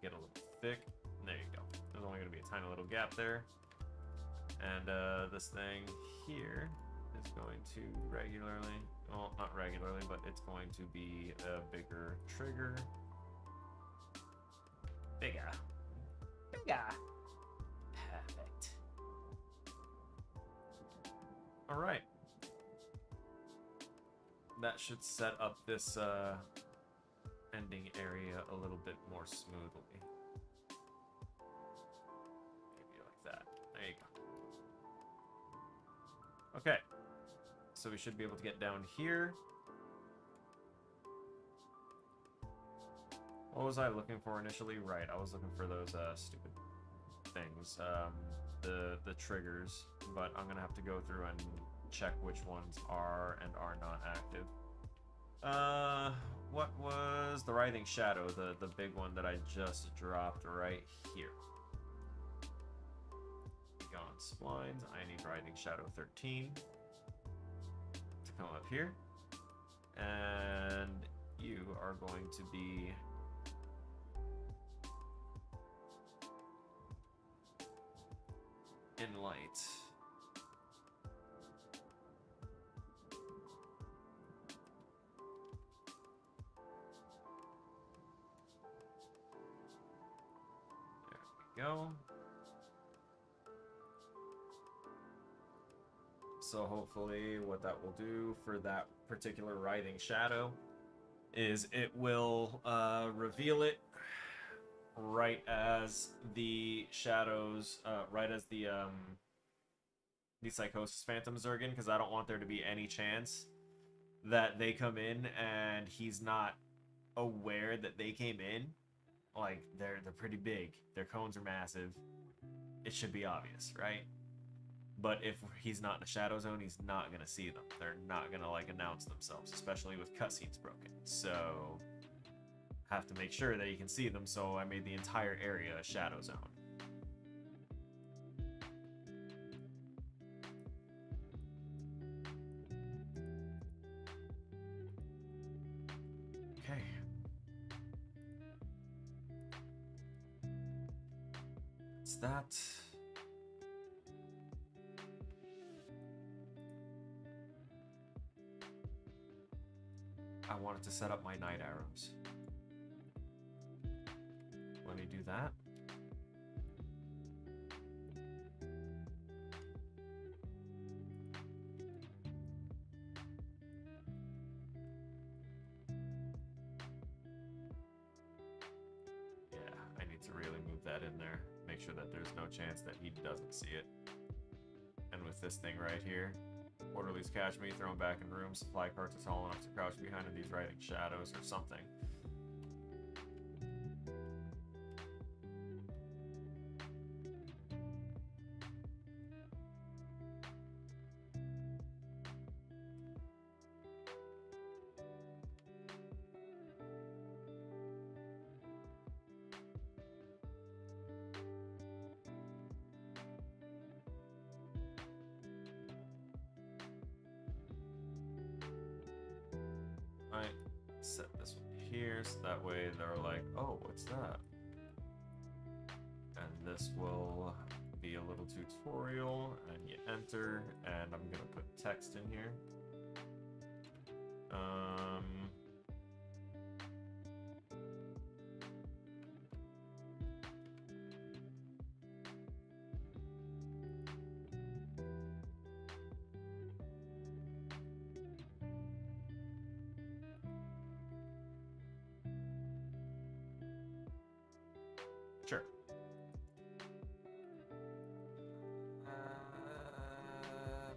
Get a little thick. There you go. There's only going to be a tiny little gap there. And this thing here is going to regularly, well, not regularly, but it's going to be a bigger trigger. Bigger. Perfect. All right. That should set up this ending area a little bit more smoothly. Maybe like that. There you go. Okay. So we should be able to get down here. What was I looking for initially? Right, I was looking for those stupid things, the triggers, but I'm gonna have to go through and check which ones are and are not active. What was the Writhing Shadow, the big one that I just dropped right here? Gone splines. I need Writhing Shadow 13 to come up here, and you are going to be in light. There we go. So hopefully what that will do for that particular Writhing Shadow is it will reveal it right as the shadows, right as the Psychosis Phantoms are in, because I don't want there to be any chance that they come in and he's not aware that they came in. Like, they're pretty big. Their cones are massive. It should be obvious, right? But if he's not in the shadow zone, he's not gonna see them. They're not gonna like announce themselves, especially with cutscenes broken. So have to make sure that you can see them, so I made the entire area a shadow zone. Okay. It's that. I wanted to set up my night arrows. Let me do that. Yeah, I need to really move that in there. Make sure that there's no chance that he doesn't see it. And with this thing right here, orderlies catch me, throw him back in room, supply carts are tall enough to crouch behind in these writing shadows or something. I set this one here so that way they're like, oh, what's that? And this will be a little tutorial, and you enter, and I'm gonna put text in here. Sure.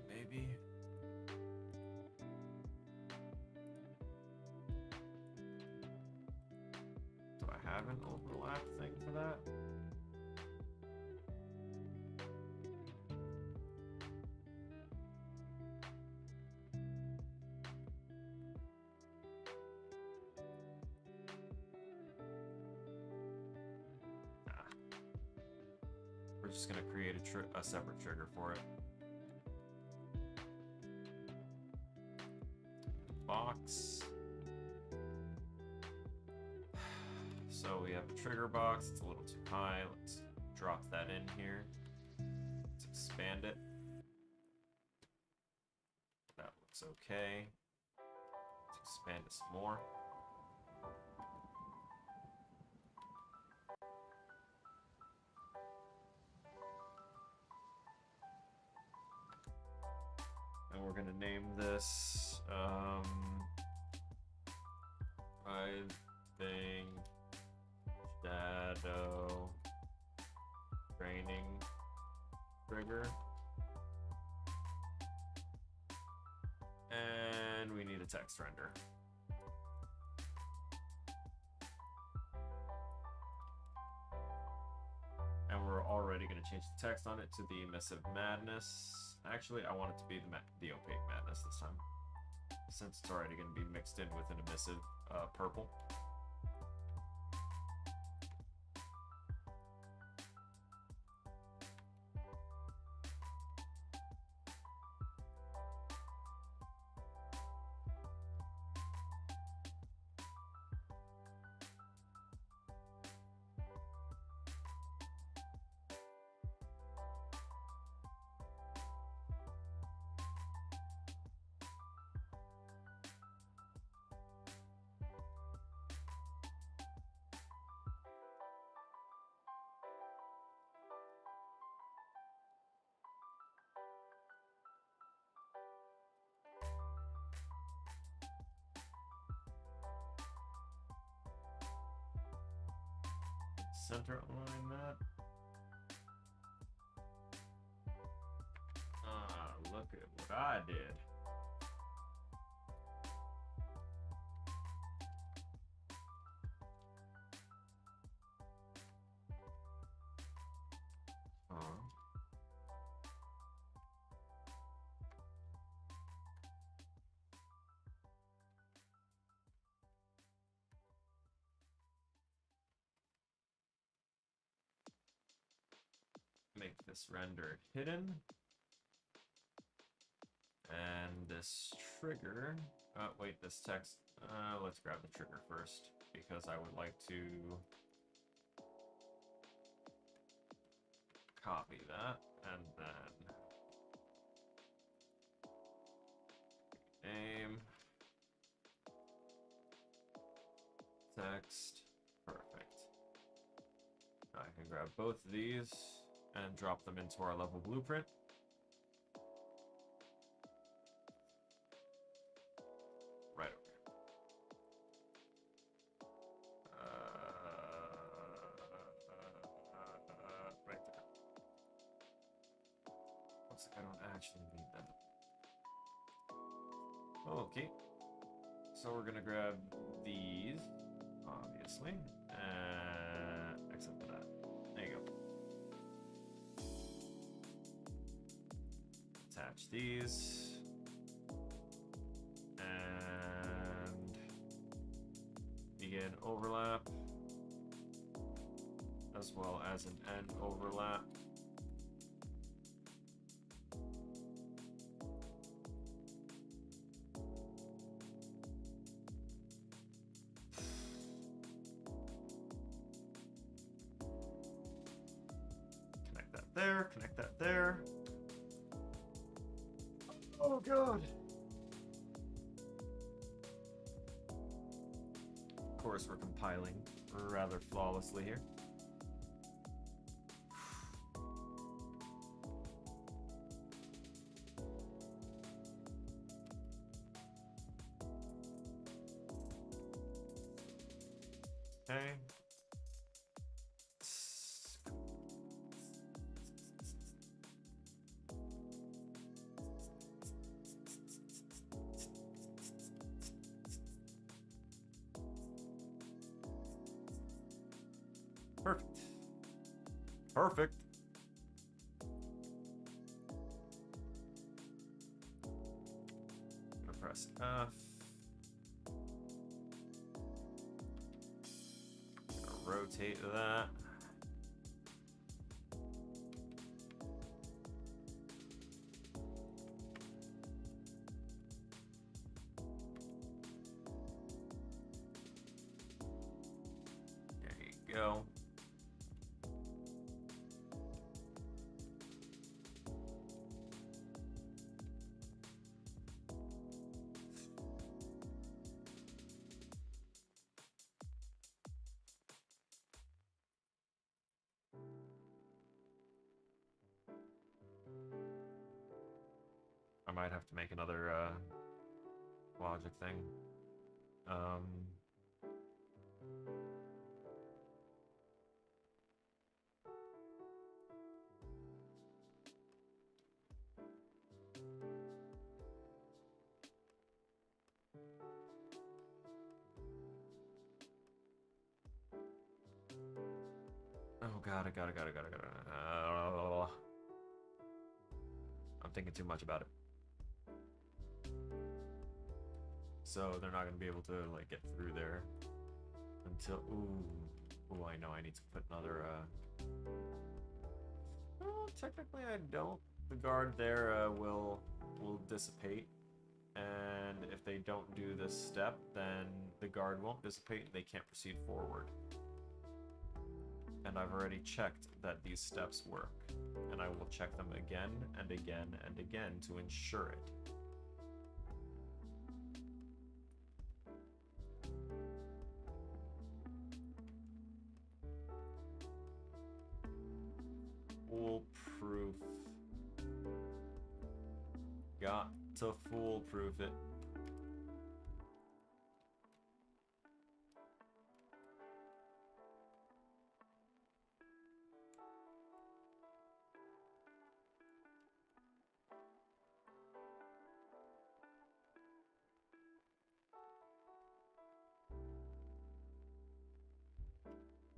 Maybe. Do I have an overlap thing for that? We're just gonna create a separate trigger for it. Box. So we have a trigger box. It's a little too high. Let's drop that in here. Let's expand it. That looks okay. Let's expand it some more. And we're gonna name this Writhing Shadow Training Trigger. And we need a text render. And we're already going to change the text on it to the Emissive Madness. Actually, I want it to be the Opaque Madness this time, since it's already going to be mixed in with an emissive purple. Center align that. Ah, look at what I did. Make this render hidden. And this trigger, wait, this text, let's grab the trigger first, because I would like to copy that, and then name, text, perfect. Now I can grab both of these and drop them into our level blueprint. Right over here. Right actually need that. Okay. So we're gonna grab these, obviously, except for that. There you go. Attach these, and begin overlap, as well as an end overlap. Connect that there, connect that there. Oh god. Of course, we're compiling rather flawlessly here. Okay. Perfect. Perfect. I'm gonna press F. Gonna rotate that. There you go. I might have to make another logic thing. Oh god, I gotta. I'm thinking too much about it. So they're not gonna be able to like get through there until ooh, I know I need to put another well, technically I don't. The guard there will dissipate, and if they don't do this step, then the guard won't dissipate and they can't proceed forward. And I've already checked that these steps work, and I will check them again and again and again to ensure it. Foolproof. Got to foolproof it.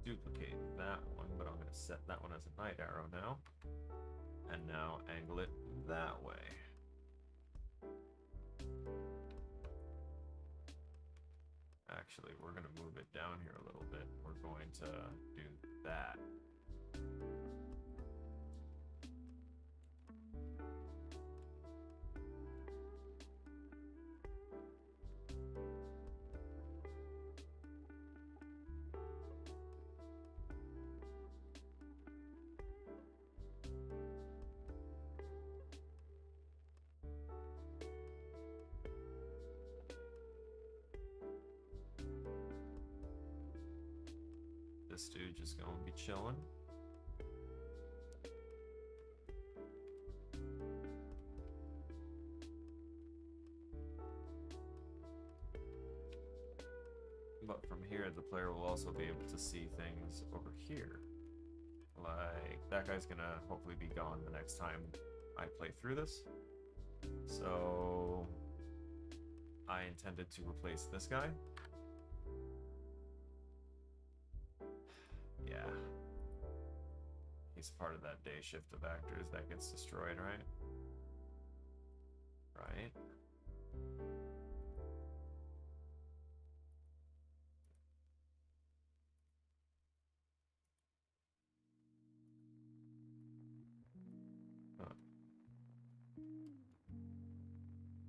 Duplicate that one, but I'm going to set that one as a night arrow now. And now angle it that way. Actually, we're going to move it down here a little bit. We're going to do that. This dude just gonna be chilling. But from here, the player will also be able to see things over here. Like, that guy's gonna hopefully be gone the next time I play through this. So I intended to replace this guy. Yeah. He's part of that day shift of actors that gets destroyed, right? Right. Huh.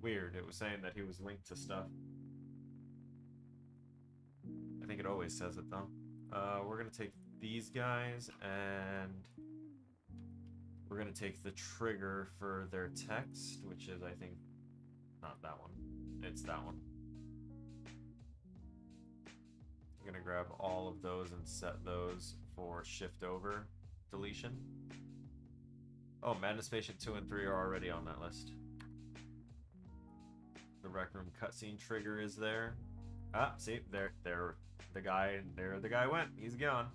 Weird, it was saying that he was linked to stuff. I think it always says it though. We're gonna take these guys and we're gonna take the trigger for their text, which is I think not that one. It's that one. I'm gonna grab all of those and set those for shift over deletion. Oh, Madness Patient 2 and 3 are already on that list. The Rec Room cutscene trigger is there. Ah, see, there the guy went. He's gone.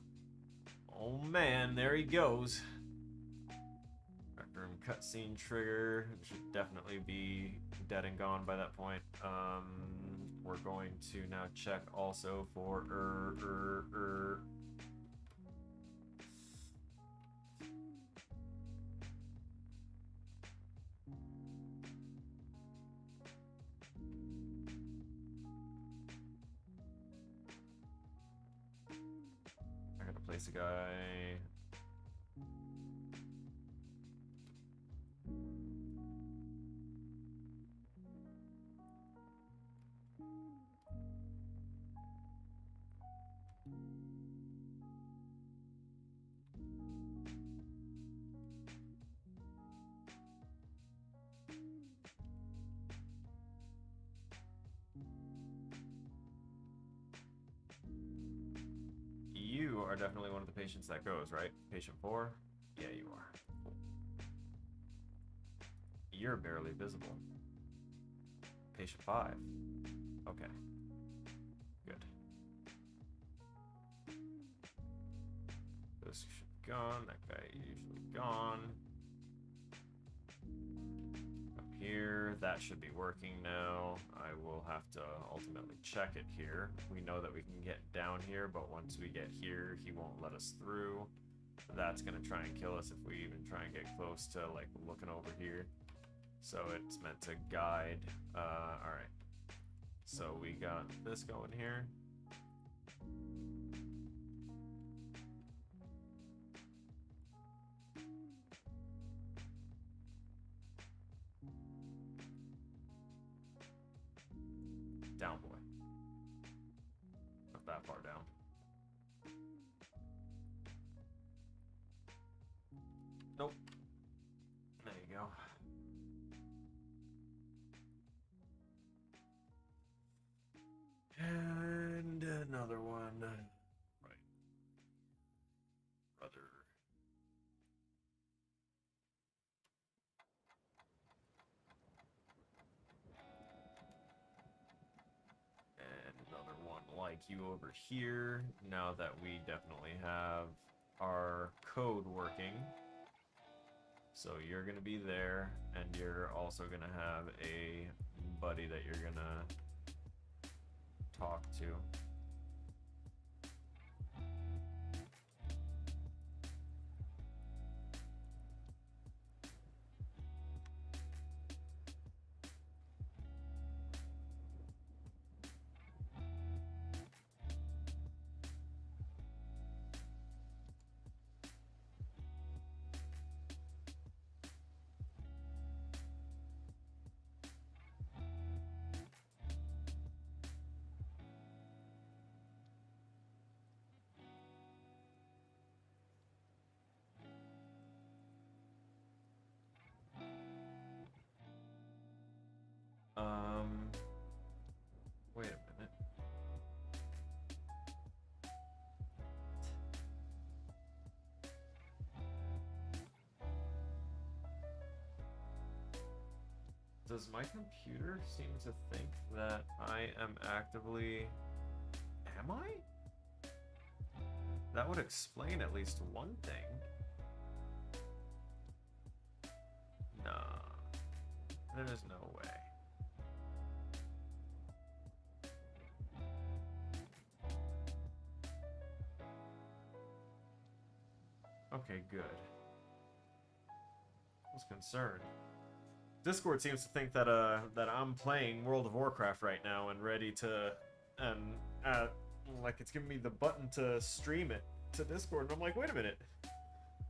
Oh man, there he goes. Rec Room cutscene trigger should definitely be dead and gone by that point. We're going to now check also for I gotta place a guy. You are definitely one of the patients that goes, right? Patient 4? Yeah, you are. Cool. You're barely visible. Patient 5. Okay. Good. This should be gone. That guy usually gone. Up here, that should be working now. I will have to ultimately check it here. We know that we can get down here, but once we get here, he won't let us through. That's gonna try and kill us if we even try and get close to like looking over here. So it's meant to guide. Alright. So we got this going here. Down, boy. Not that far down. Nope. There you go. And another one. Right. Brother. And another one like you over here. Now that we definitely have our code working. So you're gonna be there, and you're also gonna have a buddy that you're gonna talk to. Wait a minute. Does my computer seem to think that I am actively... Am I? That would explain at least one thing. Nah. There's no way. Okay, good. I was concerned. Discord seems to think that that I'm playing World of Warcraft right now and ready to, and like it's giving me the button to stream it to Discord, and I'm like, wait a minute,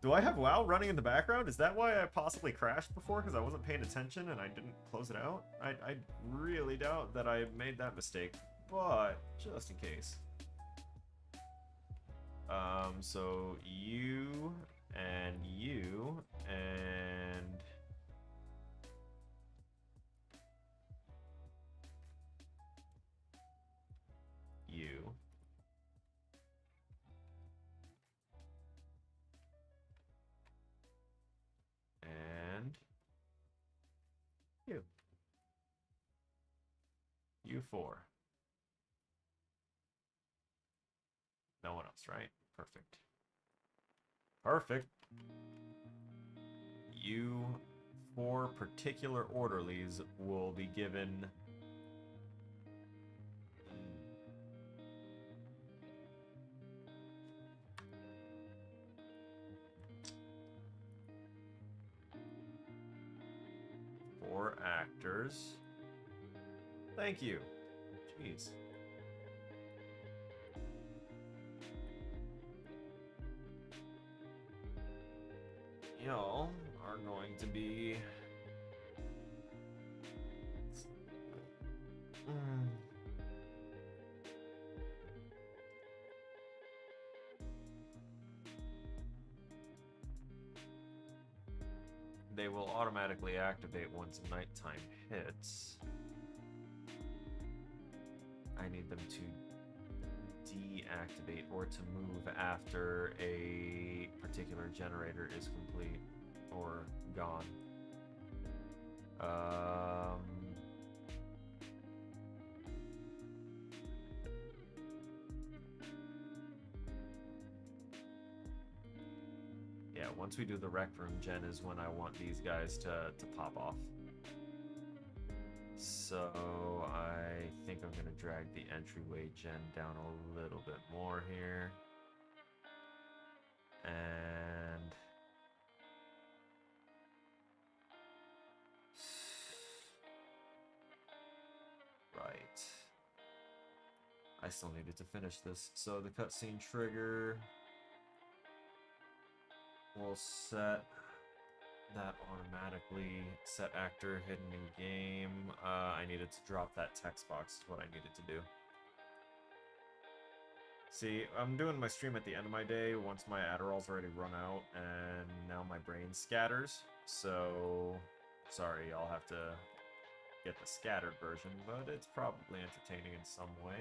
do I have WoW running in the background? Is that why I possibly crashed before? Because I wasn't paying attention and I didn't close it out? I really doubt that I made that mistake, but just in case. So you and you and you. And you. You four. No one else, right? Perfect. Perfect. You four particular orderlies will be given four actors. Thank you. Jeez. Y'all are going to be they will automatically activate once nighttime hits. I need them to deactivate or to move after a particular generator is complete or gone. Yeah, once we do the rec room gen is when I want these guys to pop off. So I think I'm gonna drag the entryway gen down a little bit more here. And right. I still needed to finish this. So the cutscene trigger will set that automatically. Set actor hidden in game. I needed to drop that text box, is what I needed to do. See, I'm doing my stream at the end of my day once my Adderall's already run out, and now my brain scatters. So, sorry, I'll have to get the scattered version, but it's probably entertaining in some way.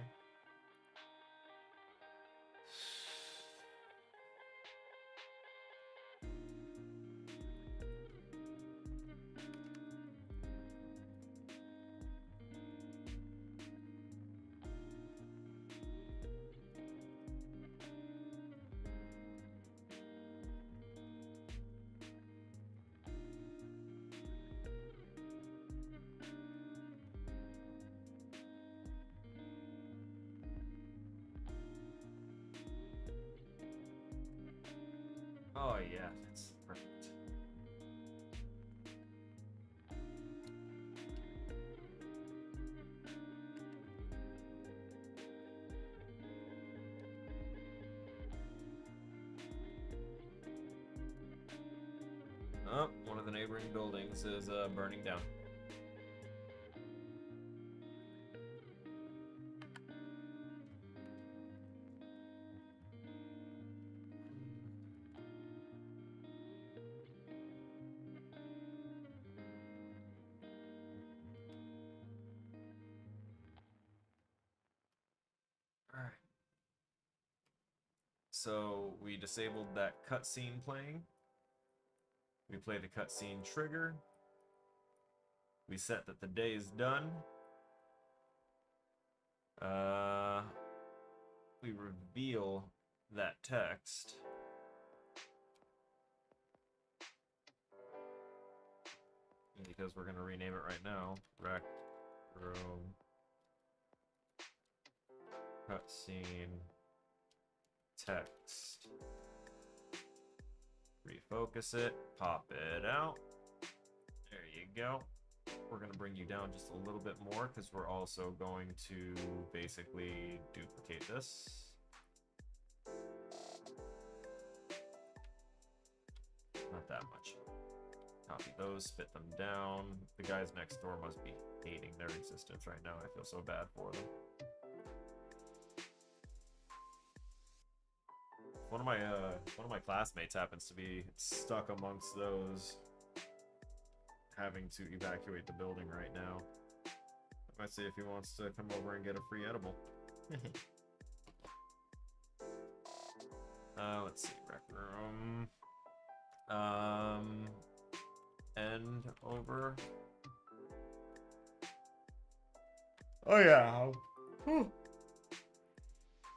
Oh yeah, that's perfect. Oh, one of the neighboring buildings is burning down. Alright. So we disabled that cutscene playing. We play the cutscene trigger. We set that the day is done. We reveal that text. because we're gonna rename it right now. Rec room cutscene text. Refocus it, pop it out. There you go. We're going to bring you down just a little bit more because we're also going to basically duplicate this. Not that much. Copy those, spit them down. The guys next door must be hating their existence right now. I feel so bad for them. One of my classmates happens to be stuck amongst those, having to evacuate the building right now. I might see if he wants to come over and get a free edible. Let's see, rec room. End over. Oh yeah. Whew.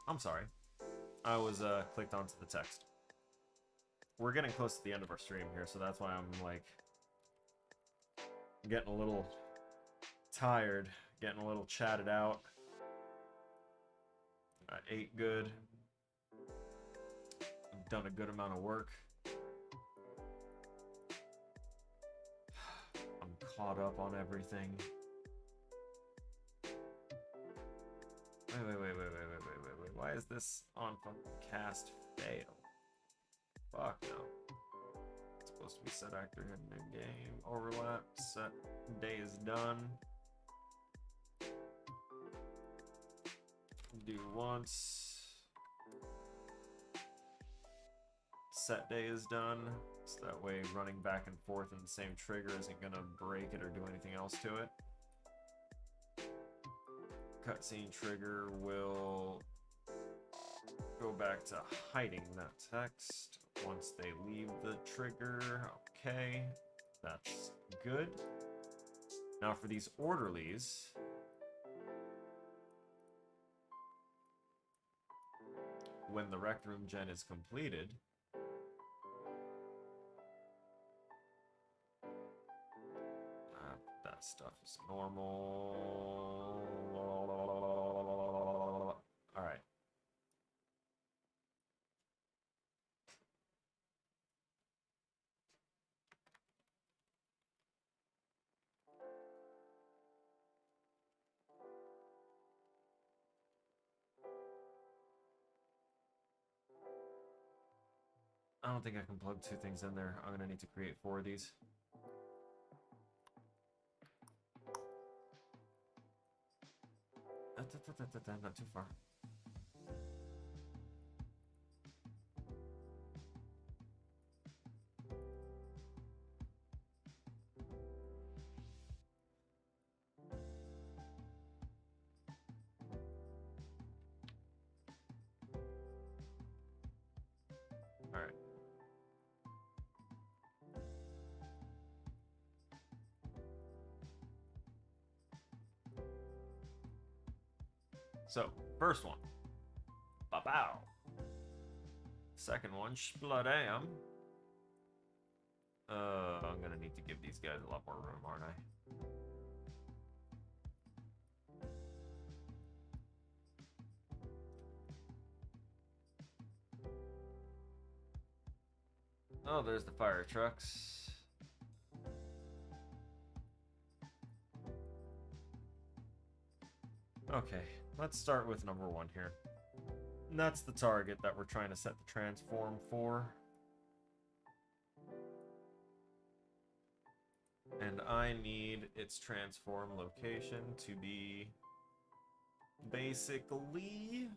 I'm sorry. I was clicked onto the text. We're getting close to the end of our stream here, so that's why I'm like getting a little tired, getting a little chatted out. I ate good. I've done a good amount of work. I'm caught up on everything. Wait. Why is this on fucking cast fail? Fuck no. It's supposed to be set actor in the game. Overlap. Set day is done. Do once. Set day is done. So that way running back and forth in the same trigger isn't gonna break it or do anything else to it. Cutscene trigger will go back to hiding that text once they leave the trigger. Okay, that's good. Now for these orderlies, when the rec room gen is completed, that stuff is normal. All right. I don't think I can plug two things in there. I'm gonna need to create 4 of these. Not too far. All right. So, first one. Ba-bow. Second one, Spladam. I'm gonna need to give these guys a lot more room, aren't I? Oh, there's the fire trucks. Okay, let's start with number 1 here. And that's the target that we're trying to set the transform for. And I need its transform location to be basically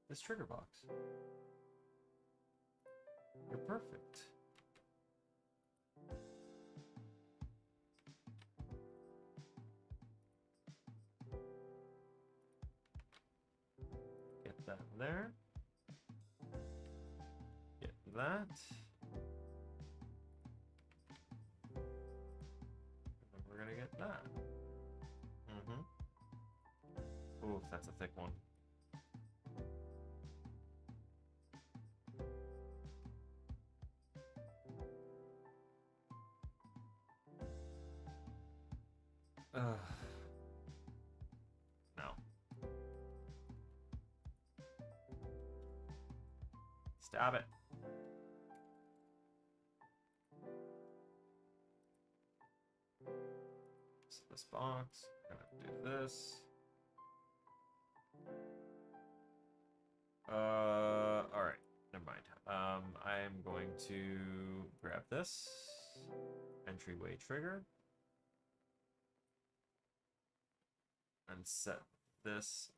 this trigger box. You're perfect. Get that there. Get that. And we're gonna get that. Oof, that's a thick one. Stab it. So this box, gonna do this. Alright, never mind. I am going to grab this entryway trigger and set this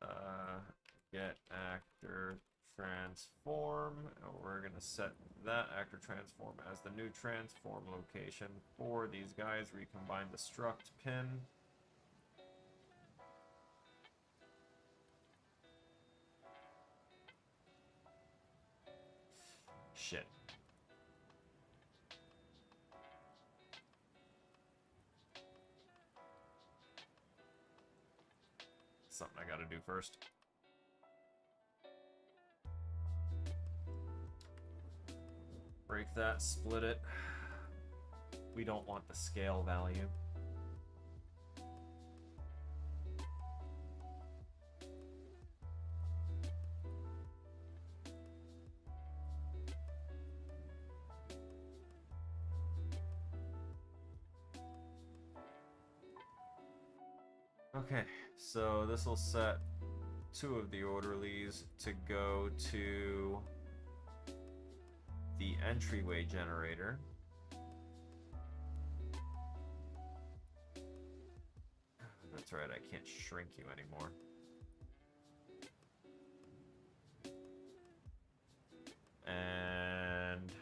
get actor transform, and we're gonna set that actor transform as the new transform location for these guys. Recombine the struct pin. Shit. Something I gotta do first. Break that, split it. We don't want the scale value. Okay, so this will set two of the orderlies to go to the entryway generator. That's right, I can't shrink you anymore. And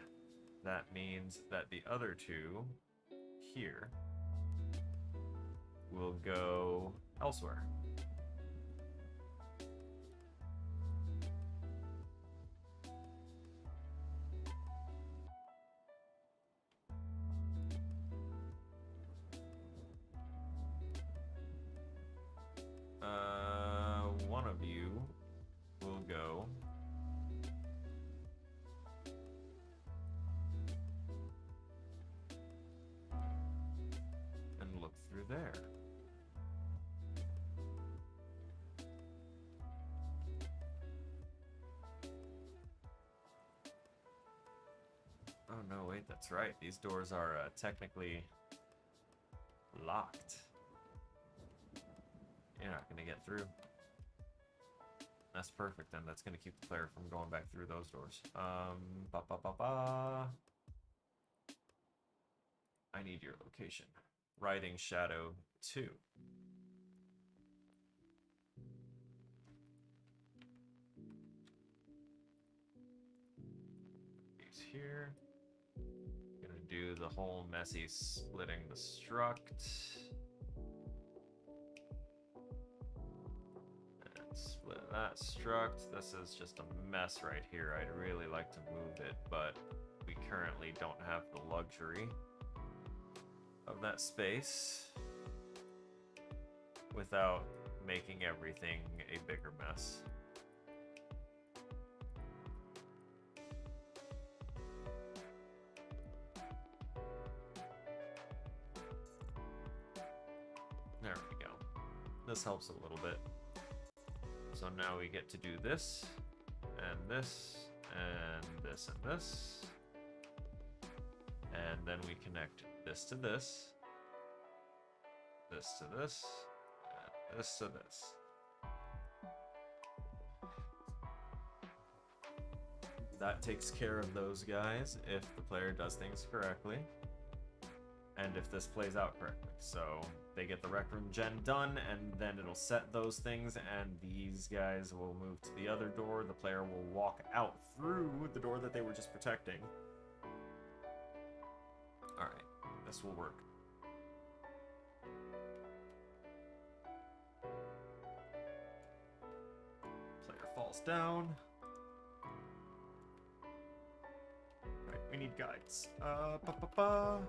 that means that the other two here will go elsewhere. One of you will go and look through there. Oh no, wait, that's right. These doors are technically locked. You're not gonna get through. That's perfect, then. That's gonna keep the player from going back through those doors. Ba ba ba ba. I need your location. Writhing Shadow 2. He's here. Gonna do the whole messy splitting the struct. Split that struct. This is just a mess right here. I'd really like to move it, but we currently don't have the luxury of that space without making everything a bigger mess. There we go. This helps a little bit. So now we get to do this, and this, and this, and this. And then we connect this to this, this to this, and this to this. That takes care of those guys if the player does things correctly, and if this plays out correctly. So they get the Rec Room gen done, and then it'll set those things, and these guys will move to the other door. The player will walk out through the door that they were just protecting. Alright, this will work. Player falls down. Alright, we need guides. Ba-ba-ba.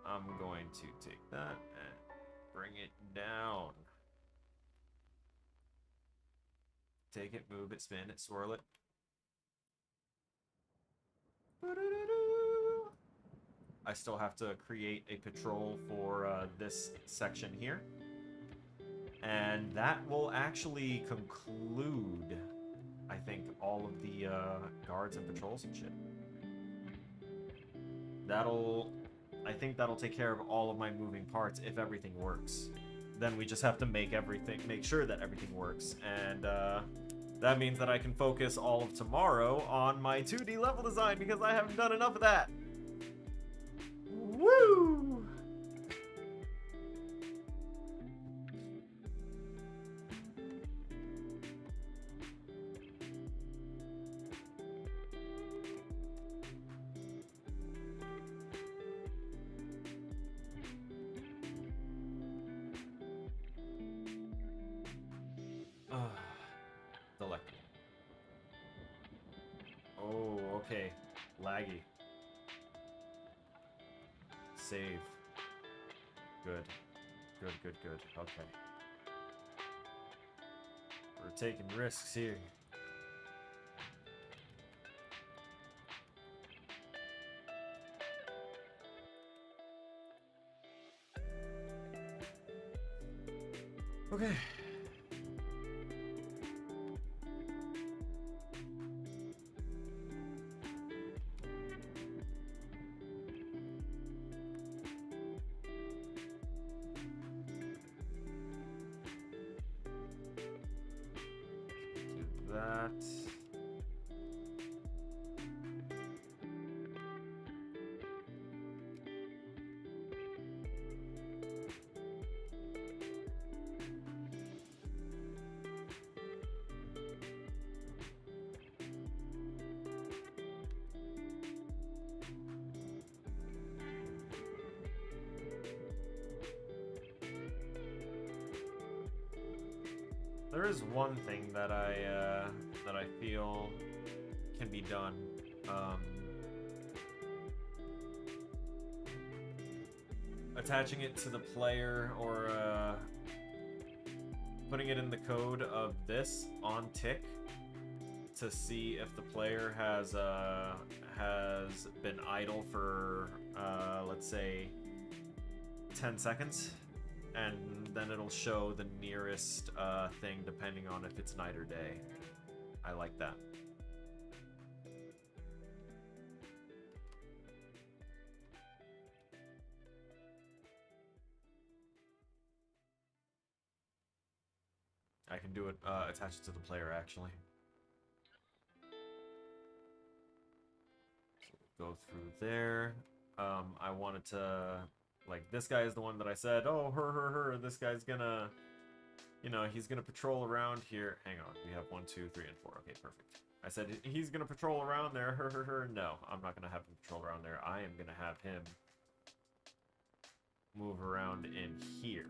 I'm going to take that and bring it down. Take it, move it, spin it, swirl it. I still have to create a patrol for this section here. And that will actually conclude, I think, all of the guards and patrols and shit. I think that'll take care of all of my moving parts if everything works. Then we just have to make sure that everything works. And that means that I can focus all of tomorrow on my 2D level design because I haven't done enough of that. Woo! Delectable. Oh, okay. Laggy. Save. Good. Good, good, good. Okay. We're taking risks here. Okay. Do that. There is one thing that I feel can be done. Attaching it to the player or putting it in the code of this on tick to see if the player has been idle for let's say 10 seconds. And then it'll show the nearest thing depending on if it's night or day. I like that. I can do it, attach it to the player actually. So we'll go through there. I wanted to... Like, this guy is the one that I said, oh, her, this guy's gonna, you know, he's gonna patrol around here. Hang on, we have 1, 2, 3, and 4. Okay, perfect. I said, he's gonna patrol around there, her. No, I'm not gonna have him patrol around there. I am gonna have him move around in here.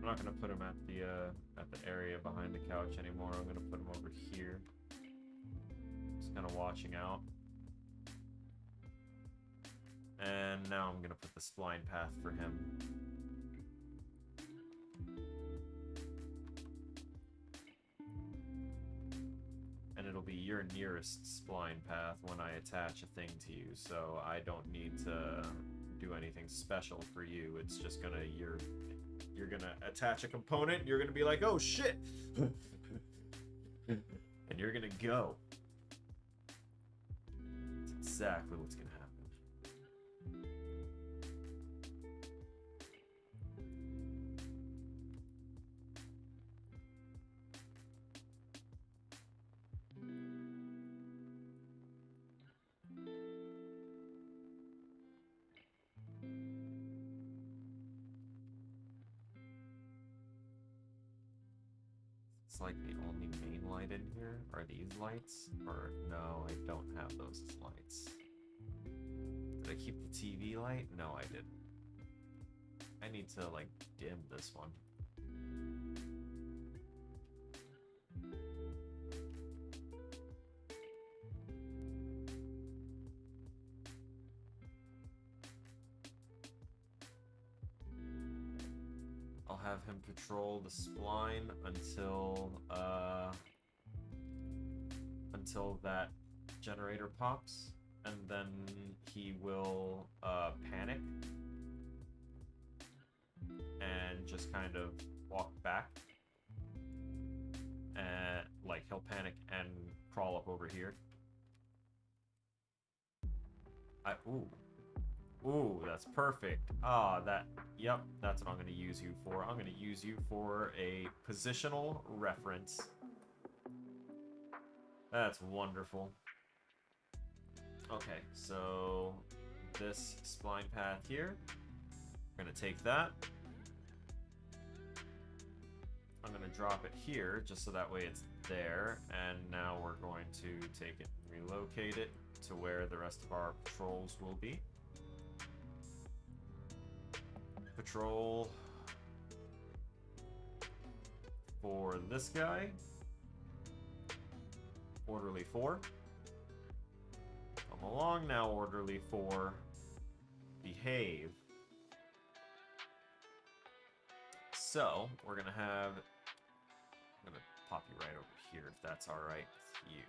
I'm not gonna put him at the area behind the couch anymore. I'm gonna put him over here. Just kind of watching out. And now I'm gonna put the spline path for him. And it'll be your nearest spline path when I attach a thing to you, so I don't need to do anything special for you. It's just gonna you're gonna attach a component, you're gonna be like, oh shit! And you're gonna go. That's exactly what's gonna happen. like the only main light in here are these lights. Or no, I don't have those as lights. Did I keep the TV light? No, I didn't. I need to like dim this one. I'll have him patrol the spline until that generator pops, and then he will panic and just kind of walk back, and like he'll panic and crawl up over here. Ooh, that's perfect. Yep, that's what I'm going to use you for. I'm going to use you for a positional reference. That's wonderful. Okay, so this spline path here, we're going to take that. I'm going to drop it here just so that way it's there. And now we're going to take it and relocate it to where the rest of our patrols will be. Patrol for this guy. Orderly 4. Come along now, Orderly 4. Behave. So, we're gonna have... I'm gonna pop you right over here if that's alright with you.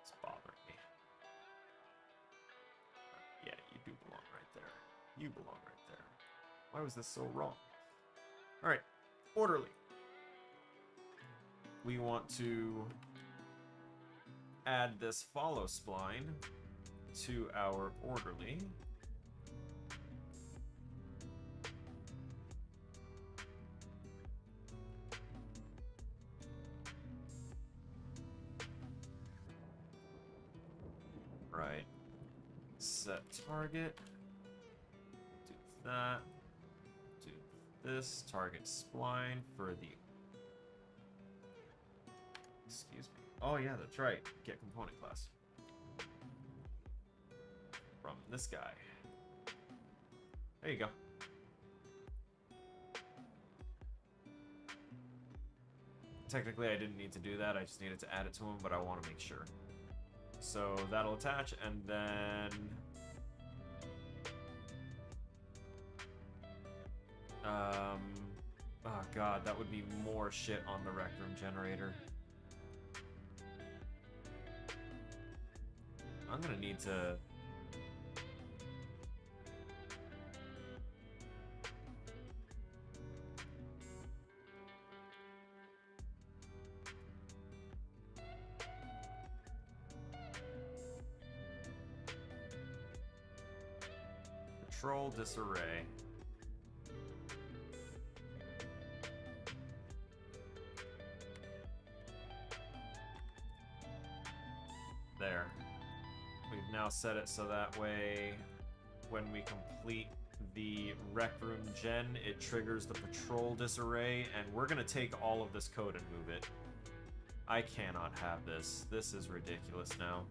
It's bothering me. Yeah, you do belong right there. You belong right there. Why was this so wrong? Alright, Orderly. We want to add this follow spline to our Orderly. Right. Set target. Do that. Do this. Target spline for the... Excuse me. Oh yeah, that's right. Get component class. From this guy. There you go. Technically, I didn't need to do that. I just needed to add it to him, but I want to make sure. So that'll attach, and then... Oh god, that would be more shit on the rec room generator. I'm gonna need to... Control disarray. There. We've now set it so that way when we complete the rec room gen, it triggers the patrol disarray, and we're gonna take all of this code and move it. I cannot have this. This is ridiculous now.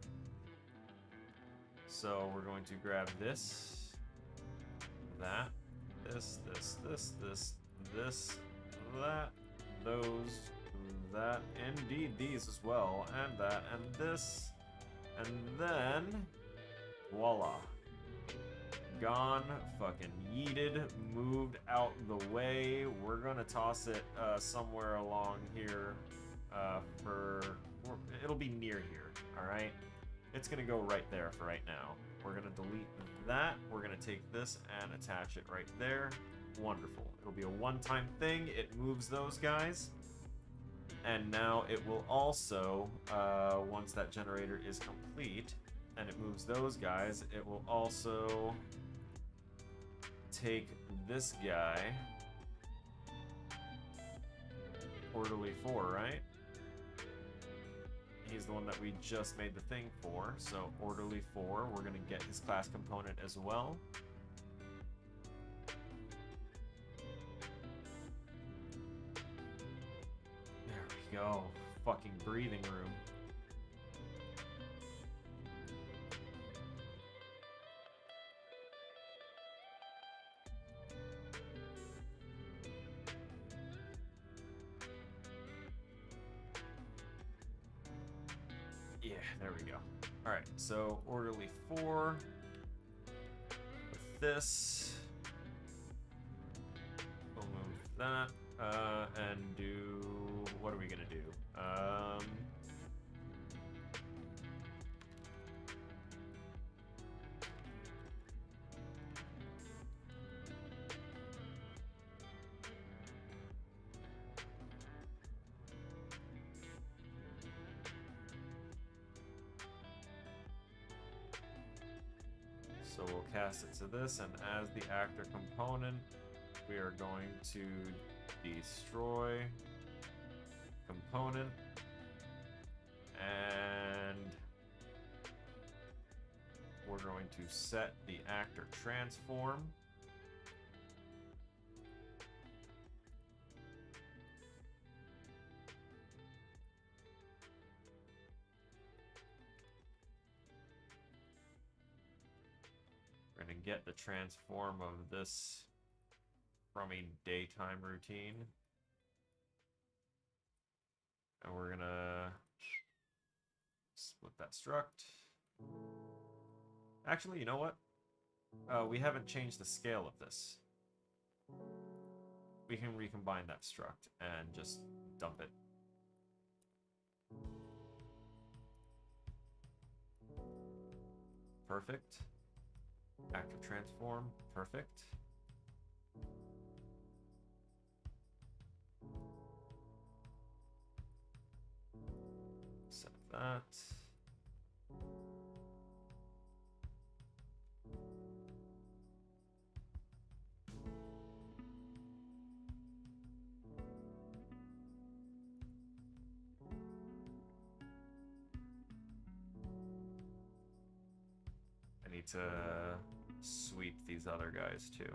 So we're going to grab this, that, this, that, those, that, indeed these as well, and that, and this, and then, voila. Gone, fucking yeeted, moved out the way. We're gonna toss it somewhere along here it'll be near here, alright? It's gonna go right there for right now. We're gonna delete that. We're gonna take this and attach it right there. Wonderful. It'll be a one-time thing. It moves those guys. And now it will also, once that generator is complete, and it moves those guys, it will also take this guy, Orderly 4, right? He's the one that we just made the thing for, so Orderly 4, we're gonna get his class component as well. we go. Fucking breathing room. Yeah, there we go. Alright, so orderly 4. With this. We'll move that. And do... What are we gonna do? So we'll cast it to this, and as the actor component, we are going to destroy component, and we're going to set the actor transform. We're going to get the transform of this from a daytime routine. And we're going to split that struct. Actually, you know what? We haven't changed the scale of this. We can recombine that struct and just dump it. Perfect. Actor transform, perfect. Set that. I need to sweep these other guys too.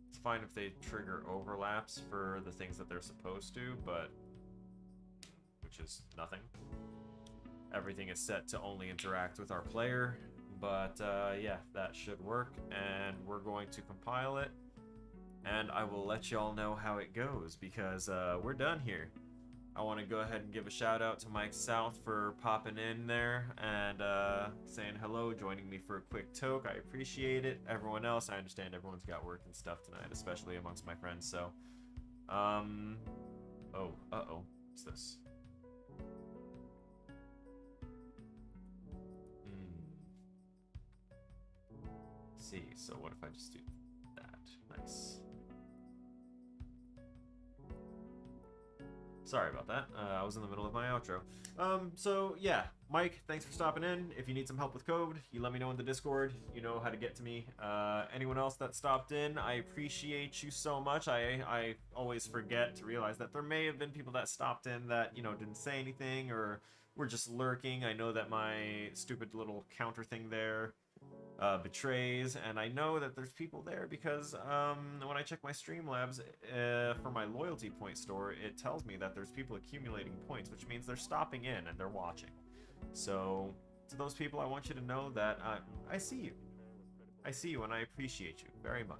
It's fine if they trigger overlaps for the things that they're supposed to, but which is nothing. Everything is set to only interact with our player, but yeah, that should work, and we're going to compile it, and I will let y'all know how it goes, because we're done here. I want to go ahead and give a shout out to Mike South for popping in there and saying hello, joining me for a quick toke. I appreciate it. Everyone else, I understand everyone's got work and stuff tonight, especially amongst my friends. So, oh, what's this? Let's see. So what if I just do that? Nice. Sorry about that. I was in the middle of my outro. So yeah, Mike, thanks for stopping in. If you need some help with code, you let me know in the Discord. You know how to get to me. Anyone else that stopped in, I appreciate you so much. I always forget to realize that there may have been people that stopped in that, you know, didn't say anything or were just lurking. I know that my stupid little counter thing there betrays, and I know that there's people there because when I check my Streamlabs for my loyalty point store, it tells me that there's people accumulating points, which means they're stopping in and they're watching. So to those people, I want you to know that I see you. I see you, and I appreciate you very much.